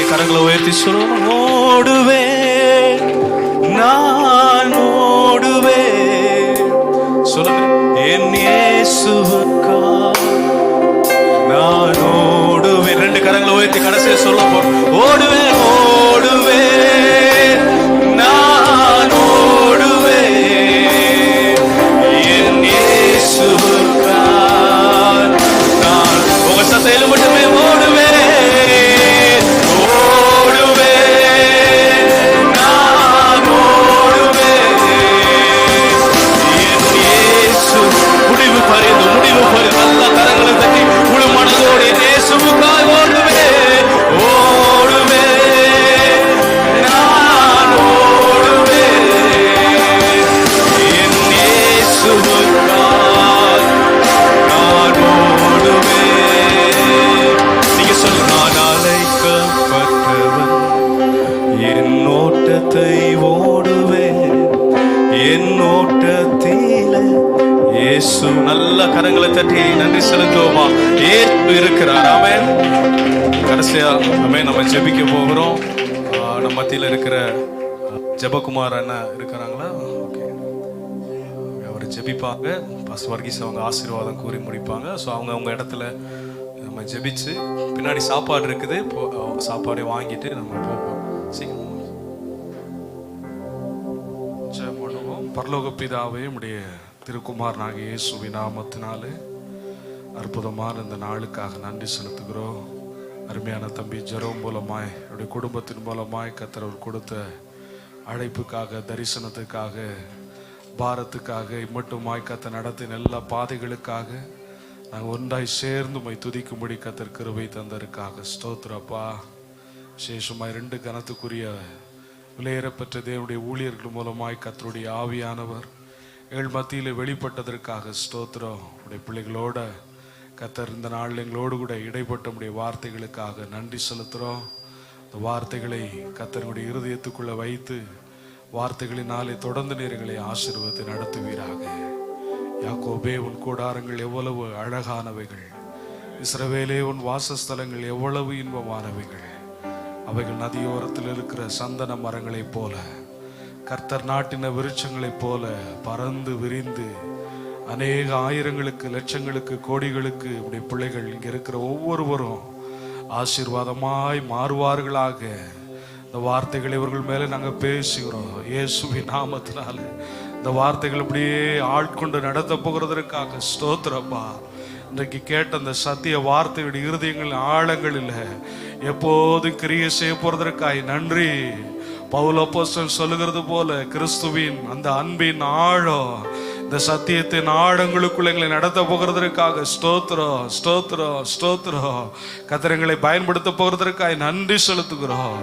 கரங்களை உயர்த்தி சொல்லுவோம். ஓடுவேன், நான் ஓடுவேன். சொல்லுங்க. என் இயேசுவுக்காக நான் ஓடுவேன். ரெண்டு கரங்களை உயர்த்தி கடைசியை சொல்ல போறோம். ஓடுவேன், ஓடுவேன், நான் ஓடுவேன். என் இயேசுவுக்காக நான். உங்க சத்தையில மட்டுமே ஓடுவேன். நல்ல கரங்களை தட்டி நன்றி செலுத்துவோமா? ஏற்பு இருக்கிறார். ஆமென். கடைசியா நம்ம ஜெபிக்க போகிறோம். நம்ம மத்தியில் இருக்கிற ஜெபகுமார் அண்ணா இருக்கிறாங்களா? ஓகே, அவர் ஜெபிப்பாங்க. பாஸ் வர்கீஸ் அவங்க ஆசீர்வாதம் கூறி முடிப்பாங்க. ஸோ அவங்க இடத்துல நம்ம ஜெபிச்சு பின்னாடி சாப்பாடு இருக்குது, சாப்பாடை வாங்கிட்டு நம்ம போவோம். சீக்கிரம் ஜெபம் பண்ணுவோம். பரலோக பிதாவே, உம்முடைய திருக்குமாரனாகிய இயேசுவின் நாமத்தினாலே அற்புதமான இந்த நாளுக்காக நன்றி செலுத்துகிறோம். அருமையான தம்பி ஜெரோம் மூலமாய், என்னுடைய குடும்பத்தின் மூலமாய் கர்த்தர் அவர் கொடுத்த அழைப்புக்காக, தரிசனத்துக்காக, பாரத்துக்காக, இம்மட்டுமாய் கர்த்தர் நடத்தின எல்லா பாதைகளுக்காக நாங்கள் ஒன்றாய் சேர்ந்து உம்மை துதிக்கும்படி கர்த்தர் கிருபை தந்ததற்காக ஸ்தோத்திரப்பா. விசேஷமாய் 2 கனத்துக்குரிய விலையேறப்பெற்ற தேவனுடைய ஊழியர்கள் மூலமாய் கர்த்தருடைய ஆவியானவர் எங்கள் மத்தியில் வெளிப்பட்டதற்காக ஸ்தோத்திரம். உடைய பிள்ளைகளோட கர்த்தர் இந்த நாளில் எங்களோடு கூட இடைப்பட்ட உடைய வார்த்தைகளுக்காக நன்றி செலுத்துகிறோம். இந்த வார்த்தைகளை கர்த்தருடைய இருதயத்துக்குள்ள வைத்து வார்த்தைகளினாலே தொடர்ந்து நேரங்களை ஆசீர்வாதத்தை நடத்துவீராக. யாக்கோபே, உன் கூடாரங்கள் எவ்வளவு அழகானவைகள், இஸ்ரவேலே உன் வாசஸ்தலங்கள் எவ்வளவு இன்பமானவைகள். அவைகள் நதியோரத்தில் இருக்கிற சந்தன மரங்களைப் போல, கர்த்தர் நாட்டின விருட்சங்களைப் போல பறந்து விரிந்து அநேக ஆயிரங்களுக்கு, லட்சங்களுக்கு, கோடிகளுக்கு உடைய பிள்ளைகள் இங்கே இருக்கிற ஒவ்வொருவரும் ஆசீர்வாதமாய் மாறுவார்களாக. இந்த வார்த்தைகளை இவர்கள் மேலே நாங்கள் பேசுகிறோம் இயேசுவின் நாமத்தினால. இந்த வார்த்தைகள் அப்படியே ஆட்கொண்டு நடத்த போகிறதற்காக ஸ்தோத்திரப்பா. இன்றைக்கு கேட்ட அந்த சத்திய வார்த்தையுடைய இருதயங்கள் ஆழங்களில் எப்போது கிரியை செய்ய போறதற்காய் நன்றி. பவுல் அப்போஸ்தலன் சொல்லுகிறது போல கிறிஸ்துவின் அந்த அன்பின் ஆழம், இந்த சத்தியத்தின் ஆழங்களுக்குள்ள எங்களை நடத்த போகிறதற்காக ஸ்தோத்திரம் ஸ்தோத்திரம் ஸ்தோத்திரம். கர்த்தரை பயன்படுத்த போகிறதற்காக நன்றி செலுத்துகிறோம்.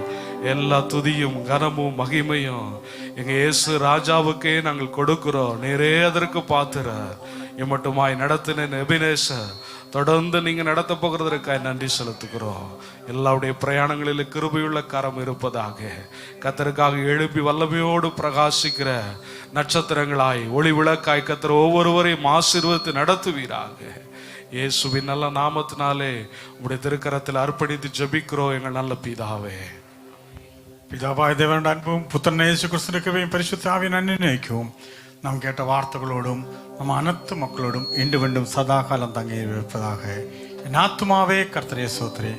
எல்லா துதியும் கனமும் மகிமையும் எங்க இயேசு ராஜாவுக்கே நாங்கள் கொடுக்கிறோம். நேரே அதற்கு பாத்திர இம்மட்டுமாய் நடத்தின எபினேசர் தொடர்ந்து நீங்க நடத்த போகிறதற்காக நன்றி செலுத்துகிறோம். எல்லாருடைய பிரயாணங்களில் கிருபையுள்ள கரம் இருப்பதாக. கர்த்தருக்காக எழுப்பி வல்லமையோடு பிரகாசிக்கிற நட்சத்திரங்களாய் ஒளி விளக்காய் கர்த்தர் ஒவ்வொருவரையும் ஆசீர்வதித்து நடத்துவீராக. இயேசுவின் நல்ல நாமத்தினாலே உடைய திருக்கரத்தில் அர்ப்பணித்து ஜெபிக்கிறோம் எங்கள் நல்ல பிதாவே. പിതാവായ ദേവന്റെ അൻപും പുത്രനെ യേശു ക്രിസ്തുവിന്റെ പരിശുദ്ധ ആവിയുടെ അന്വേഷണവും നാം കേട്ട വാർത്തകളോടും നമ്മ അനത്ത് മക്കളോടും വീണ്ടും സദാകാലം തങ്ങി വെപ്പതാകെ. എൻ ആത്മാവേ കർത്തരെ സ്തോത്രം.